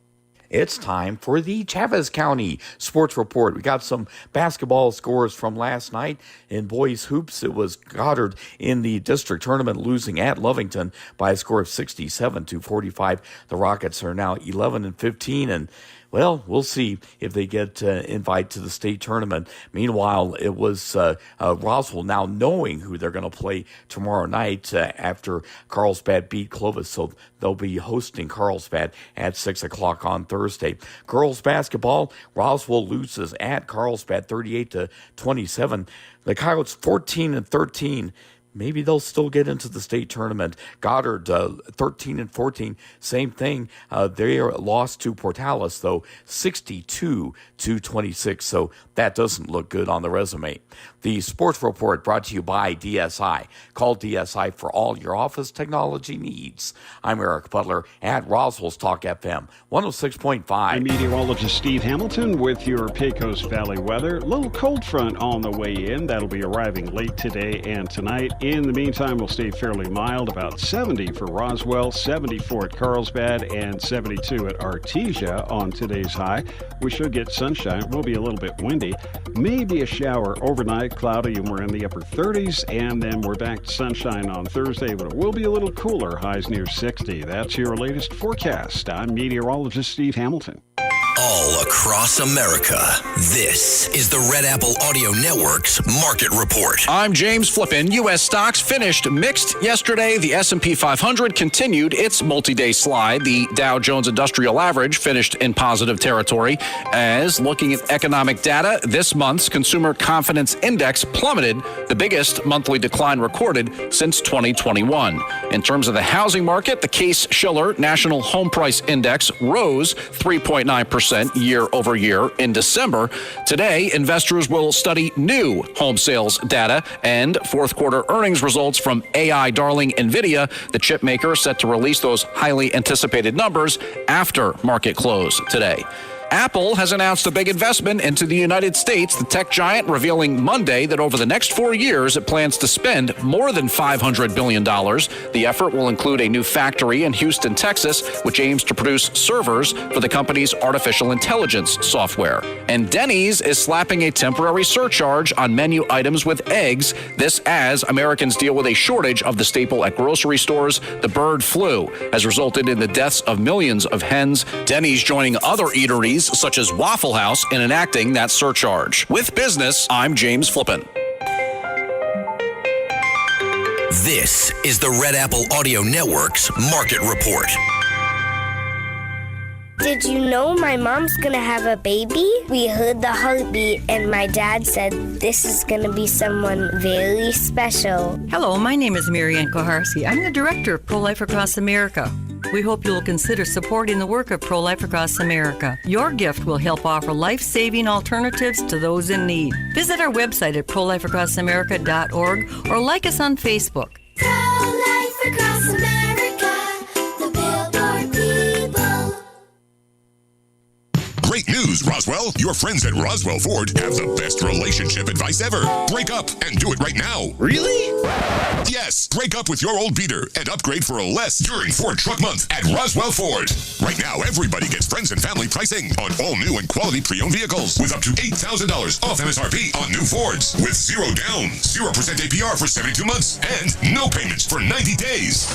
It's time for the Chaves County Sports Report. We got some basketball scores from last night. In boys hoops, it was Goddard in the district tournament losing at Lovington by a score of 67-45. The Rockets are now 11-15, and well, we'll see if they get invite to the state tournament. Meanwhile, it was Roswell now knowing who they're going to play tomorrow night after Carlsbad beat Clovis. So they'll be hosting Carlsbad at 6 o'clock on Thursday. Girls basketball, Roswell loses at Carlsbad 38-27. The Coyotes 14-13. maybe they'll still get into the state tournament. Goddard, 13-14, same thing. They are lost to Portales, though, 62-26, so that doesn't look good on the resume. The Sports Report brought to you by DSI. Call DSI for all your office technology needs. I'm Eric Butler at Roswell Talk FM 106.5. I'm meteorologist Steve Hamilton with your Pecos Valley weather. Little cold front on the way in. That'll be arriving late today and tonight. In the meantime, we'll stay fairly mild, about 70 for Roswell, 74 at Carlsbad, and 72 at Artesia on today's high. We should get sunshine. It will be a little bit windy. Maybe a shower overnight, cloudy, and we're in the upper 30s, and then we're back to sunshine on Thursday, but it will be a little cooler, highs near 60. That's your latest forecast. I'm meteorologist Steve Hamilton. All across America, this is the Red Apple Audio Network's Market Report. I'm James Flippin. U.S. stocks finished mixed yesterday. The S&P 500 continued its multi-day slide. The Dow Jones Industrial Average finished in positive territory. As looking at economic data, this month's Consumer Confidence Index plummeted, the biggest monthly decline recorded since 2021. In terms of the housing market, the Case-Shiller National Home Price Index rose 3.9% year over year in December. Today, investors will study new home sales data and fourth quarter earnings results from AI darling NVIDIA. The chip maker set to release those highly anticipated numbers after market close today. Apple has announced a big investment into the United States, the tech giant revealing Monday that over the next 4 years, it plans to spend more than $500 billion. The effort will include a new factory in Houston, Texas, which aims to produce servers for the company's artificial intelligence software. And Denny's is slapping a temporary surcharge on menu items with eggs. This as Americans deal with a shortage of the staple at grocery stores. The bird flu has resulted in the deaths of millions of hens. Denny's joining other eateries such as Waffle House in enacting that surcharge. With business, I'm James Flippin. This is the Red Apple Audio Network's Market Report. Did you know my mom's gonna have a baby? We heard the heartbeat and my dad said this is gonna be someone very special. Hello, my name is Marianne Koharski. I'm the director of Pro-Life Across America. We hope you'll consider supporting the work of Pro-Life Across America. Your gift will help offer life-saving alternatives to those in need. Visit our website at prolifeacrossamerica.org or like us on Facebook. Pro-Life Across America, the Billboard people. Great news, Roswell. Your friends at Roswell Ford have the best relationship advice ever. Break up and do it right now. Really? Yes. Break up with your old beater and upgrade for less during Ford Truck Month at Roswell Ford. Right now, everybody gets friends and family pricing on all new and quality pre-owned vehicles with up to $8,000 off MSRP on new Fords with 0 down, 0% APR for 72 months, and no payments for 90 days.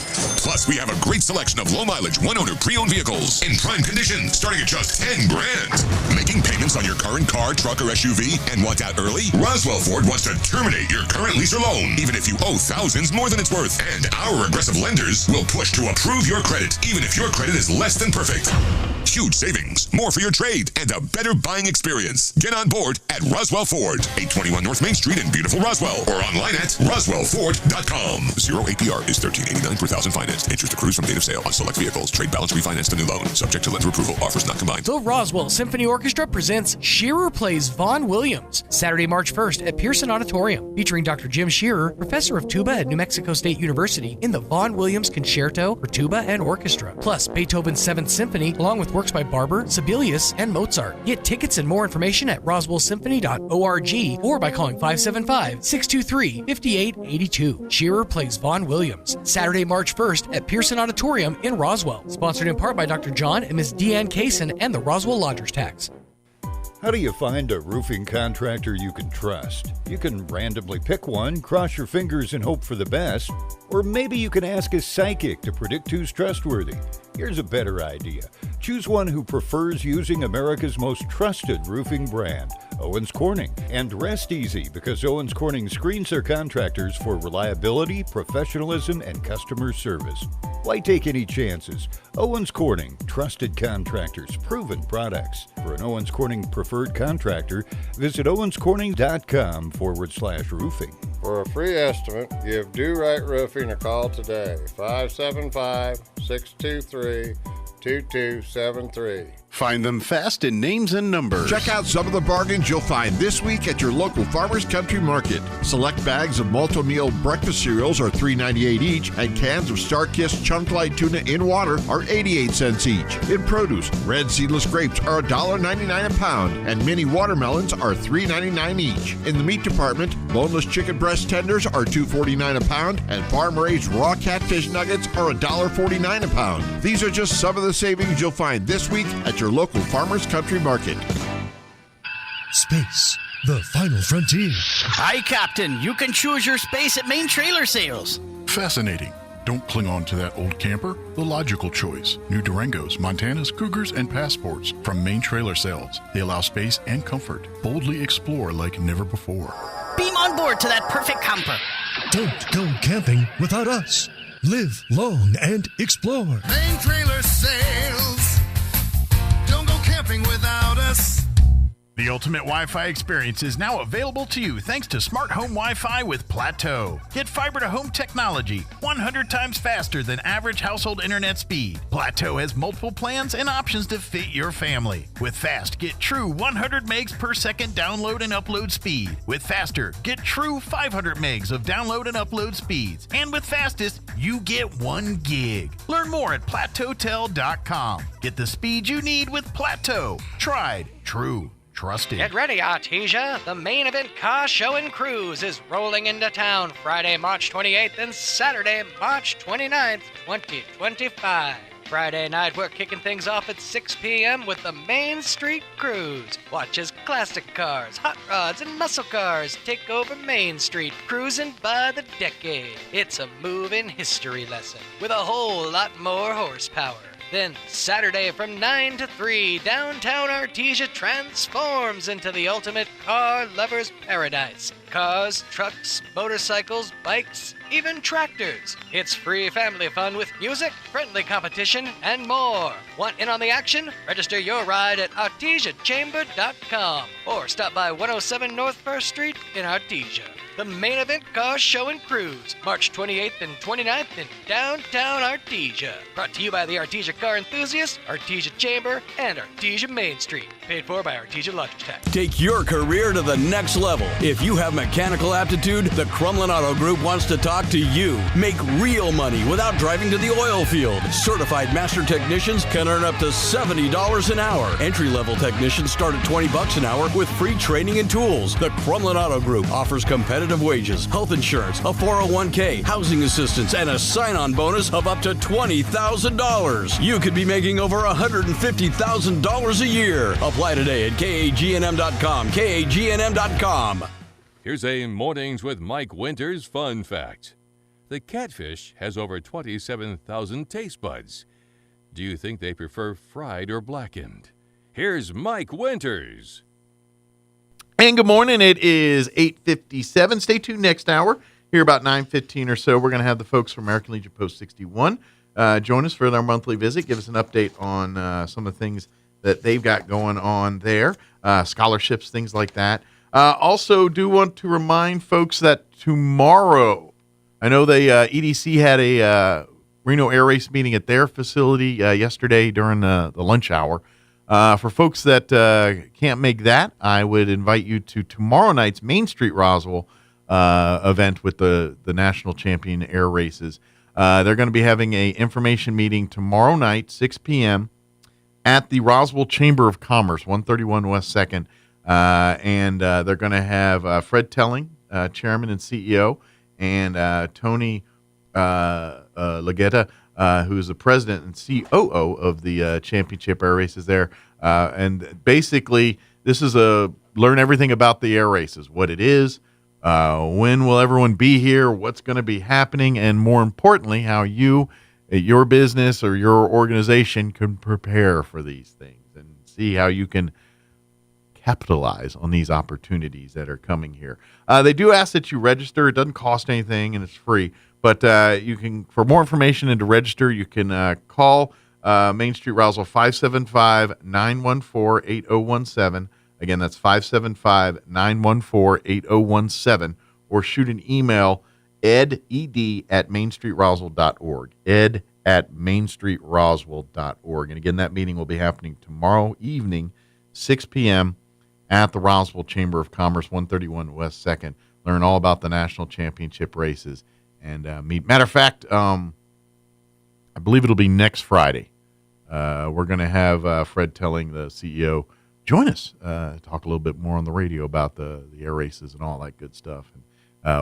Plus, we have a great selection of low-mileage, one-owner pre-owned vehicles in prime condition starting at just $10,000. Making payments on your current car, truck, or SUV and want out early? Roswell Ford wants to terminate your current lease or loan, even if you owe thousands more than it's worth. And our aggressive lenders will push to approve your credit, even if your credit is less than perfect. Huge savings, more for your trade, and a better buying experience. Get on board at Roswell Ford, 821 North Main Street in beautiful Roswell, or online at roswellford.com. 0 APR is $13.89 per thousand financed. Interest accrues from date of sale on select vehicles. Trade balance refinance to new loan. Subject to lender approval. Offers not combined. The Roswell Symphony Orchestra presents Shearer Plays Vaughn Williams, Saturday, March 1st at Pearson Auditorium, featuring Dr. Jim Shearer, professor of tuba at New Mexico State University, in the Vaughn Williams Concerto for Tuba and Orchestra, plus Beethoven's 7th Symphony, along with works by Barber, Sibelius, and Mozart. Get tickets and more information at roswellsymphony.org or by calling 575-623-5882. Shearer Plays Vaughn Williams, Saturday, March 1st at Pearson Auditorium in Roswell. Sponsored in part by Dr. John and Ms. Deanne Kaysen and the Roswell Lodgers Tax. How do you find a roofing contractor you can trust? You can randomly pick one, cross your fingers and hope for the best, or maybe you can ask a psychic to predict who's trustworthy. Here's a better idea. Choose one who prefers using America's most trusted roofing brand, Owens Corning. And rest easy, because Owens Corning screens their contractors for reliability, professionalism, and customer service. Why take any chances? Owens Corning, trusted contractors, proven products. For an Owens Corning preferred contractor, visit owenscorning.com/roofing. For a free estimate, give Do Right Roofing a call today. 575-623-2273. Find them fast in names and numbers. Check out some of the bargains you'll find this week at your local Farmers Country Market. Select bags of Malto-Meal breakfast cereals are $3.98 each, and cans of Star-Kissed Chunk Light Tuna in water are 88 cents each. In produce, red seedless grapes are $1.99 a pound, and mini watermelons are $3.99 each. In the meat department, boneless chicken breast tenders are $2.49 a pound, and farm-raised raw catfish nuggets are $1.49 a pound. These are just some of the savings you'll find this week at your local Farmers Country Market. Space, the final frontier. Hi, Captain. You can choose your space at Main Trailer Sales. Fascinating. Don't cling on to that old camper. The logical choice. New Durangos, Montanas, Cougars, and Passports from Main Trailer Sales. They allow space and comfort. Boldly explore like never before. Beam on board to that perfect camper. Don't go camping without us. Live long and explore. Main Trailer Sales. Don't go camping without us. The ultimate Wi-Fi experience is now available to you thanks to Smart Home Wi-Fi with Plateau. Get fiber-to-home technology 100 times faster than average household internet speed. Plateau has multiple plans and options to fit your family. With Fast, get true 100 megs per second download and upload speed. With Faster, get true 500 megs of download and upload speeds. And with Fastest, you get 1 gig. Learn more at plateautel.com. Get the speed you need with Plateau. Tried, true, trusted. Get ready, Artesia. The main event car show and cruise is rolling into town Friday, March 28th and Saturday, March 29th, 2025. Friday night, we're kicking things off at 6 p.m. with the Main Street Cruise. Watch as classic cars, hot rods, and muscle cars take over Main Street, cruising by the decade. It's a moving history lesson with a whole lot more horsepower. Then Saturday from 9 to 3, downtown Artesia transforms into the ultimate car lover's paradise. Cars, trucks, motorcycles, bikes, even tractors. It's free family fun with music, friendly competition, and more. Want in on the action? Register your ride at artesiachamber.com or stop by 107 North First Street in Artesia. The main event car show and cruise, March 28th and 29th in downtown Artesia. Brought to you by the Artesia Car Enthusiast, Artesia Chamber, and Artesia Main Street. Paid for by Artesia Logitech. Take your career to the next level. If you have mechanical aptitude, the Crumlin Auto Group wants to talk to you. Make real money without driving to the oil field. Certified master technicians can earn up to $70 an hour. Entry-level technicians start at $20 an hour with free training and tools. The Crumlin Auto Group offers competitive wages, health insurance, a 401k, housing assistance, and a sign-on bonus of up to $20,000. You could be making over $150,000 a year. Apply today at KAGNM.com. KAGNM.com. Here's a Mornings with Mike Winters fun fact. The catfish has over 27,000 taste buds. Do you think they prefer fried or blackened? Here's Mike Winters. And good morning. It is 8:57. Stay tuned next hour. Here about 9:15 or so, we're going to have the folks from American Legion Post 61 join us for their monthly visit, give us an update on some of the things that they've got going on there, scholarships, things like that. Also, do want to remind folks that tomorrow, I know they EDC had a Reno Air Race meeting at their facility yesterday during the lunch hour. For folks that can't make that, I would invite you to tomorrow night's Main Street Roswell event with the National Champion Air Races. They're going to be having a information meeting tomorrow night, 6 p.m., at the Roswell Chamber of Commerce, 131 West 2nd. And they're going to have Fred Telling, Chairman and CEO, and Tony Legetta, who is the president and COO of the Championship Air Races there. And basically, this is learn everything about the air races, what it is, when will everyone be here, what's going to be happening, and more importantly, how you, your business or your organization can prepare for these things and see how you can capitalize on these opportunities that are coming here. They do ask that you register. It doesn't cost anything, and it's free. But you can, for more information and to register, you can call Main Street Roswell 575-914-8017. Again, that's 575-914-8017. or shoot an email, ed@mainstreetroswell.org, ed@mainstreetroswell.org. And again, that meeting will be happening tomorrow evening, 6 p.m. at the Roswell Chamber of Commerce, 131 West 2nd. Learn all about the national championship races and meet. Matter of fact, I believe it'll be next Friday. We're going to have Fred Telling, the CEO, join us, talk a little bit more on the radio about the air races and all that good stuff, and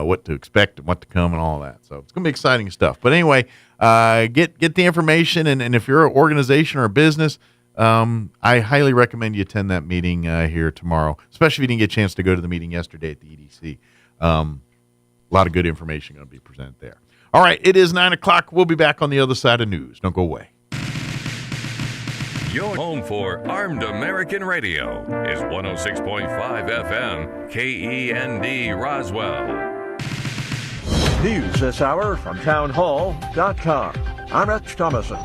what to expect and what to come and all that. So it's going to be exciting stuff. But anyway, get the information, and if you're an organization or a business, I highly recommend you attend that meeting here tomorrow, especially if you didn't get a chance to go to the meeting yesterday at the EDC. A lot of good information going to be presented there. All right, it is 9 o'clock. We'll be back on the other side of news. Don't go away. Your home for Armed American Radio is 106.5 FM, KEND Roswell. News this hour from townhall.com. I'm Rich Thomason.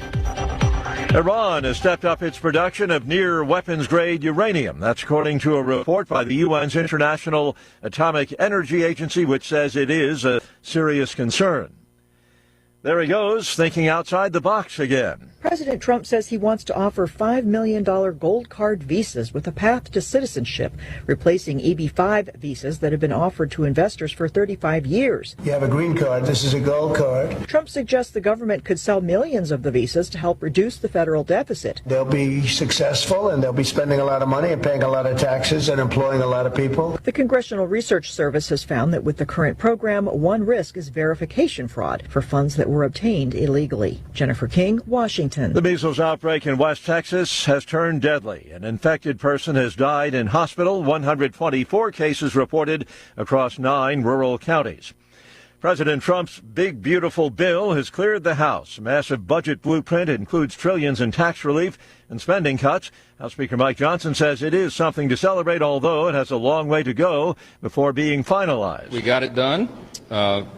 Iran has stepped up its production of near-weapons-grade uranium. That's according to a report by the UN's International Atomic Energy Agency, which says it is a serious concern. There he goes, thinking outside the box again. President Trump says he wants to offer $5 million gold card visas with a path to citizenship, replacing EB-5 visas that have been offered to investors for 35 years. You have a green card. This is a gold card. Trump suggests the government could sell millions of the visas to help reduce the federal deficit. They'll be successful, and they'll be spending a lot of money and paying a lot of taxes and employing a lot of people. The Congressional Research Service has found that with the current program, one risk is verification fraud for funds that were obtained illegally. Jennifer King, Washington. The measles outbreak in West Texas has turned deadly. An infected person has died in hospital. 124 cases reported across 9 rural counties. President Trump's big, beautiful bill has cleared the House. A massive budget blueprint includes trillions in tax relief and spending cuts. House Speaker Mike Johnson says it is something to celebrate, although it has a long way to go before being finalized. We got it done.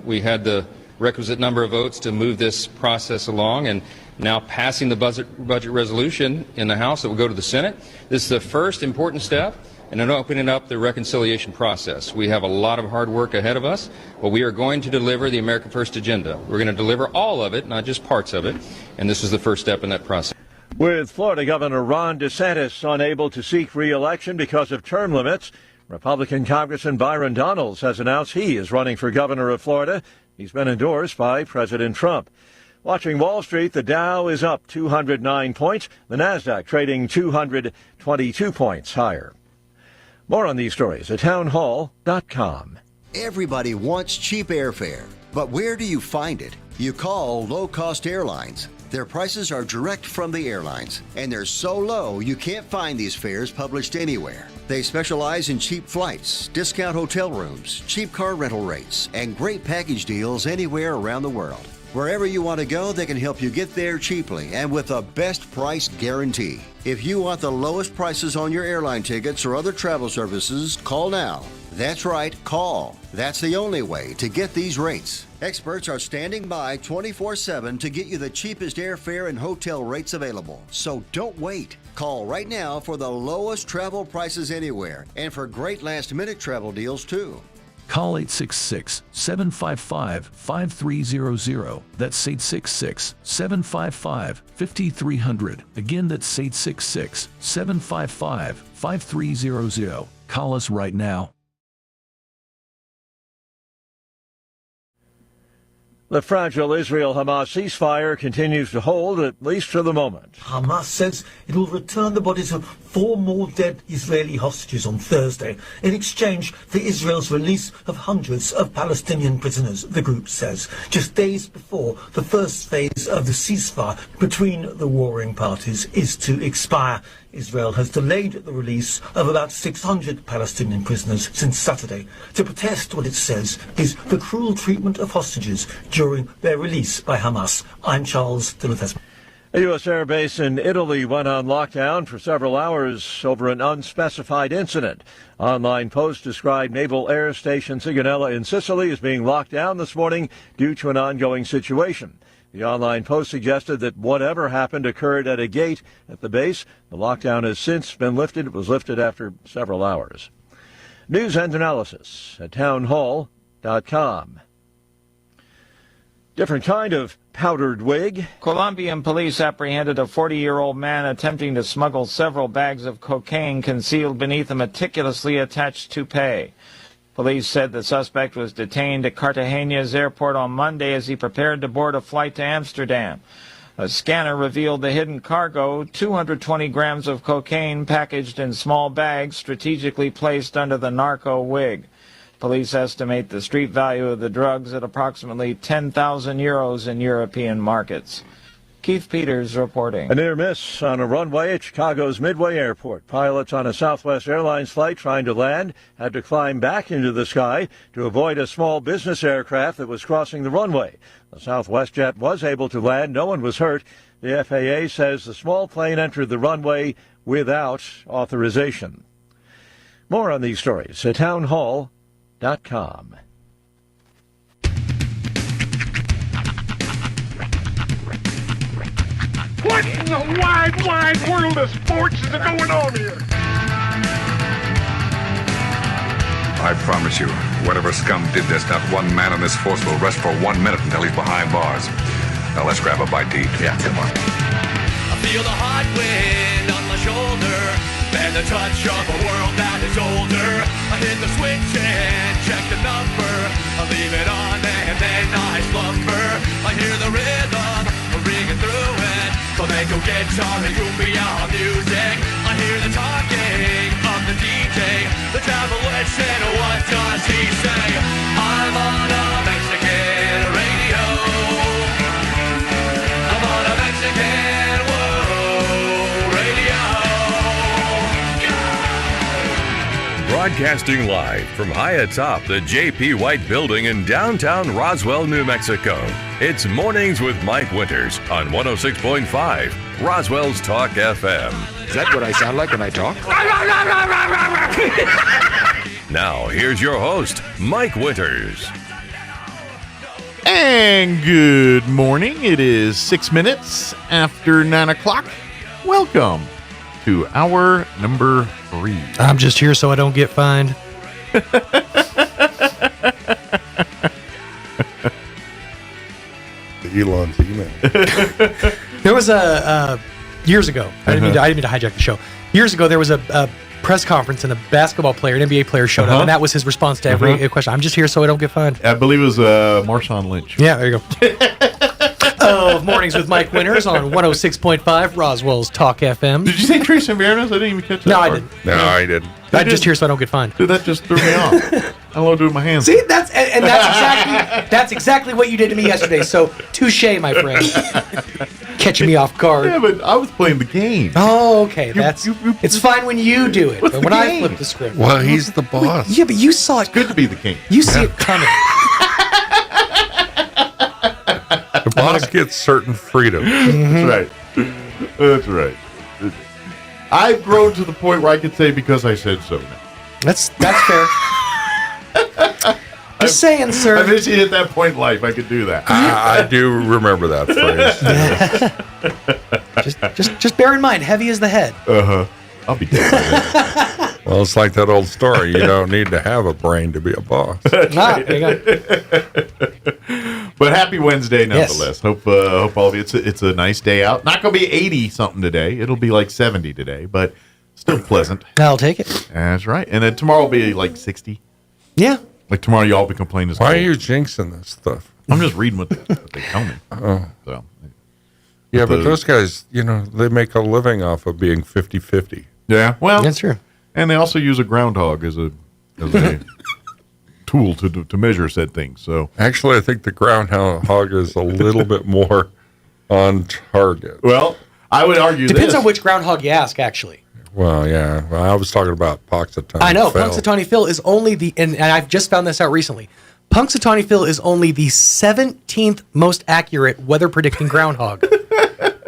We had the requisite number of votes to move this process along, and now passing the budget resolution in the House that will go to the Senate. This is the first important step in opening up the reconciliation process. We have a lot of hard work ahead of us, but we are going to deliver the America First agenda. We're going to deliver all of it, not just parts of it, and this is the first step in that process. With Florida Governor Ron DeSantis unable to seek re-election because of term limits, Republican Congressman Byron Donalds has announced he is running for governor of Florida. He's been endorsed by President Trump. Watching Wall Street, the Dow is up 209 points. The Nasdaq trading 222 points higher. More on these stories at townhall.com. Everybody wants cheap airfare, but where do you find it? You call low-cost airlines. Their prices are direct from the airlines, and they're so low you can't find these fares published anywhere. They specialize in cheap flights, discount hotel rooms, cheap car rental rates, and great package deals anywhere around the world. Wherever you want to go, they can help you get there cheaply and with a best price guarantee. If you want the lowest prices on your airline tickets or other travel services, call now. That's right, call. That's the only way to get these rates. Experts are standing by 24/7 to get you the cheapest airfare and hotel rates available. So don't wait. Call right now for the lowest travel prices anywhere and for great last-minute travel deals too. Call 866-755-5300. That's 866-755-5300. Again, that's 866-755-5300. Call us right now. The fragile Israel-Hamas ceasefire continues to hold, at least for the moment. Hamas says it will return the bodies of 4 more dead Israeli hostages on Thursday in exchange for Israel's release of hundreds of Palestinian prisoners, the group says, just days before the first phase of the ceasefire between the warring parties is to expire. Israel has delayed the release of about 600 Palestinian prisoners since Saturday to protest what it says is the cruel treatment of hostages during their release by Hamas. I'm Charles Tillothes. A U.S. air base in Italy went on lockdown for several hours over an unspecified incident. Online posts described Naval Air Station Sigonella in Sicily as being locked down this morning due to an ongoing situation. The online post suggested that whatever happened occurred at a gate at the base. The lockdown has since been lifted. It was lifted after several hours. News and analysis at townhall.com. atop.com. Different kind of powdered wig. Colombian police apprehended a 40-year-old man attempting to smuggle several bags of cocaine concealed beneath a meticulously attached toupee. Police said the suspect was detained at Cartagena's airport on Monday as he prepared to board a flight to Amsterdam. A scanner revealed the hidden cargo, 220 grams of cocaine packaged in small bags strategically placed under the narco wig. Police estimate the street value of the drugs at approximately 10,000 euros in European markets. Keith Peters reporting. A near miss on a runway at Chicago's Midway Airport. Pilots on a Southwest Airlines flight trying to land had to climb back into the sky to avoid a small business aircraft that was crossing the runway. The Southwest jet was able to land. No one was hurt. The FAA says the small plane entered the runway without authorization. More on these stories at townhall.com. What in the wide, wide world of sports is going on here? I promise you, whatever scum did this, not one man in this force will rest for 1 minute until he's behind bars. Now let's grab a bite to eat. Yeah, come on. I feel the hot wind on my shoulder and the touch of a world that is older. I hit the switch and check the number. I leave it on and then I slumber. I hear the rhythm ringing through it. Flamenco guitar and cumbia music. I hear the talking of the DJ. The travel listen, what does he say? I'm on a Mexican radio. I'm on a Mexican radio. Broadcasting live from high atop the J.P. White Building in downtown Roswell, New Mexico. It's Mornings with Mike Winters on 106.5 Roswell's Talk FM. Is that what I sound like when I talk? Now, here's your host, Mike Winters. And good morning. It is 6 minutes after 9 o'clock. Welcome to hour number 3. I'm just here so I don't get fined. Elon's email. There was a years ago. I didn't mean to hijack the show. Years ago, there was a press conference, and a basketball player, an NBA player, showed up, and that was his response to every question. I'm just here so I don't get fined. I believe it was Marshawn Lynch. Yeah, there you go. Mornings with Mike Winters on 106.5 Roswell's Talk FM. Did you say Trace Inviernos? I didn't even catch that. No, I didn't. No, I didn't. I'm just here so I don't get fined. Dude, that just threw me off. I love doing my hands. See, that's exactly what you did to me yesterday. So, touche, my friend. Catching me off guard. Yeah, but I was playing the game. Oh, okay. It's fine when you do it, but when I flip the script. Well, he's the boss. Yeah, but you saw it. It's good to be the king. You see it coming. The boss gets certain freedom. That's right. That's right. I've grown to the point where I could say because I said so now. That's fair. Just saying, sir. I bet you hit that point in life, I could do that. I do remember that phrase. just bear in mind, heavy is the head. I'll be dead. Well, it's like that old story. You don't need to have a brain to be a boss. There you go. But happy Wednesday, nonetheless. Yes. Hope all of you. It's a nice day out. Not going to be 80 something today. It'll be like 70 today, but still pleasant. I'll take it. That's right. And then tomorrow will be like 60. Yeah. Like tomorrow, you all be complaining. Why are you jinxing this stuff? I'm just reading what they tell me. So. Yeah, but those guys, they make a living off of being 50-50. Yeah, well, that's true. And they also use a groundhog as a tool to measure said things. So actually, I think the groundhog is a little bit more on target. Well, I would argue depends on which groundhog you ask, actually. Well, yeah. Well, I was talking about Punxsutawney Phil. I know. Punxsutawney Phil is only and I've just found this out recently. Punxsutawney Phil is only the 17th most accurate weather predicting groundhog.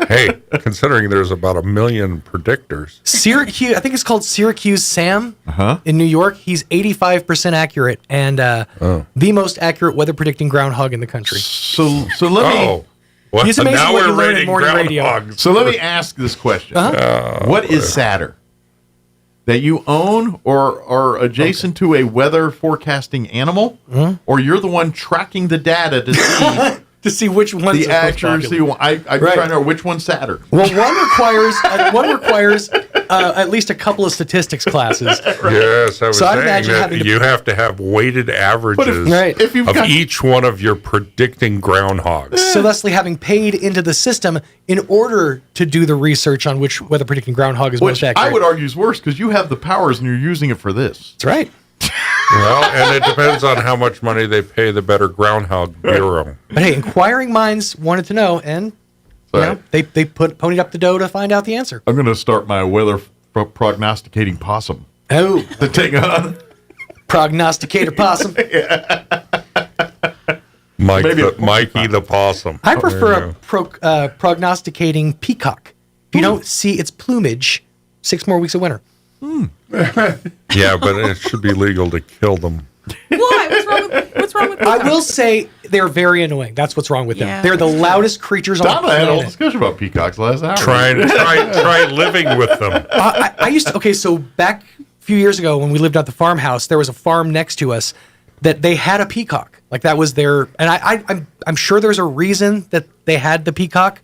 Hey, considering there's about 1 million predictors. Syracuse, I think it's called Syracuse Sam in New York. He's 85% accurate and the most accurate weather predicting groundhog in the country. So let me. Well, it's amazing now what you we're learn in morning radio. So let me ask this question: What is sadder, that you own or are adjacent to a weather forecasting animal, or you're the one tracking the data to see to see which one's the accuracy. I'm trying to know which one's sadder. Well, one requires at least a couple of statistics classes. Yes, I was I'd saying imagine that having to- you have to have weighted averages if you've of got- each one of your predicting groundhogs. So thusly having paid into the system in order to do the research on whether predicting groundhog is Which most accurate. I would argue is worse because you have the powers and you're using it for this. That's right. Well, and it depends on how much money they pay the Better Groundhog Bureau. But hey, inquiring minds wanted to know, and they ponied up the dough to find out the answer. I'm going to start my weather prognosticating possum. Oh, the thing on prognosticator possum. Mikey the possum. I prefer a prognosticating peacock. If you don't see its plumage, 6 more weeks of winter. Yeah, but it should be legal to kill them. Why? What's wrong with I will say they're very annoying. That's what's wrong with them. Yeah. They're the loudest creatures on the Donna planet. had a whole discussion about peacocks last hour. Try living with them. I used to. Okay, so back a few years ago when we lived at the farmhouse, there was a farm next to us that they had a peacock. Like that was their. And I'm sure there's a reason that they had the peacock,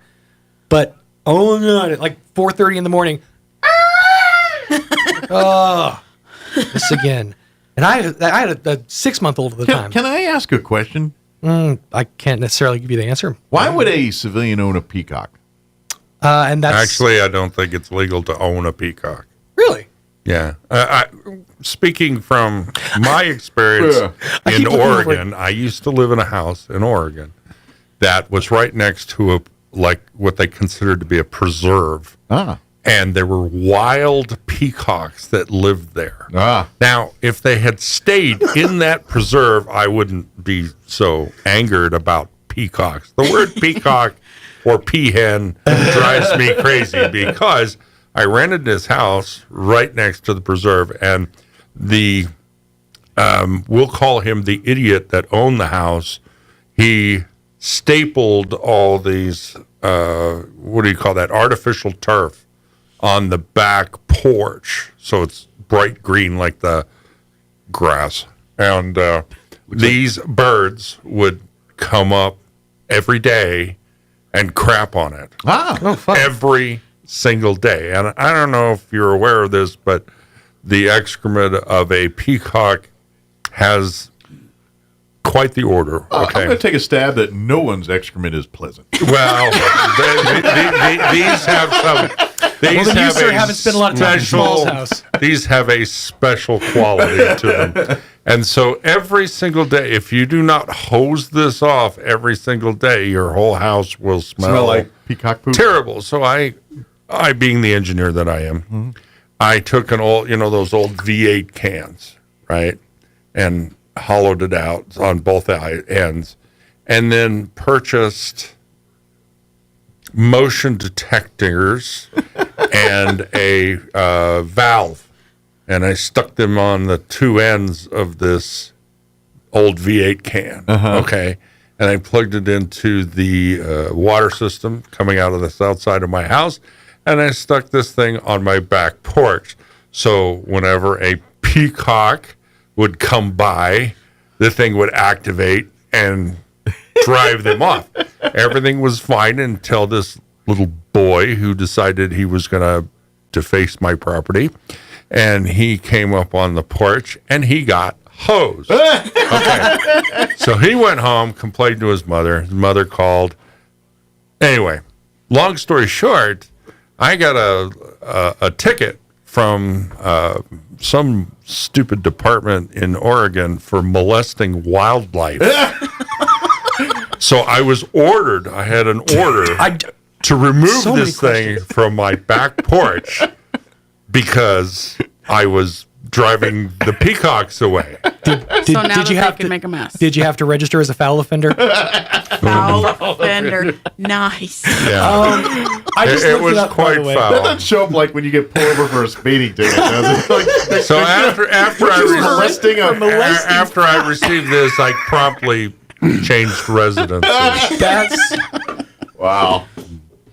but oh no, at like 4:30 in the morning. Oh, this again. And I had a 6-month-old at the time. Can I ask a question? I can't necessarily give you the answer. Why would a civilian own a peacock? And that's Actually, I don't think it's legal to own a peacock. Really? Yeah. Speaking from my experience in Oregon, I used to live in a house in Oregon that was right next to what they considered to be a preserve. And there were wild peacocks that lived there. Now, if they had stayed in that preserve, I wouldn't be so angered about peacocks. The word peacock or peahen drives me crazy because I rented this house right next to the preserve, and we'll call him the idiot that owned the house. He stapled all these, what do you call that, artificial turf on the back porch, so it's bright green like the grass. And these birds would come up every day and crap on it. Every single day. And I don't know if you're aware of this, but the excrement of a peacock has quite the odor. I'm going to take a stab that no one's excrement is pleasant. Well, these have some. These haven't spent a lot of time in Small's house. These have a special quality to them. And so every single day, if you do not hose this off every single day, your whole house will smell like peacock poop. Terrible. So I being the engineer that I am, I took an old, those old V8 cans, right? And hollowed it out on both ends, and then purchased motion detectors and a valve, and I stuck them on the two ends of this old V8 can. Okay, and I plugged it into the water system coming out of the south side of my house, and I stuck this thing on my back porch. So whenever a peacock would come by, the thing would activate and drive them off. Everything was fine until this little boy who decided he was going to deface my property, and he came up on the porch and he got hosed. Okay. So he went home, complained to his mother. His mother called. Anyway, long story short, I got a ticket from some stupid department in Oregon for molesting wildlife. So I was ordered, I had an order to remove this thing from my back porch because I was driving the peacocks away. So now did you that have they can to make a mess. Did you have to register as a foul offender? Foul offender. Nice. Yeah. I just it was up, quite by the way. foul. That doesn't show up like when you get pulled over for a speeding ticket, does it? So after I received this, I promptly changed residences. Wow.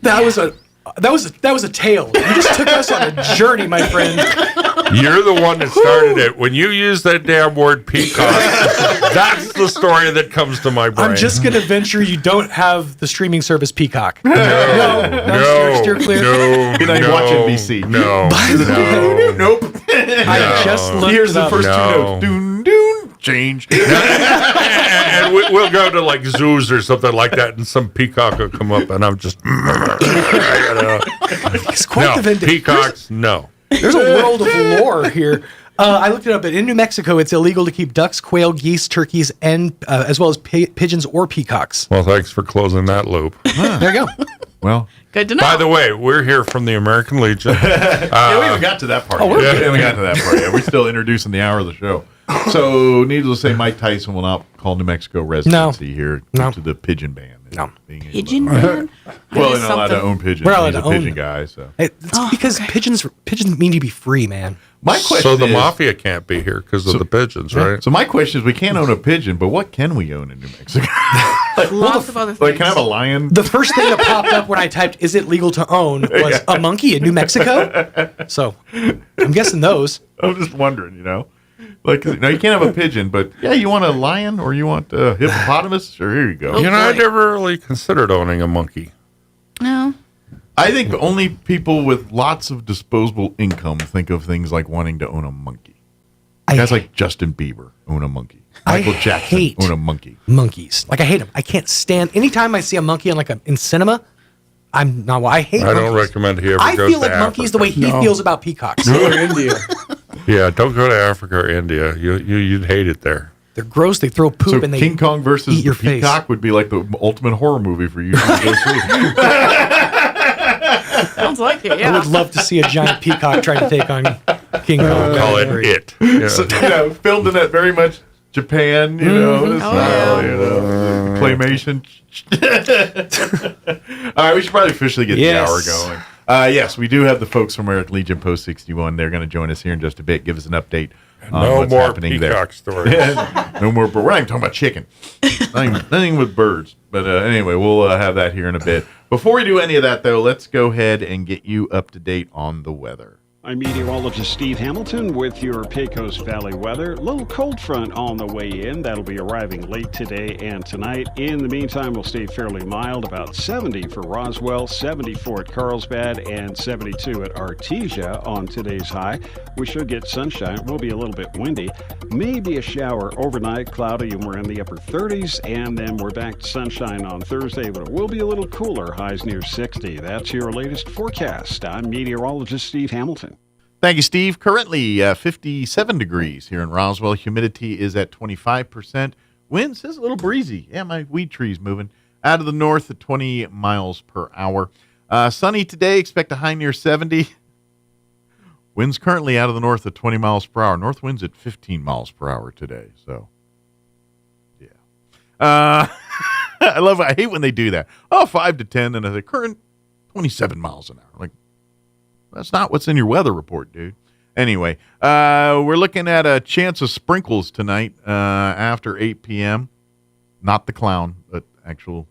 That was a tale. You just took us on a journey, my friend. You're the one that started it. When you use that damn word peacock, that's the story that comes to my brain. I'm just going to venture you don't have the streaming service Peacock. No. Steer clear. No. You're not even watching NBC. No. Nope. I just looked Here's it the up. first two notes. Doon, doon, change. And we'll go to like zoos or something like that, and some peacock will come up, and I'm just. It's quite the vintage. Peacocks, no. There's a world of lore here. I looked it up. In New Mexico, it's illegal to keep ducks, quail, geese, turkeys, and as well as pigeons or peacocks. Well, thanks for closing that loop. There you go. Well, good to know. By the way, we're here from the American Legion. Yeah, we haven't got to that part. Oh, yet. We haven't got to that part yet. We're still introducing the hour of the show. So, needless to say, Mike Tyson will not call New Mexico residency here due to the pigeon ban. Pigeon ban? Well, you're not allowed to own pigeons. We're not allowed He's to a own pigeon them. guy, so. It's because pigeons mean to be free, man. My question So the is, mafia can't be here because of the pigeons, right? So my question is, we can't own a pigeon, but what can we own in New Mexico? Lots of other things. Like, can I have a lion? The first thing that popped up when I typed "is it legal to own" was a monkey in New Mexico. So I'm guessing those. I'm just wondering, Like, no, you can't have a pigeon, but yeah, you want a lion or you want a hippopotamus? Sure, here you go. I never really considered owning a monkey. No. I think only people with lots of disposable income think of things like wanting to own a monkey. Guys like Justin Bieber own a monkey. Michael Jackson own a monkey. Monkeys. Like, I hate them. I can't stand. Anytime I see a monkey in cinema, I'm not. I hate. I monkeys. don't recommend he ever I goes feel to like monkeys the Africa. way he feels about peacocks. India. Yeah, don't go to Africa or India. You'd hate it there. They're gross. They throw poop So and they King Kong versus eat the your face. peacock would be like the ultimate horror movie for you to go see. Sounds like it, I would love to see a giant peacock try to take on King Kong. Call it it. Yeah. So, filmed in that very much Japan, Mhm. style, claymation. All right, we should probably officially get the hour going. Yes, we do have the folks from American Legion Post 61. They're going to join us here in just a bit. Give us an update on No what's more happening peacock there. stories. No more. But we're not even talking about chicken. nothing with birds. But anyway, we'll have that here in a bit. Before we do any of that, though, let's go ahead and get you up to date on the weather. I'm meteorologist Steve Hamilton with your Pecos Valley weather. Little cold front on the way in. That'll be arriving late today and tonight. In the meantime, we'll stay fairly mild, about 70 for Roswell, 74 at Carlsbad, and 72 at Artesia on today's high. We should get sunshine. It will be a little bit windy. Maybe a shower overnight, cloudy, and we're in the upper 30s. And then we're back to sunshine on Thursday, but it will be a little cooler, highs near 60. That's your latest forecast. I'm meteorologist Steve Hamilton. Thank you, Steve. Currently 57 degrees here in Roswell. Humidity is at 25%. Winds is a little breezy. Yeah, my weed tree's moving. Out of the north at 20 miles per hour. Sunny today. Expect a high near 70. Winds currently out of the north at 20 miles per hour. North winds at 15 miles per hour today. So, yeah. I hate when they do that. 5 to 10 and the current 27 miles an hour. Like, that's not what's in your weather report, dude. Anyway, we're looking at a chance of sprinkles tonight after 8 p.m. Not the clown, but actual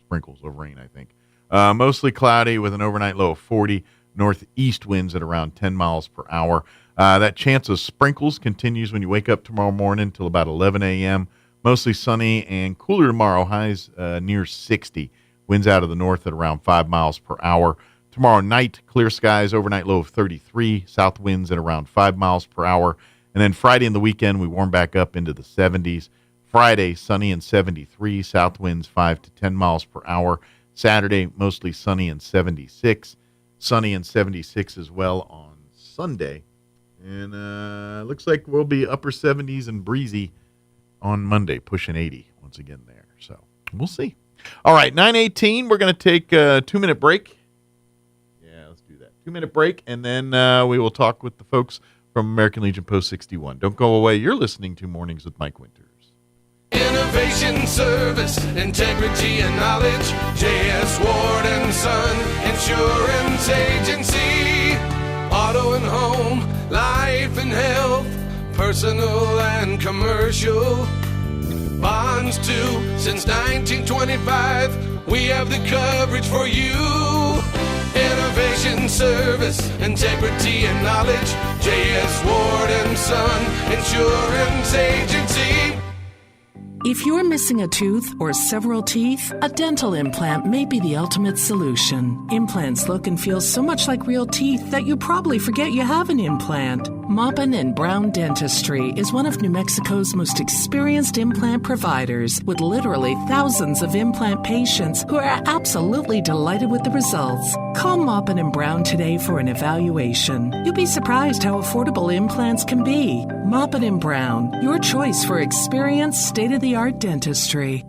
sprinkles of rain, I think. Mostly cloudy with an overnight low of 40. Northeast winds at around 10 miles per hour. That chance of sprinkles continues when you wake up tomorrow morning until about 11 a.m. Mostly sunny and cooler tomorrow. Highs near 60. Winds out of the north at around 5 miles per hour. Tomorrow night, clear skies, overnight low of 33, south winds at around 5 miles per hour. And then Friday and the weekend, we warm back up into the 70s. Friday, sunny and 73, south winds 5 to 10 miles per hour. Saturday, mostly sunny and 76. Sunny and 76 as well on Sunday. And looks like we'll be upper 70s and breezy on Monday, pushing 80 once again there. So we'll see. All right, 9:18, we're going to take a 2-minute break. 2-minute break, and then we will talk with the folks from American Legion Post 61. Don't go away. You're listening to Mornings with Mike Winters. Innovation, service, integrity, and knowledge. J.S. Ward & Son Insurance Agency. Auto and home, life and health, personal and commercial. Bonds too, since 1925. We have the coverage for you. Innovation, service, integrity, and knowledge. J.S. Ward and Son Insurance Agency. If you're missing a tooth or several teeth, a dental implant may be the ultimate solution. Implants look and feel so much like real teeth that you probably forget you have an implant. Maupin and Brown Dentistry is one of New Mexico's most experienced implant providers, with literally thousands of implant patients who are absolutely delighted with the results. Call Maupin and Brown today for an evaluation. You'll be surprised how affordable implants can be. Maupin and Brown, your choice for experienced, state-of-the-art dentistry.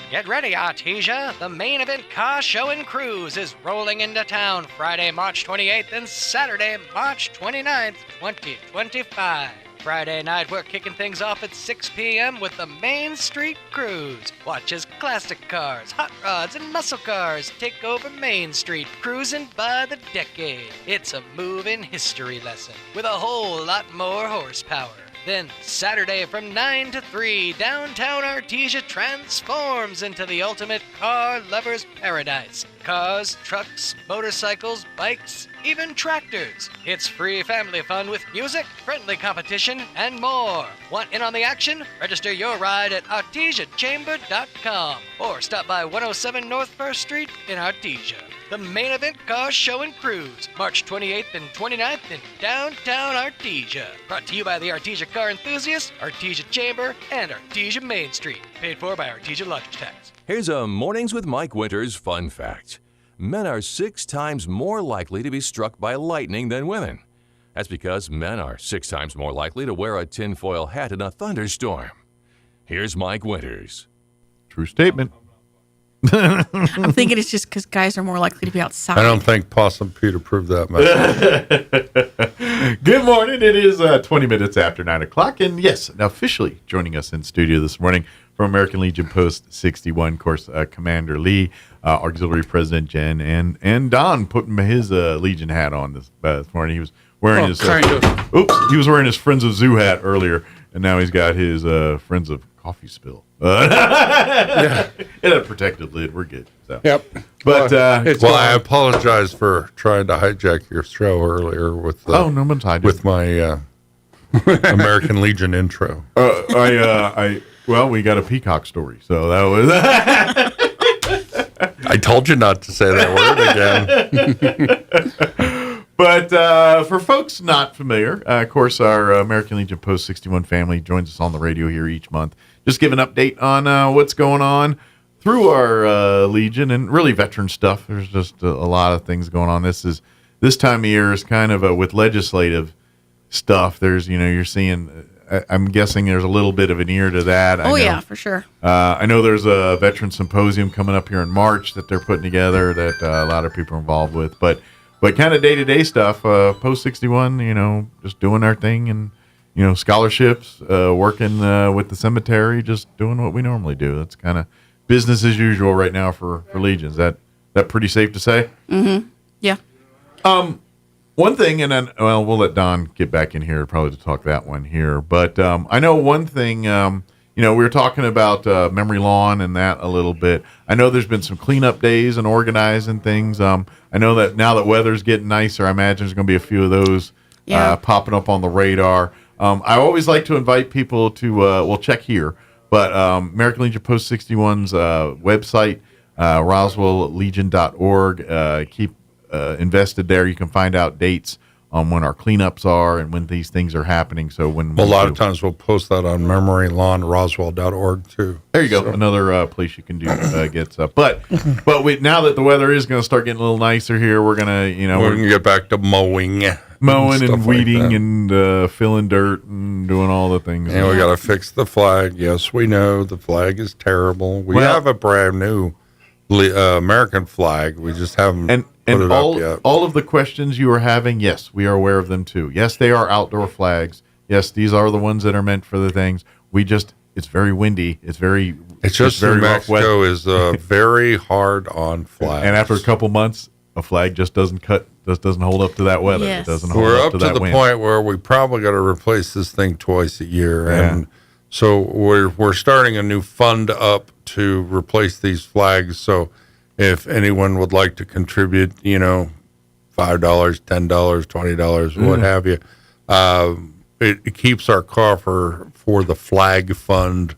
Get ready, Artesia. The main event car show and cruise is rolling into town Friday, March 28th and Saturday, March 29th, 2025. Friday night, we're kicking things off at 6 p.m. with the Main Street Cruise. Watch as classic cars, hot rods, and muscle cars take over Main Street, cruising by the decade. It's a moving history lesson with a whole lot more horsepower. Then, Saturday from 9 to 3, downtown Artesia transforms into the ultimate car lover's paradise. Cars, trucks, motorcycles, bikes, even tractors. It's free family fun with music, friendly competition, and more. Want in on the action? Register your ride at artesiachamber.com or stop by 107 North 1st Street in Artesia. The main event car show and cruise, March 28th and 29th in downtown Artesia. Brought to you by the Artesia Car Enthusiasts, Artesia Chamber, and Artesia Main Street. Paid for by Artesia Luggage Tax. Here's a Mornings with Mike Winters fun fact. Men are 6 times more likely to be struck by lightning than women. That's because men are 6 times more likely to wear a tinfoil hat in a thunderstorm. Here's Mike Winters. True statement. I'm thinking it's just because guys are more likely to be outside. I don't think Possum Pete approved that much. Good morning. It is 20 minutes after 9 o'clock. And yes, officially joining us in studio this morning from American Legion Post 61, of course, Commander Lee, Auxiliary President Jen, and Don putting his Legion hat on this morning. He was wearing his he was wearing his Friends of Zoo hat earlier, and now he's got his Friends of Coffee Spill. Yeah. It had a protected lid. We're good. So. Yep. But I apologize for trying to hijack your show earlier with with my American Legion intro. Well, we got a peacock story, so that was. I told you not to say that word again. But for folks not familiar, of course, our American Legion Post 61 family joins us on the radio here each month. Just give an update on what's going on through our Legion and really veteran stuff. There's just a lot of things going on. This time of year is kind of with legislative stuff. There's, you're seeing, I'm guessing there's a little bit of an ear to that. Yeah, for sure. I know there's a veteran symposium coming up here in March that they're putting together that a lot of people are involved with. But kind of day-to-day stuff, Post 61, just doing our thing and, scholarships, working with the cemetery, just doing what we normally do. That's kind of business as usual right now for Legion. Is that pretty safe to say? Mm-hmm. Yeah. One thing, and then, we'll let Don get back in here probably to talk that one here. But I know one thing, we were talking about Memory Lawn and that a little bit. I know there's been some cleanup days and organizing things. I know that now that weather's getting nicer, I imagine there's going to be a few of those popping up on the radar. I always like to invite people to, check here, but American Legion Post 61's website, roswelllegion.org, keep invested there. You can find out dates on when our cleanups are and when these things are happening. So a lot of times we'll post that on memorylawnroswell.org too. There you go. Another place you can do get stuff. But now that the weather is going to start getting a little nicer here, we're going to, we're going to get back to mowing and weeding like and filling dirt and doing all the things. And we got to fix the flag. Yes, we know the flag is terrible. We have a brand new American flag. We just haven't put it up yet. All of the questions you are having, yes, we are aware of them too. Yes, they are outdoor flags. Yes, these are the ones that are meant for the things. It's very windy. It's very New Mexico is very hard on flags. And after a couple months, a flag just doesn't hold up to that weather. Yes. It doesn't hold We're up up to to that the wind. point where we probably got to replace this thing twice a year, and so we're starting a new fund up to replace these flags. So if anyone would like to contribute, $5, $10, $20, what have you. It keeps our coffer for the flag fund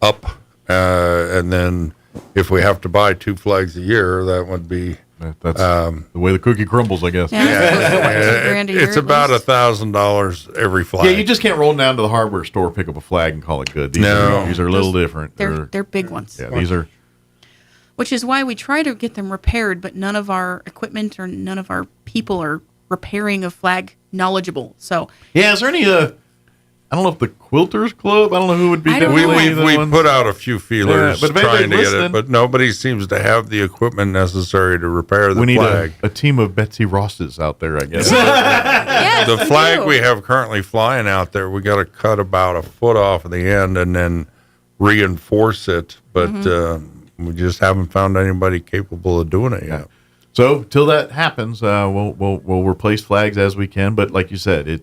up, and then if we have to buy 2 flags a year, that would be that's the way the cookie crumbles, I guess. It's about $1,000 every flag. Yeah, you just can't roll down to the hardware store, pick up a flag, and call it good. These are a little different. They're big ones. Yeah, these are. Which is why we try to get them repaired, but none of our equipment or none of our people are repairing a flag knowledgeable. So yeah, is there any? I don't know if the Quilters Club. I don't know who would be. We put out a few feelers but trying to get it, but nobody seems to have the equipment necessary to repair the flag. We need a team of Betsy Rosses out there, I guess. The flag we have currently flying out there, we got to cut about a foot off of the end and then reinforce it, but we just haven't found anybody capable of doing it yet. So till that happens, we'll replace flags as we can. But like you said,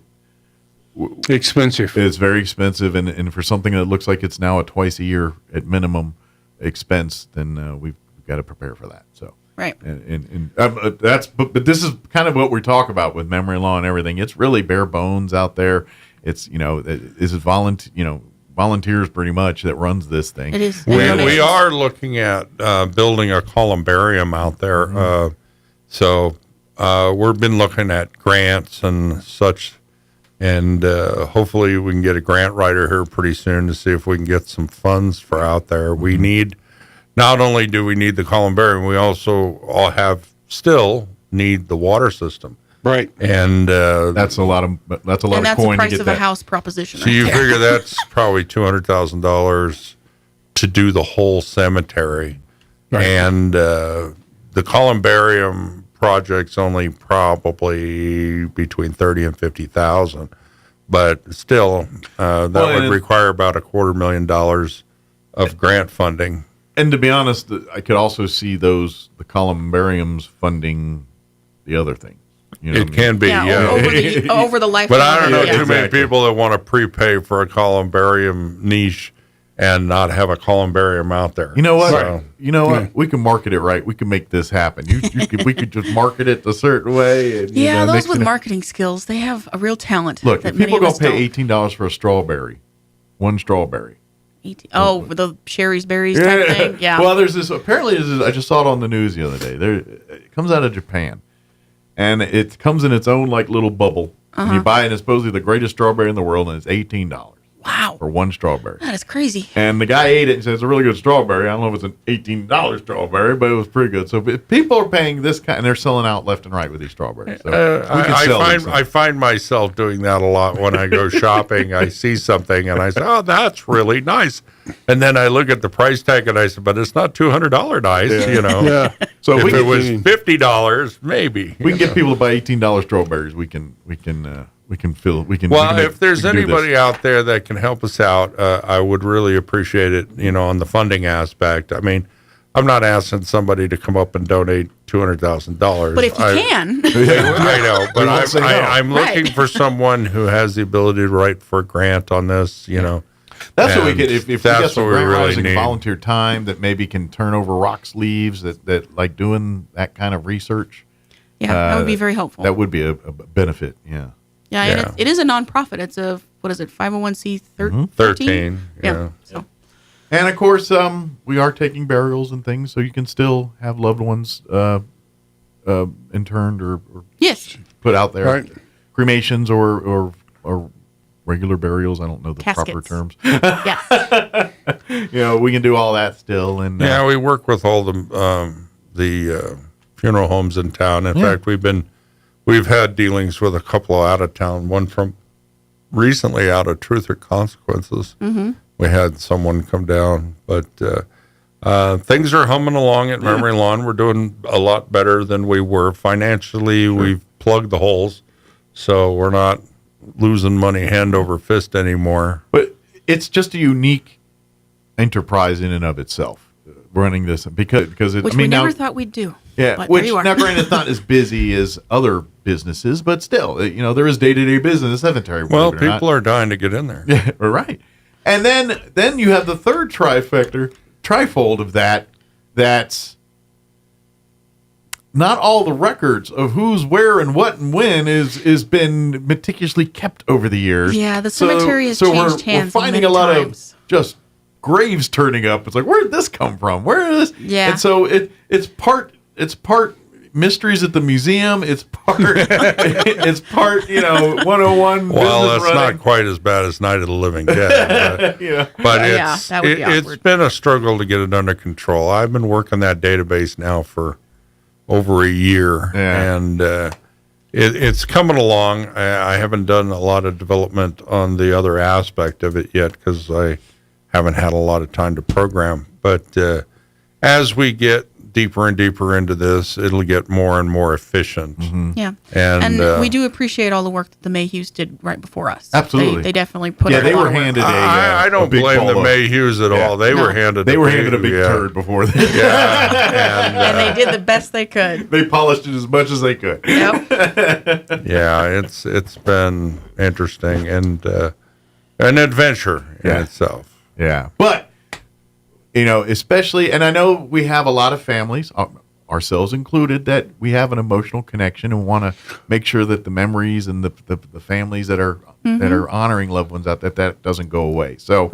expensive. It's very expensive, and for something that looks like it's now a twice a year at minimum expense, then we've got to prepare for that. So right, and that's but this is kind of what we talk about with memory law and everything. It's really bare bones out there. It's is it volunteers pretty much that runs this thing. It is. We are looking at building a columbarium out there. So we've been looking at grants and such, and hopefully we can get a grant writer here pretty soon to see if we can get some funds for out there. We need, not only do we need the columbarium, we also still need the water system. Right. And that's a lot of coin to get that. And that's the price of a house proposition. So you figure that's probably $200,000 to do the whole cemetery. Right. And the columbarium project's only probably between $30,000 and $50,000, but still, that would require about $250,000 of grant funding. And to be honest, I could also see the columbariums funding the other thing. It can be, over the life. But I don't know too many people that want to prepay for a columbarium niche and not have a columbarium out there. You know what? So, we can market it right. We can make this happen. We could just market it a certain way. And, those with marketing skills, they have a real talent. Look, if people go pay $18 for a strawberry, one strawberry. The Sherry's berries type thing. Yeah. Well, there's this. Apparently, I just saw it on the news the other day. It comes out of Japan. And it comes in its own little bubble. And you buy it, and it's supposedly the greatest strawberry in the world, and it's $18. Wow. For one strawberry. That is crazy. And the guy ate it and said it's a really good strawberry. I don't know if it's an $18 strawberry, but it was pretty good. So if people are paying this kind, and they're selling out left and right with these strawberries. So I find myself doing that a lot when I go shopping. I see something and I say, "Oh, that's really nice," and then I look at the price tag and I say, "But it's not $200 nice," Yeah. So if it was $50, maybe we can get people to buy $18 strawberries. We can if there's anybody out there that can help us out, I would really appreciate it, on the funding aspect. I mean, I'm not asking somebody to come up and donate $200,000. But if you can. I know, but I'm looking for someone who has the ability to write for a grant on this, That's what we get. If we got some grant writers and volunteer time that maybe can turn over rock sleeves that like doing that kind of research. Yeah, that would be very helpful. That would be a benefit, yeah. Yeah, and it is a nonprofit. It's a 501c13. 13. Yeah. So. And of course, we are taking burials and things, so you can still have loved ones interned or put out there. Right. Cremations or regular burials. I don't know the proper terms. Yes. We can do all that still. And we work with all the funeral homes in town. In fact, we've had dealings with a couple out of town. One from recently out of Truth or Consequences. Mm-hmm. We had someone come down, but things are humming along at Memory Lawn. We're doing a lot better than we were financially. Sure. We've plugged the holes, so we're not losing money hand over fist anymore. But it's just a unique enterprise in and of itself, running this because it. Which we never thought we'd do. Yeah, which now granted it's not as busy as other businesses, but still, there is day-to-day business cemetery. Well, people are dying to get in there. Yeah, right. And then you have the third trifold of that. That's not all the records of who's where and what and when is been meticulously kept over the years. Yeah, the cemetery has changed hands we're finding many a lot times. of just graves turning up. It's like, where did this come from? Where is this? Yeah. And so it's part mysteries at the museum. It's part 101. Well, that's business running. not quite as bad as Night of the Living Dead. But, Yeah. but Yeah, it's that would be it's awkward. been a struggle to get it under control. I've been working that database now for over a year, and it's coming along. I haven't done a lot of development on the other aspect of it yet because I haven't had a lot of time to program. But as we get deeper and deeper into this, it'll get more and more efficient. Yeah. And we do appreciate all the work that the Mayhews did right before us. Absolutely. They definitely put Yeah, in they a lot were of work. handed I don't big blame the ball of- Mayhews at all. They were handed a big turd before they And they did the best they could. they polished it as much as they could. Yep. Yeah, it's been interesting and an adventure in itself. Yeah. But, especially, and I know we have a lot of families, ourselves included, that we have an emotional connection and want to make sure that the memories and the families that are honoring loved ones out that doesn't go away. So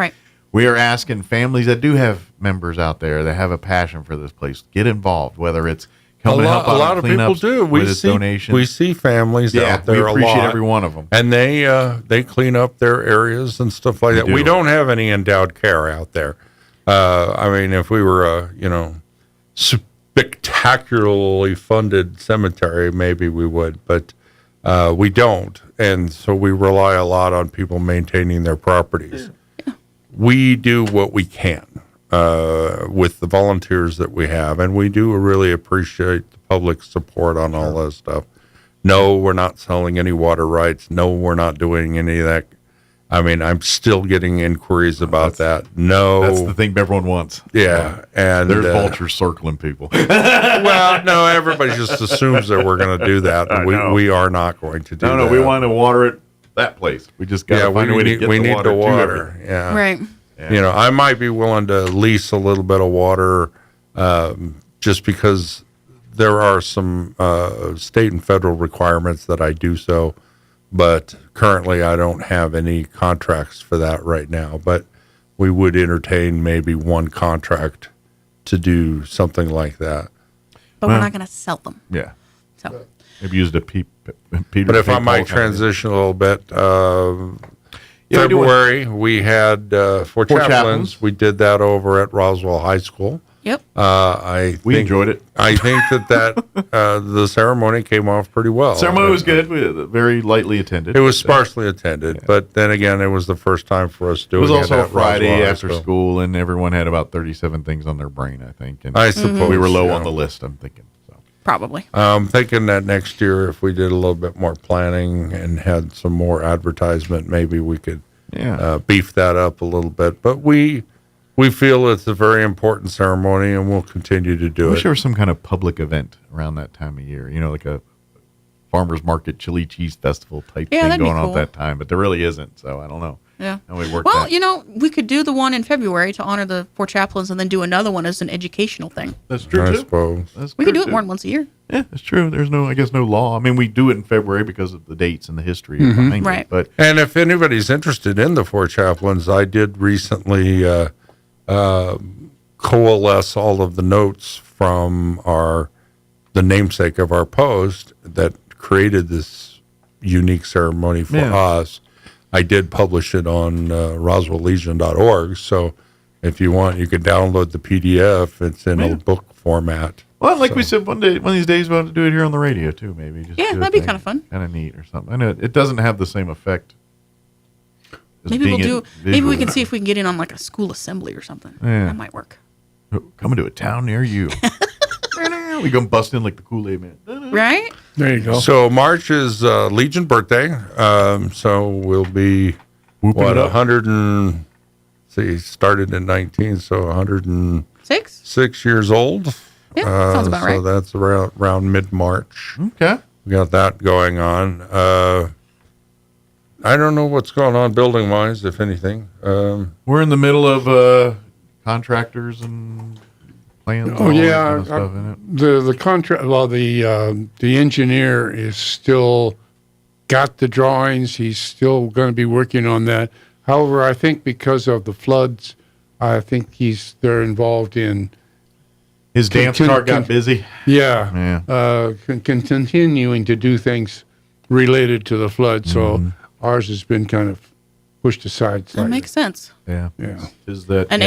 we are asking families that do have members out there that have a passion for this place, get involved, whether it's coming to help out a lot on of people cleanups do. with donations. We see families out there we appreciate a lot. every one of them. And they clean up their areas and stuff like that. do. We don't have any endowed care out there. I mean, if we were a spectacularly funded cemetery, maybe we would, but we don't, and so we rely a lot on people maintaining their properties. Yeah. We do what we can with the volunteers that we have, and we do really appreciate the public support on all that stuff. No, we're not selling any water rights. No, we're not doing any of that. I mean, I'm still getting inquiries about that. No. That's the thing everyone wants. Yeah. And there's vultures circling people. Well, no, everybody just assumes that we're going to do that. I We know. we are not going to do that. No, we want to water it that place. We just got to find a way to get we the need water the to water. everything. Yeah. Right. Yeah. I might be willing to lease a little bit of water just because there are some state and federal requirements that I do so. But currently, I don't have any contracts for that right now. But we would entertain maybe one contract to do something like that. But we're not going to sell them. Yeah. So. Maybe used a Peter. But if I might transition a little bit, February we had Four Chaplains. We did that over at Roswell High School. Yep. We enjoyed it. I think that the ceremony came off pretty well. Ceremony was good. Very lightly attended. It was sparsely attended, but then again, it was the first time for us doing it. It was also at a Friday Roswell High after school, and everyone had about 37 things on their brain, I think. And I suppose we were low yeah. on the list, I'm thinking. So. Probably. I'm thinking that next year, if we did a little bit more planning and had some more advertisement, maybe we could beef that up a little bit. But we feel it's a very important ceremony, and we'll continue to do I it. wish there was some kind of public event around that time of year. Like a farmer's market chili cheese festival type thing that'd be going on cool. at that time. But there really isn't, so I don't know. Yeah. How we work Well, that. we could do the one in February to honor the Four Chaplains and then do another one as an educational thing. That's true, I too. suppose. We could do it more than once a year. Yeah, that's true. There's no law. I mean, we do it in February because of the dates and the history behind Right. it. But And if anybody's interested in the Four Chaplains, I did recently coalesce all of the notes from the namesake of our post that created this unique ceremony for us. I did publish it on roswelllegion.org, so if you want, you can download the PDF. It's in a book format. Well, like we said, one of these days, we'll have to do it here on the radio, too, maybe. Just Yeah, do a that'd be thing. kind of fun. Kind of neat or something. I know it doesn't have the same effect. as Maybe we'll being do. it Maybe we visually. can see if we can get in on like a school assembly or something. Yeah. That might work. Coming to a town near you. We go bust in like the Kool-Aid Man. Right? There you go. So March is Legion birthday. So we'll be Whooping it up. 100 and started in 19, so 106 years old. Yeah, sounds about so right. that's around mid-March. Okay. We got that going on. I don't know what's going on building-wise, if anything. We're in the middle of contractors and plans? Oh all that yeah, kind of stuff in it? the contract. Well, the engineer is still got the drawings. He's still going to be working on that. However, I think because of the floods, I think they're involved in. His dance card got busy. Yeah. Continuing to do things related to the flood. So ours has been kind of pushed aside slightly. That makes sense. Yeah. Is that And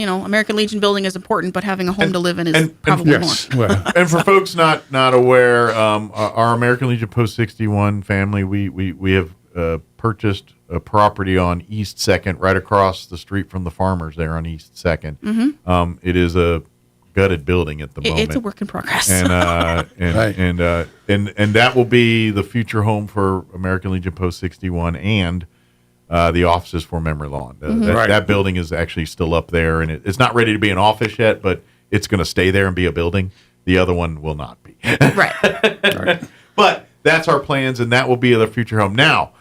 American Legion building is important, but having a home to live in is probably more. Well, and for folks not aware, our American Legion Post 61 family, we have purchased a property on East 2nd, right across the street from the farmers there on East 2nd. Mm-hmm. It is a gutted building at the moment. It's a work in progress. And that will be the future home for American Legion Post 61 and the offices for Memory Lawn. That building is actually still up there, and it's not ready to be an office yet, but it's going to stay there and be a building. The other one will not be. Right. But that's our plans, and that will be the future home. Now,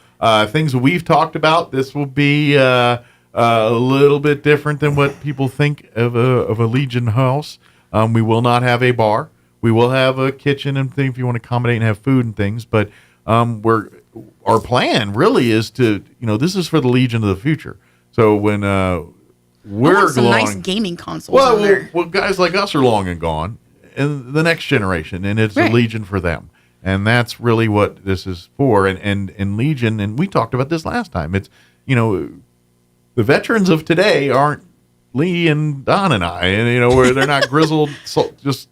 things we've talked about, this will be a little bit different than what people think of a Legion house. We will not have a bar. We will have a kitchen and things if you want to accommodate and have food and things. But our plan really is to, this is for the Legion of the future. So when we're some long, nice gaming consoles. Well, guys like us are long and gone, and the next generation, and it's a Legion for them. And that's really what this is for. And Legion, and we talked about this last time. It's, the veterans of today aren't Lee and Don and I, and where they're not grizzled,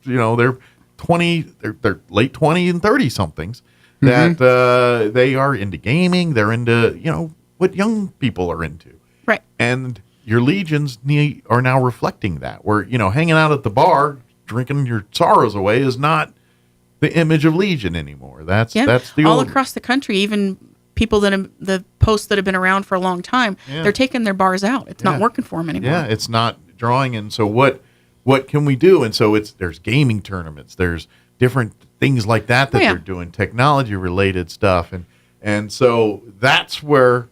they're 20, they're late 20 and 30 somethings that they are into gaming. They're into, what young people are into. Right. And your Legions are now reflecting that. Where, hanging out at the bar, drinking your sorrows away is not the image of Legion anymore. That's the all old across the country, even people the posts that have been around for a long time, they're taking their bars out. It's not working for them anymore. Yeah, it's not drawing. And so what can we do? And so there's gaming tournaments, there's different things like that they're doing, technology related stuff, and so that's where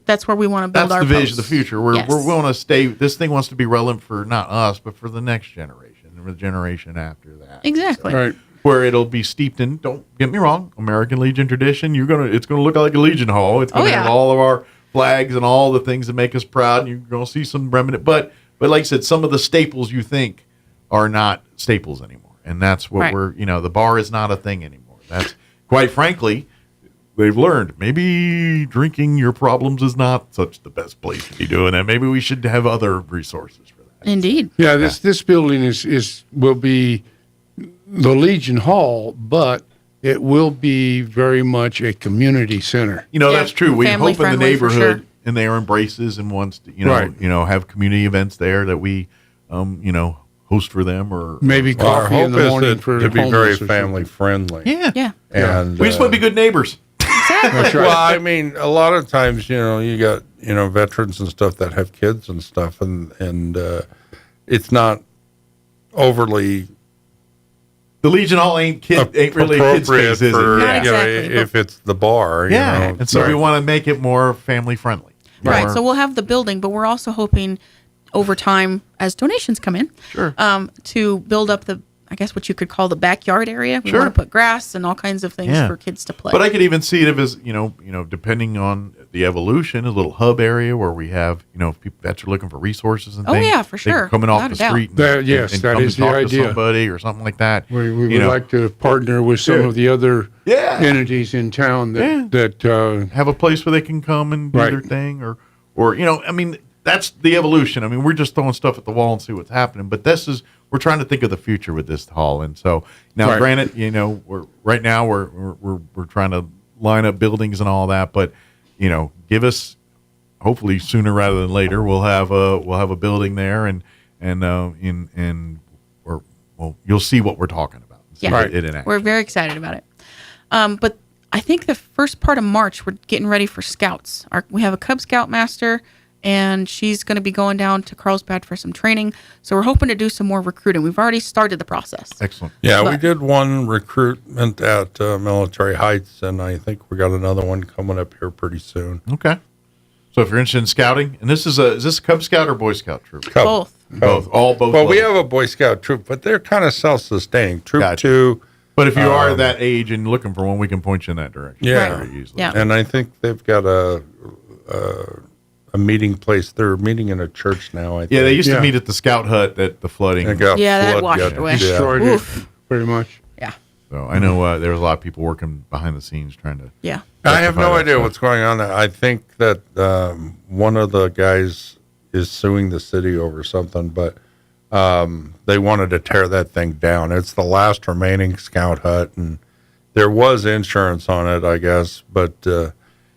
we want to build our the vision posts. of the future. We want to stay. This thing wants to be relevant for not us, but for the next generation and the generation after that. Exactly. So, right. Where it'll be steeped in, don't get me wrong, American Legion tradition. It's gonna look like a Legion Hall. It's gonna have all of our flags and all the things that make us proud, and you're gonna see some remnant. But like I said, some of the staples you think are not staples anymore, and that's what we're. The bar is not a thing anymore. That's quite frankly, they've learned maybe drinking your problems is not such the best place to be doing that. Maybe we should have other resources for that. Indeed. Yeah, this building will be the Legion Hall, but it will be very much a community center. That's true. We Family hope in the friendly, for neighborhood sure. and they are embraces and wants to, have community events there that we, host for them or maybe coffee in the morning to be very family friendly. Yeah. And we just want to be good neighbors. Exactly. right. Well, I mean, a lot of times, you got, veterans and stuff that have kids and stuff, and it's not overly. The Legion Hall ain't really a kid's space, is it? Not exactly, if it's the bar. And so we want to make it more family friendly. Right. So we'll have the building, but we're also hoping over time, as donations come in, to build up what you could call the backyard area. We want to put grass and all kinds of things for kids to play. But I could even see it as, depending on the evolution, a little hub area where we have, if people vets are looking for resources and things. Oh, yeah, for sure. Coming off the street. That and is come the talk idea. To somebody or something like that. We would like to partner with some of the other entities in town that have a place where they can come and do their thing or that's the evolution. I mean, we're just throwing stuff at the wall and see what's happening. But we're trying to think of the future with this hall. And so now, granted, we're trying to line up buildings and all that. But give us, hopefully sooner rather than later, we'll have a building there, and you'll see what we're talking about. It in action. We're very excited about it. But I think the first part of March, we're getting ready for Scouts. We have a Cub Scout master, and she's going to be going down to Carlsbad for some training. So we're hoping to do some more recruiting. We've already started the process. Excellent. Yeah, we did one recruitment at Military Heights, and I think we got another one coming up here pretty soon. Okay. So if you're interested in scouting, and is this a Cub Scout or Boy Scout troop? Both. Both. Both. Well, we have a Boy Scout troop, but they're kind of self-sustaining. Troop 2. But if you are that age and looking for one, we can point you in that direction. Yeah. Very easily. Yeah. And I think they've got a meeting place. They're meeting in a church now, I think. Yeah, they used to meet at the Scout Hut at the flooding. That washed away. Destroyed it, pretty much. Yeah. So I know there was a lot of people working behind the scenes trying to. Yeah. I have no idea what's going on there. I think that one of the guys is suing the city over something, but they wanted to tear that thing down. It's the last remaining Scout Hut, and there was insurance on it, I guess, but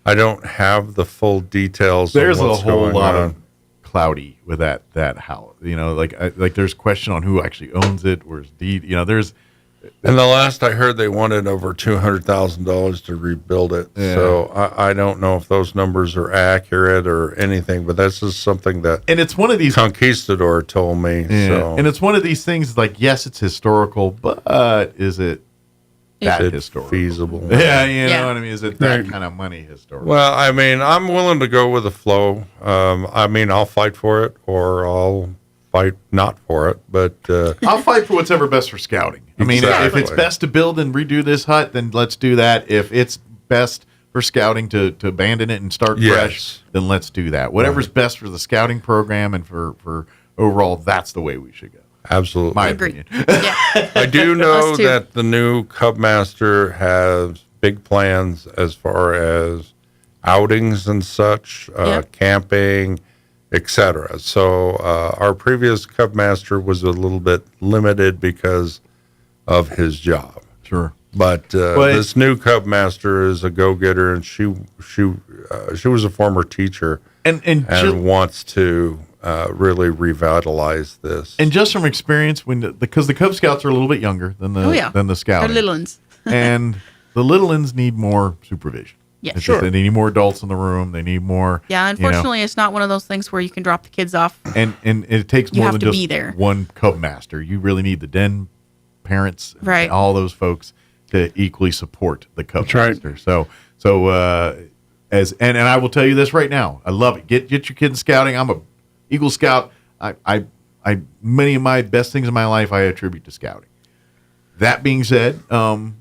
I don't have the full details. There's of what's a whole lot on. of cloudy with that house. You know, like there's question on who actually owns it. Where's deed? You know, there's. And the last I heard, they wanted over $200,000 to rebuild it. Yeah. So I don't know if those numbers are accurate or anything, but that's just something that and it's one of these conquistador told me. Yeah. So. And it's one of these things like, yes, it's historical, but is it that historical? Feasible? Yeah, you know what I mean? Is it that kind of money historical? Well, I mean, I'm willing to go with the flow. I mean, I'll fight for it or I'll fight not for it, but I'll fight for what's ever best for scouting. I mean, if it's best to build and redo this hut, then let's do that. If it's best for scouting to abandon it and start fresh, then let's do that. Whatever's best for the scouting program and for overall, that's the way we should go. Absolutely. My opinion. I do know that the new Cub Master has big plans as far as outings and such, camping, etc. So our previous Cub Master was a little bit limited because of his job. Sure. But this new Cub Master is a go-getter, and she was a former teacher and wants to really revitalize this. And just from experience, because the Cub Scouts are a little bit younger than the Scouting. They're little ones. And the little ones need more supervision. Yeah, it's just they need more adults in the room. They need more. Yeah, unfortunately, it's not one of those things where you can drop the kids off. And it takes You more have than to just be there. one Cub Master. You really need the den parents, Right. and all those folks to equally support the Cub That's right. Master. So and I will tell you this right now. I love it. Get your kids scouting. I'm a Eagle Scout. I many of my best things in my life I attribute to scouting. That being said, for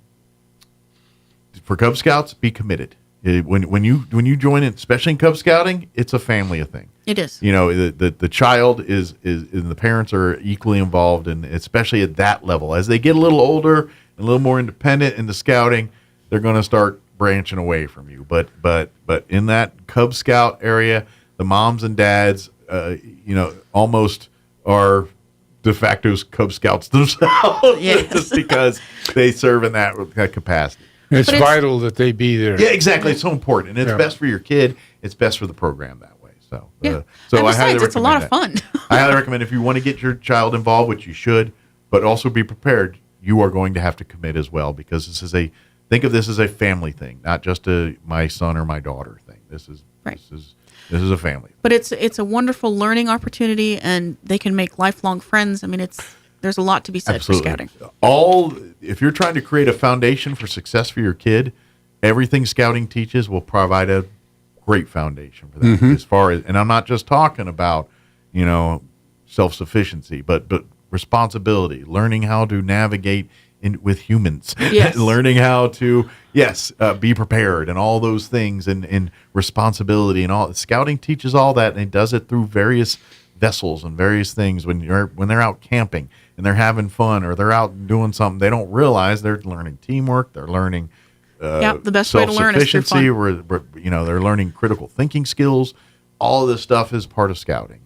Cub Scouts, be committed. When you join it, especially in Cub Scouting, it's a family thing. It is. You know, the child is and the parents are equally involved, and especially at that level. As they get a little older and a little more independent in the scouting, they're going to start branching away from you. But in that Cub Scout area, the moms and dads, almost are de facto Cub Scouts themselves, just because they serve in that capacity. It's vital that they be there. Yeah, exactly. It's so important, and it's best for your kid. It's best for the program that way. So, and I highly besides, it's a lot of recommend fun. I highly recommend if you want to get your child involved, which you should, but also be prepared. You are going to have to commit as well, because think of this as a family thing, not just a my son or my daughter thing. This is a family. But it's a wonderful learning opportunity, and they can make lifelong friends. I mean, there's a lot to be said for scouting. If you're trying to create a foundation for success for your kid, everything scouting teaches will provide a great foundation for that. Mm-hmm. As far as, and I'm not just talking about, self-sufficiency, but responsibility, learning how to navigate with humans, yes. learning how to, be prepared and all those things and responsibility and all. Scouting teaches all that, and it does it through various vessels and various things. When they're out camping and they're having fun, or they're out doing something, they don't realize they're learning teamwork. They're learning the best way to learn is through fun. They're learning critical thinking skills. All of this stuff is part of scouting,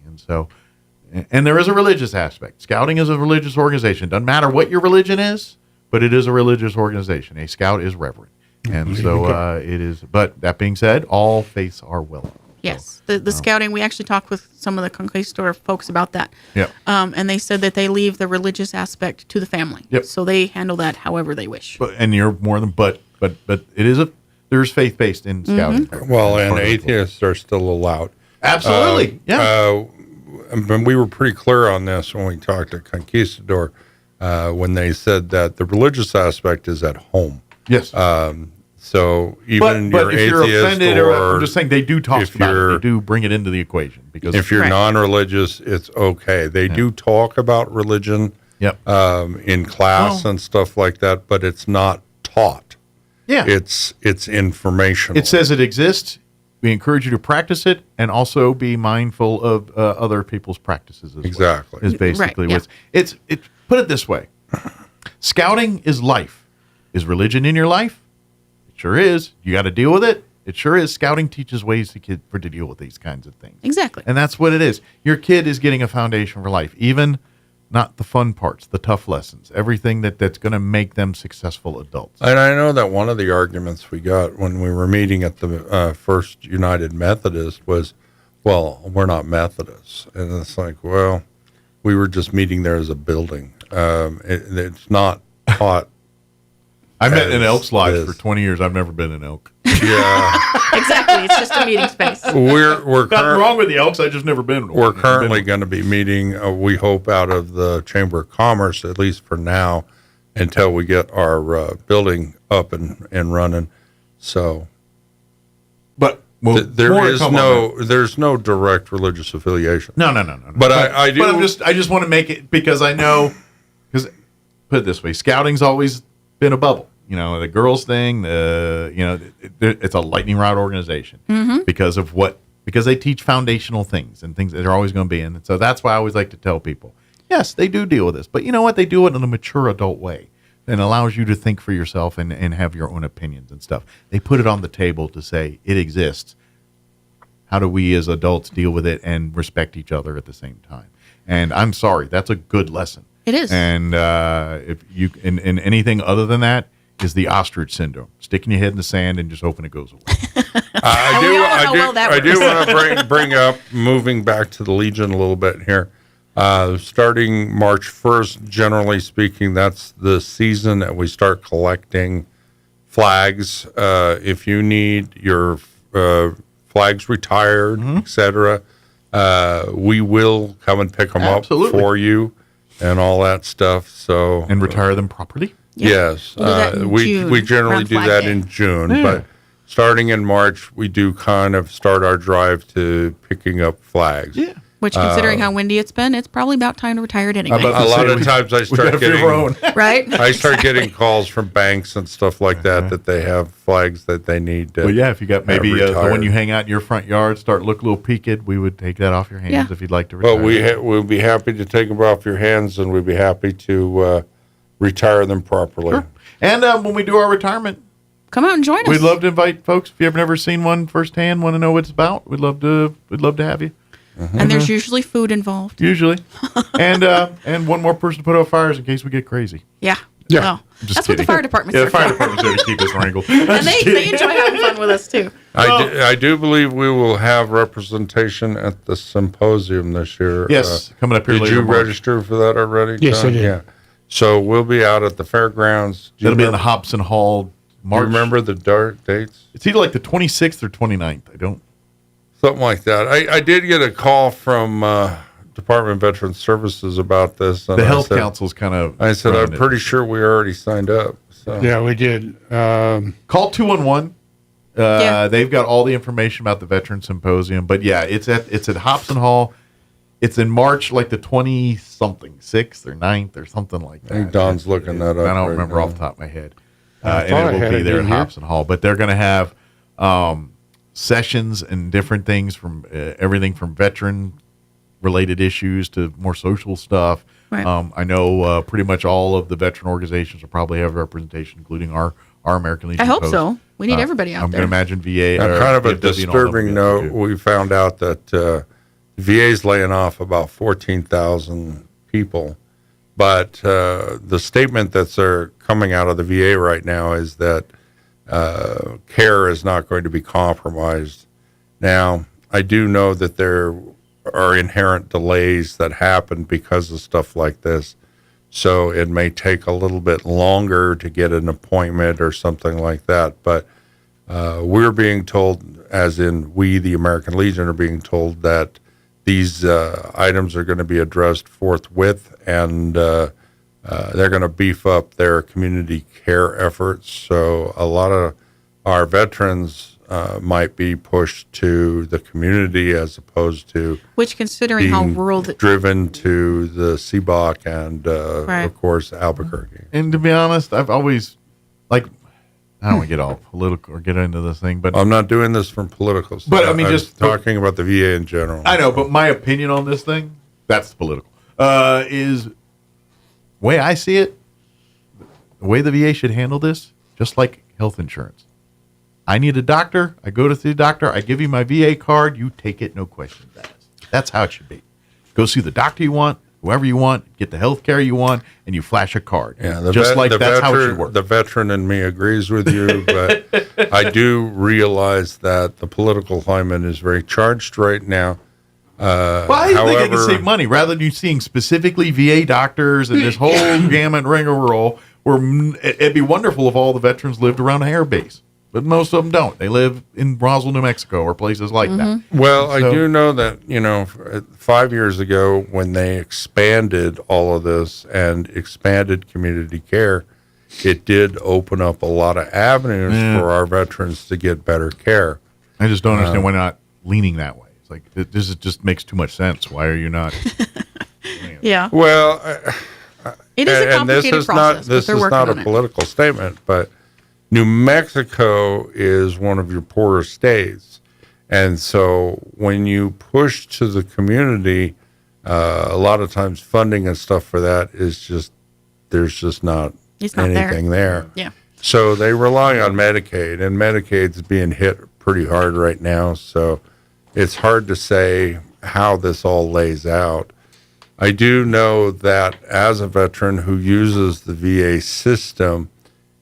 and there is a religious aspect. Scouting is a religious organization. Doesn't matter what your religion is, but it is a religious organization. A scout is reverent, and so it is. But that being said, all faiths are welcome. Yes, the scouting, we actually talked with some of the conquistador folks about that. Yep. And they said that they leave the religious aspect to the family. Yep. So they handle that however they wish. And you're more than, but it is there's faith-based in scouting. Mm-hmm. Well, and atheists are still allowed. Absolutely. And we were pretty clear on this when we talked to Conquistador, when they said that the religious aspect is at home. Yes. So even but if you're you're atheist offended, or I'm just saying they do talk about it. They do bring it into the equation because if you're non-religious, it's okay. They do talk about religion in class and stuff like that, but it's not taught. Yeah, it's informational. It says it exists. We encourage you to practice it and also be mindful of other people's practices as exactly. well. Is basically what it's. Put it this way: scouting is life. Is religion in your life? It sure is. You got to deal with it. It sure is. Scouting teaches ways to deal with these kinds of things. Exactly. And that's what it is. Your kid is getting a foundation for life, even not the fun parts, the tough lessons, everything that's going to make them successful adults. And I know that one of the arguments we got when we were meeting at the First United Methodist was, well, we're not Methodists. And it's like, well, we were just meeting there as a building. It's not taught. I met in Elks Lodge for 20 years. I've never been in Elk. Yeah. Exactly. It's just a meeting space. We're nothing wrong with the Elks. I just never been. We're currently going to be meeting, we hope, out of the Chamber of Commerce, at least for now, until we get our building up and running. So, but there's no direct religious affiliation. No. But I do. But I just want to make it because I know, because put it this way, scouting's always been a bubble. The girls thing, it's a lightning rod organization because they teach foundational things and things that are always going to be in. And so that's why I always like to tell people, yes, they do deal with this, but you know what? They do it in a mature adult way and allows you to think for yourself and have your own opinions and stuff. They put it on the table to say it exists. How do we as adults deal with it and respect each other at the same time? And I'm sorry, that's a good lesson. It is. And if you in anything other than that, is the ostrich syndrome, sticking your head in the sand and just hoping it goes away. I do want to bring up, moving back to the Legion a little bit here. Starting March 1st, generally speaking, that's the season that we start collecting flags. If you need your flags retired, etc., we will come and pick them up for you and all that stuff. So and retire them properly. Yes, we generally do that in June, but starting in March, we do kind of start our drive to picking up flags. Yeah. Which, considering how windy it's been, it's probably about time to retire it anyway. A lot of times I start getting right. I start getting calls from banks and stuff like that they have flags that they need. Well, yeah, if you got maybe the one you hang out in your front yard, start look a little peaked, we would take that off your hands if you'd like to retire. Well, we'll be happy to take them off your hands, and we'd be happy to retire them properly. Sure. And when we do our retirement, come out and join us. We'd love to invite folks. If you've never seen one firsthand, want to know what it's about, we'd love to have you. And there's usually food involved. Usually, and one more person to put out fires in case we get crazy. Yeah. Yeah. Well, that's what the fire department's there. The fire department's there to keep us wrangled. And they enjoy having fun with us too. I do believe we will have representation at the symposium this year. Yes, coming up here later. Did you register for that already, Yes, John? I did. Yeah. So we'll be out at the fairgrounds. It'll be in the Hobson Hall. Do you remember the dates? It's either like the 26th or 29th. I don't. Something like that. I did get a call from Department of Veterans Services about this. And the Health Council's kind of. I said, I'm pretty sure we already signed up. So. Yeah, we did. Call 211. They've got all the information about the Veteran Symposium. But yeah, it's at Hobson Hall. It's in March, like the 20-something, 6th or 9th or something like that. I think Don's looking that up. I don't remember off the top of my head. And it will be there at Hobson Hall. But they're going to have sessions and different things from everything from veteran-related issues to more social stuff. Right. I know pretty much all of the veteran organizations will probably have representation, including our American Legion. I hope Post. so. We need everybody out I'm there. going to imagine VA. On kind of a disturbing note, we found out that VA's laying off about 14,000 people. But the statement that's coming out of the VA right now is that care is not going to be compromised. Now, I do know that there are inherent delays that happen because of stuff like this. So it may take a little bit longer to get an appointment or something like that. But we're being told, as in we, the American Legion, are being told that these items are going to be addressed forthwith, and they're going to beef up their community care efforts. So a lot our veterans might be pushed to the community as opposed to which, considering how rural driven to the Seabach and of course Albuquerque. And to be honest, I've always I don't want to get all political or get into this thing, but I'm not doing this from political stuff. But I mean, just talking about the VA in general. I know, but my opinion on this thing, that's political, is the way I see it, the way the VA should handle this, just like health insurance. I need a doctor. I go to the doctor. I give you my VA card. You take it, no questions asked. That's how it should be. Go see the doctor you want, whoever you want, get the health care you want, and you flash a card. Yeah, that's how it should work. The veteran in me agrees with you, but I do realize that the political climate is very charged right now. Well, I think I can save money rather than you seeing specifically VA doctors and this whole gamut rigmarole. Where it'd be wonderful if all the veterans lived around a air base. But most of them don't. They live in Roswell, New Mexico, or places like that. Well, I do know that, 5 years ago when they expanded all of this and expanded community care, it did open up a lot of avenues for our veterans to get better care. I just don't understand why not leaning that way. It's like, this just makes too much sense. Why are you not? Yeah. Well, it is a complicated process. This is not a political statement, but New Mexico is one of your poorer states. And so when you push to the community, a lot of times funding and stuff for that is just, there's just not anything there. Yeah. So they rely on Medicaid, and Medicaid's being hit pretty hard right now. So it's hard to say how this all lays out. I do know that as a veteran who uses the VA system,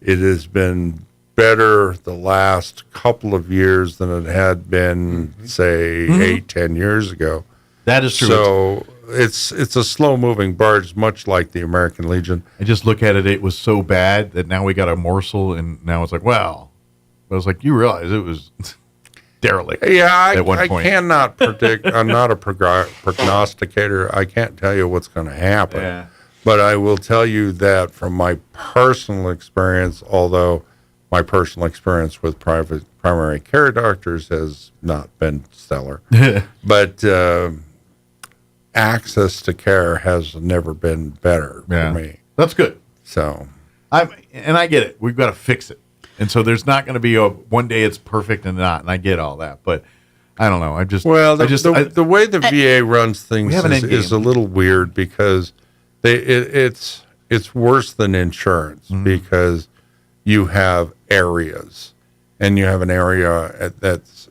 it has been better the last couple of years than it had been, say, 8-10 years ago. That is true. So it's a slow-moving barge, much like the American Legion. I just look at it, it was so bad that now we got a morsel, and now it's like, well, I was like, you realize it was derelict. Yeah, at one I point. cannot predict. I'm not a prognosticator. I can't tell you what's going to happen. Yeah. But I will tell you that from my personal experience, although my personal experience with primary care doctors has not been stellar, but access to care has never been better for me. That's good. So, I get it. We've got to fix it. And so there's not going to be one day it's perfect and not, and I get all that. But I don't know. The way the VA runs things is a little weird because it's worse than insurance because you have areas, and you have an area that's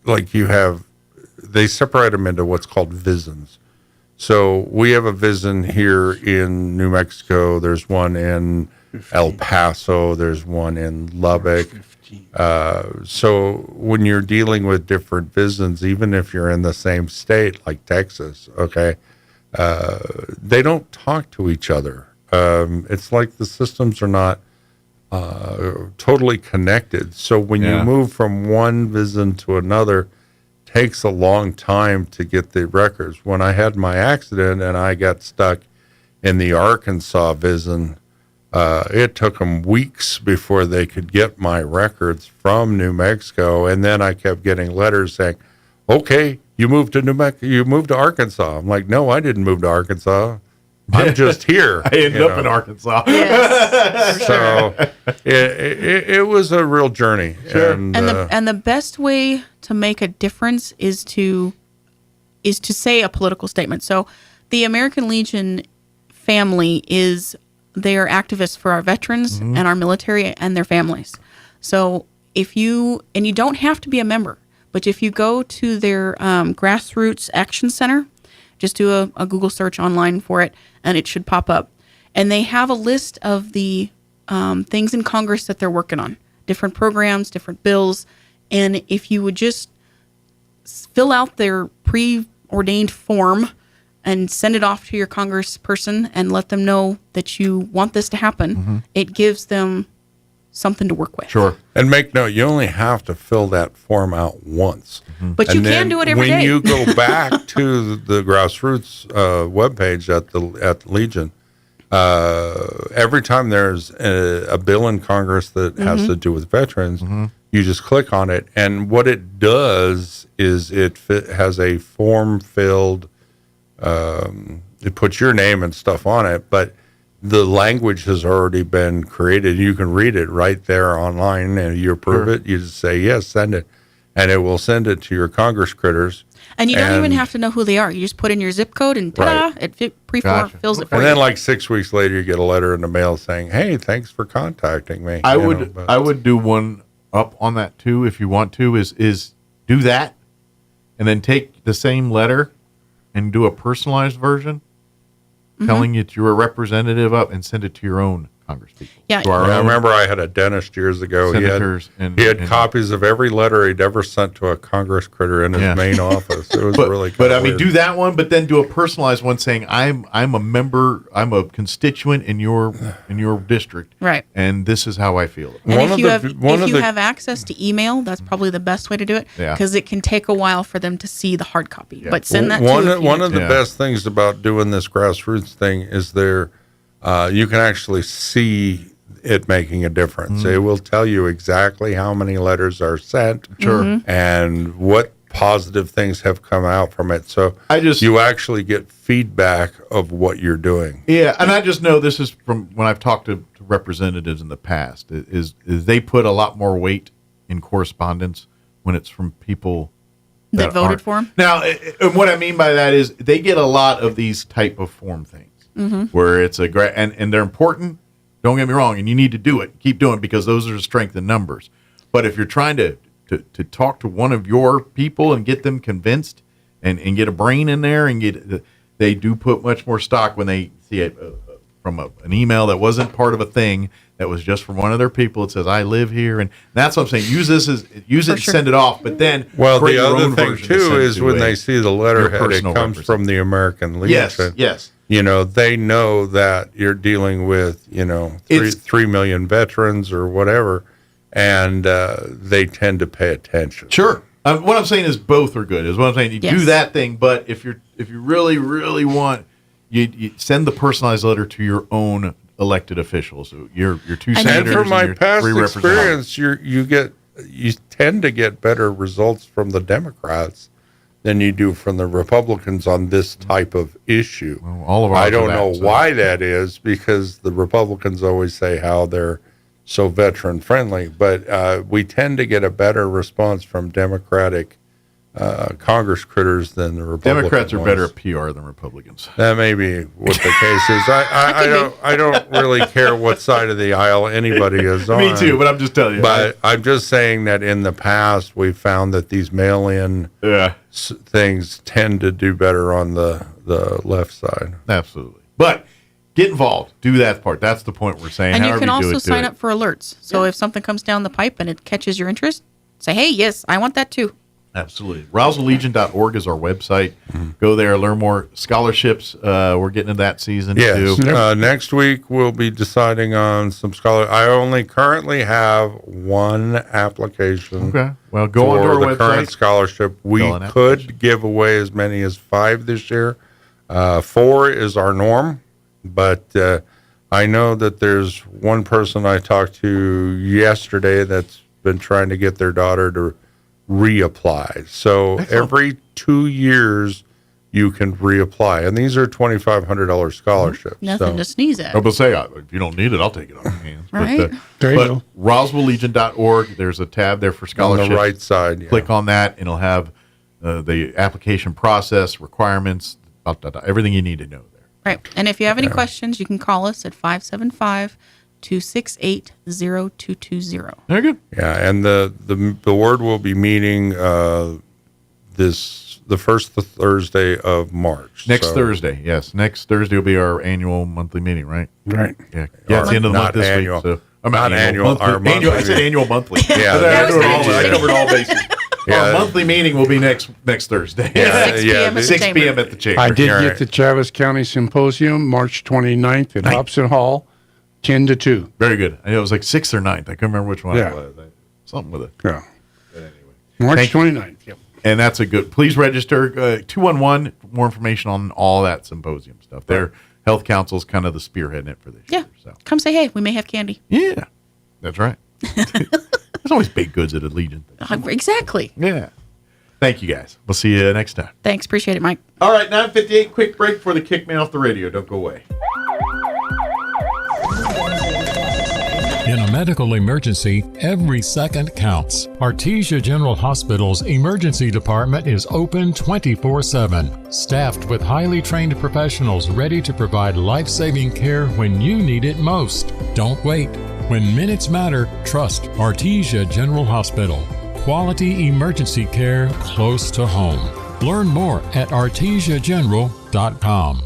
like they separate them into what's called VISNs. So we have a VISN here in New Mexico. There's one in El Paso. There's one in Lubbock. So when you're dealing with different VISNs, even if you're in the same state like Texas, they don't talk to each other. It's like the systems are not totally connected. So when you move from one VISN to another, takes a long time to get the records. When I had my accident and I got stuck in the Arkansas VISN, it took them weeks before they could get my records from New Mexico. And then I kept getting letters saying, okay, you moved to New Mexico, you moved to Arkansas. I'm like, no, I didn't move to Arkansas. I'm just here. I ended up in Arkansas. Yes. So it was a real journey. Sure. And the best way to make a difference is to say a political statement. So the American Legion family they are activists for our veterans and our military and their families. So you don't have to be a member, but if you go to their Grassroots Action Center, just do a Google search online for it, and it should pop up. And they have a list of the things in Congress that they're working on, different programs, different bills. And if you would just fill out their preordained form and send it off to your congressperson and let them know that you want this to happen, it gives them something to work with. Sure. And make note, you only have to fill that form out once. But you can do it every day. When you go back to the Grassroots webpage at the Legion, every time there's a bill in Congress that has to do with veterans, you just click on it, and what it does is it has a form filled. It puts your name and stuff on it, but the language has already been created. You can read it right there online, and you approve it. You just say yes, send it, and it will send it to your Congress critters. And you don't even have to know who they are. You just put in your zip code, and ta-da, it fills it for you. And then, like 6 weeks later, you get a letter in the mail saying, "Hey, thanks for contacting me." I would do one up on that too, if you want to. Is do that, and then take the same letter and do a personalized version, telling you that you're a representative up, and send it to your own congresspeople. Yeah. I remember I had a dentist years ago. Senators he had copies of every letter he'd ever sent to a Congress critter in his main office. It was really But I mean, weird. do that one, but then do a personalized one saying, I'm a member, I'm a constituent in your district. Right. And this is how I feel. And if you have access to email, that's probably the best way to do it, because it can take a while for them to see the hard copy. But send that to one of the best things about doing this grassroots thing is you can actually see it making a difference. It will tell you exactly how many letters are sent and what positive things have come out from it. So you actually get feedback of what you're doing. Yeah, and I just know this is from when I've talked to representatives in the past, is they put a lot more weight in correspondence when it's from people that voted for them. Now, what I mean by that is they get a lot of these type of form things where it's and they're important. Don't get me wrong, and you need to do it. Keep doing it, because those are the strength in numbers. But if you're trying to talk to one of your people and get them convinced and get a brain in there and they do put much more stock when they see it from an email that wasn't part of a thing, that was just from one of their people. It says, "I live here," and that's what I'm saying. Use it, send it off, but then the other thing too is when they see the letterhead, it comes from the American Legion. Yes. They know that you're dealing with 3 million veterans or whatever, and they tend to pay attention. Sure. What I'm saying is both are good. Is what I'm saying. You do that thing, but if you really, really want, you send the personalized letter to your own elected officials. So your two senators and from my and your past 3 experience, you tend to get better results from the Democrats than you do from the Republicans on this type of issue. Well, all of ours I don't are know that, why that is, because the Republicans always say how they're so veteran friendly, but we tend to get a better response from Democratic Congress critters than the Republican Democrats are ones. better at PR than Republicans. That may be what the case is. I don't really care what side of the aisle anybody is on. Me too, but I'm just telling you. But I'm just saying that in the past we found that these mail-in things tend to do better on the left side. Absolutely. But get involved. Do that part. That's the point we're saying. And you However can also do sign up for alerts. So if something comes down the pipe and it catches your interest, say, "Hey, yes, I want that too." Absolutely. RoswellLegion.org is our website. Go there, learn more scholarships. We're getting into that season too. Next week we'll be deciding on some scholar. I only currently have one application. Okay. Well, go onto our the website. Current scholarship. We could give away as many as 5 this year. 4 is our norm, but I know that there's one person I talked to yesterday that's been trying to get their daughter to reapply. So every 2 years you can reapply, and these are $2,500 scholarships. Nothing to sneeze at. I will say, if you don't need it, I'll take it off your hands. Right. There you But go. RoswellLegion.org, there's a tab there for scholarships. On the right side, yeah. Click on that, and it'll have the application process, requirements, everything you need to know there. Right. And if you have any questions, you can call us at 575-268-0220. Very good. Yeah, and the board will be meeting the first Thursday of March. Next Thursday, yes. Next Thursday will be our annual monthly meeting, right? Right. Yeah, it's the end of the month this annual. week. So Not annual. Our monthly. I said annual monthly. Yeah, I covered all bases. Our monthly meeting will be next Thursday. 6 p.m. at the chamber. I did get the Travis County Symposium, March 29th at Hobson Hall, 10 to 2. Very good. I know it was like 6th or 9th. I couldn't remember which one it was. Something with it. Yeah. But anyway. March 29th. Yep. And that's a good. Please register 211 more information on all that symposium stuff. They're Health Council's kind of the spearheading it for this year. So. Come say hey. We may have candy. Yeah, that's right. There's always baked goods at Allegiant. Exactly. Yeah. Thank you, guys. We'll see you next time. Thanks. Appreciate it, Mike. All right, 9:58. Quick break before they kick me off the radio. Don't go away. In a medical emergency, every second counts. Artesia General Hospital's emergency department is open 24/7, staffed with highly trained professionals ready to provide life-saving care when you need it most. Don't wait. When minutes matter, trust Artesia General Hospital. Quality emergency care close to home. Learn more at artesiageneral.com.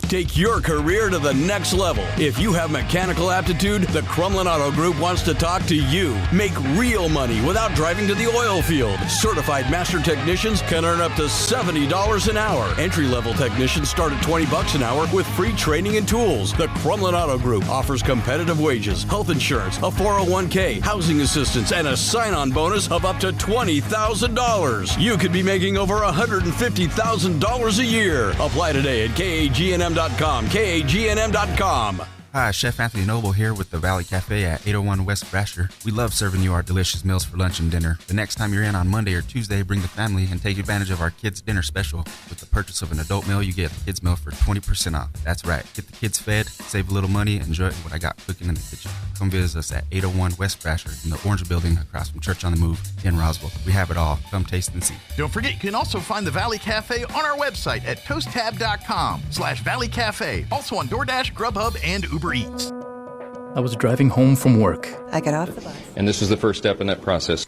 Take your career to the next level. If you have mechanical aptitude, the Crumlin Auto Group wants to talk to you. Make real money without driving to the oil field. Certified master technicians can earn up to $70 an hour. Entry-level technicians start at $20 an hour with free training and tools. The Crumlin Auto Group offers competitive wages, health insurance, a 401k, housing assistance, and a sign-on bonus of up to $20,000. You could be making over $150,000 a year. Apply today at KAGNM.com. KAGNM.com. Hi, Chef Anthony Noble here with the Valley Cafe at 801 West Brasher. We love serving you our delicious meals for lunch and dinner. The next time you're in on Monday or Tuesday, bring the family and take advantage of our kids' dinner special. With the purchase of an adult meal, you get the kids' meal for 20% off. That's right. Get the kids fed, save a little money, enjoy what I got cooking in the kitchen. Come visit us at 801 West Brasher in the Orange Building across from Church on the Move in Roswell. We have it all. Come taste and see. Don't forget, you can also find the Valley Cafe on our website at toasttab.com/Valley Cafe. Also on DoorDash, Grubhub, and Uber Eats. I was driving home from work. I got off the bus. And this is the first step in that process.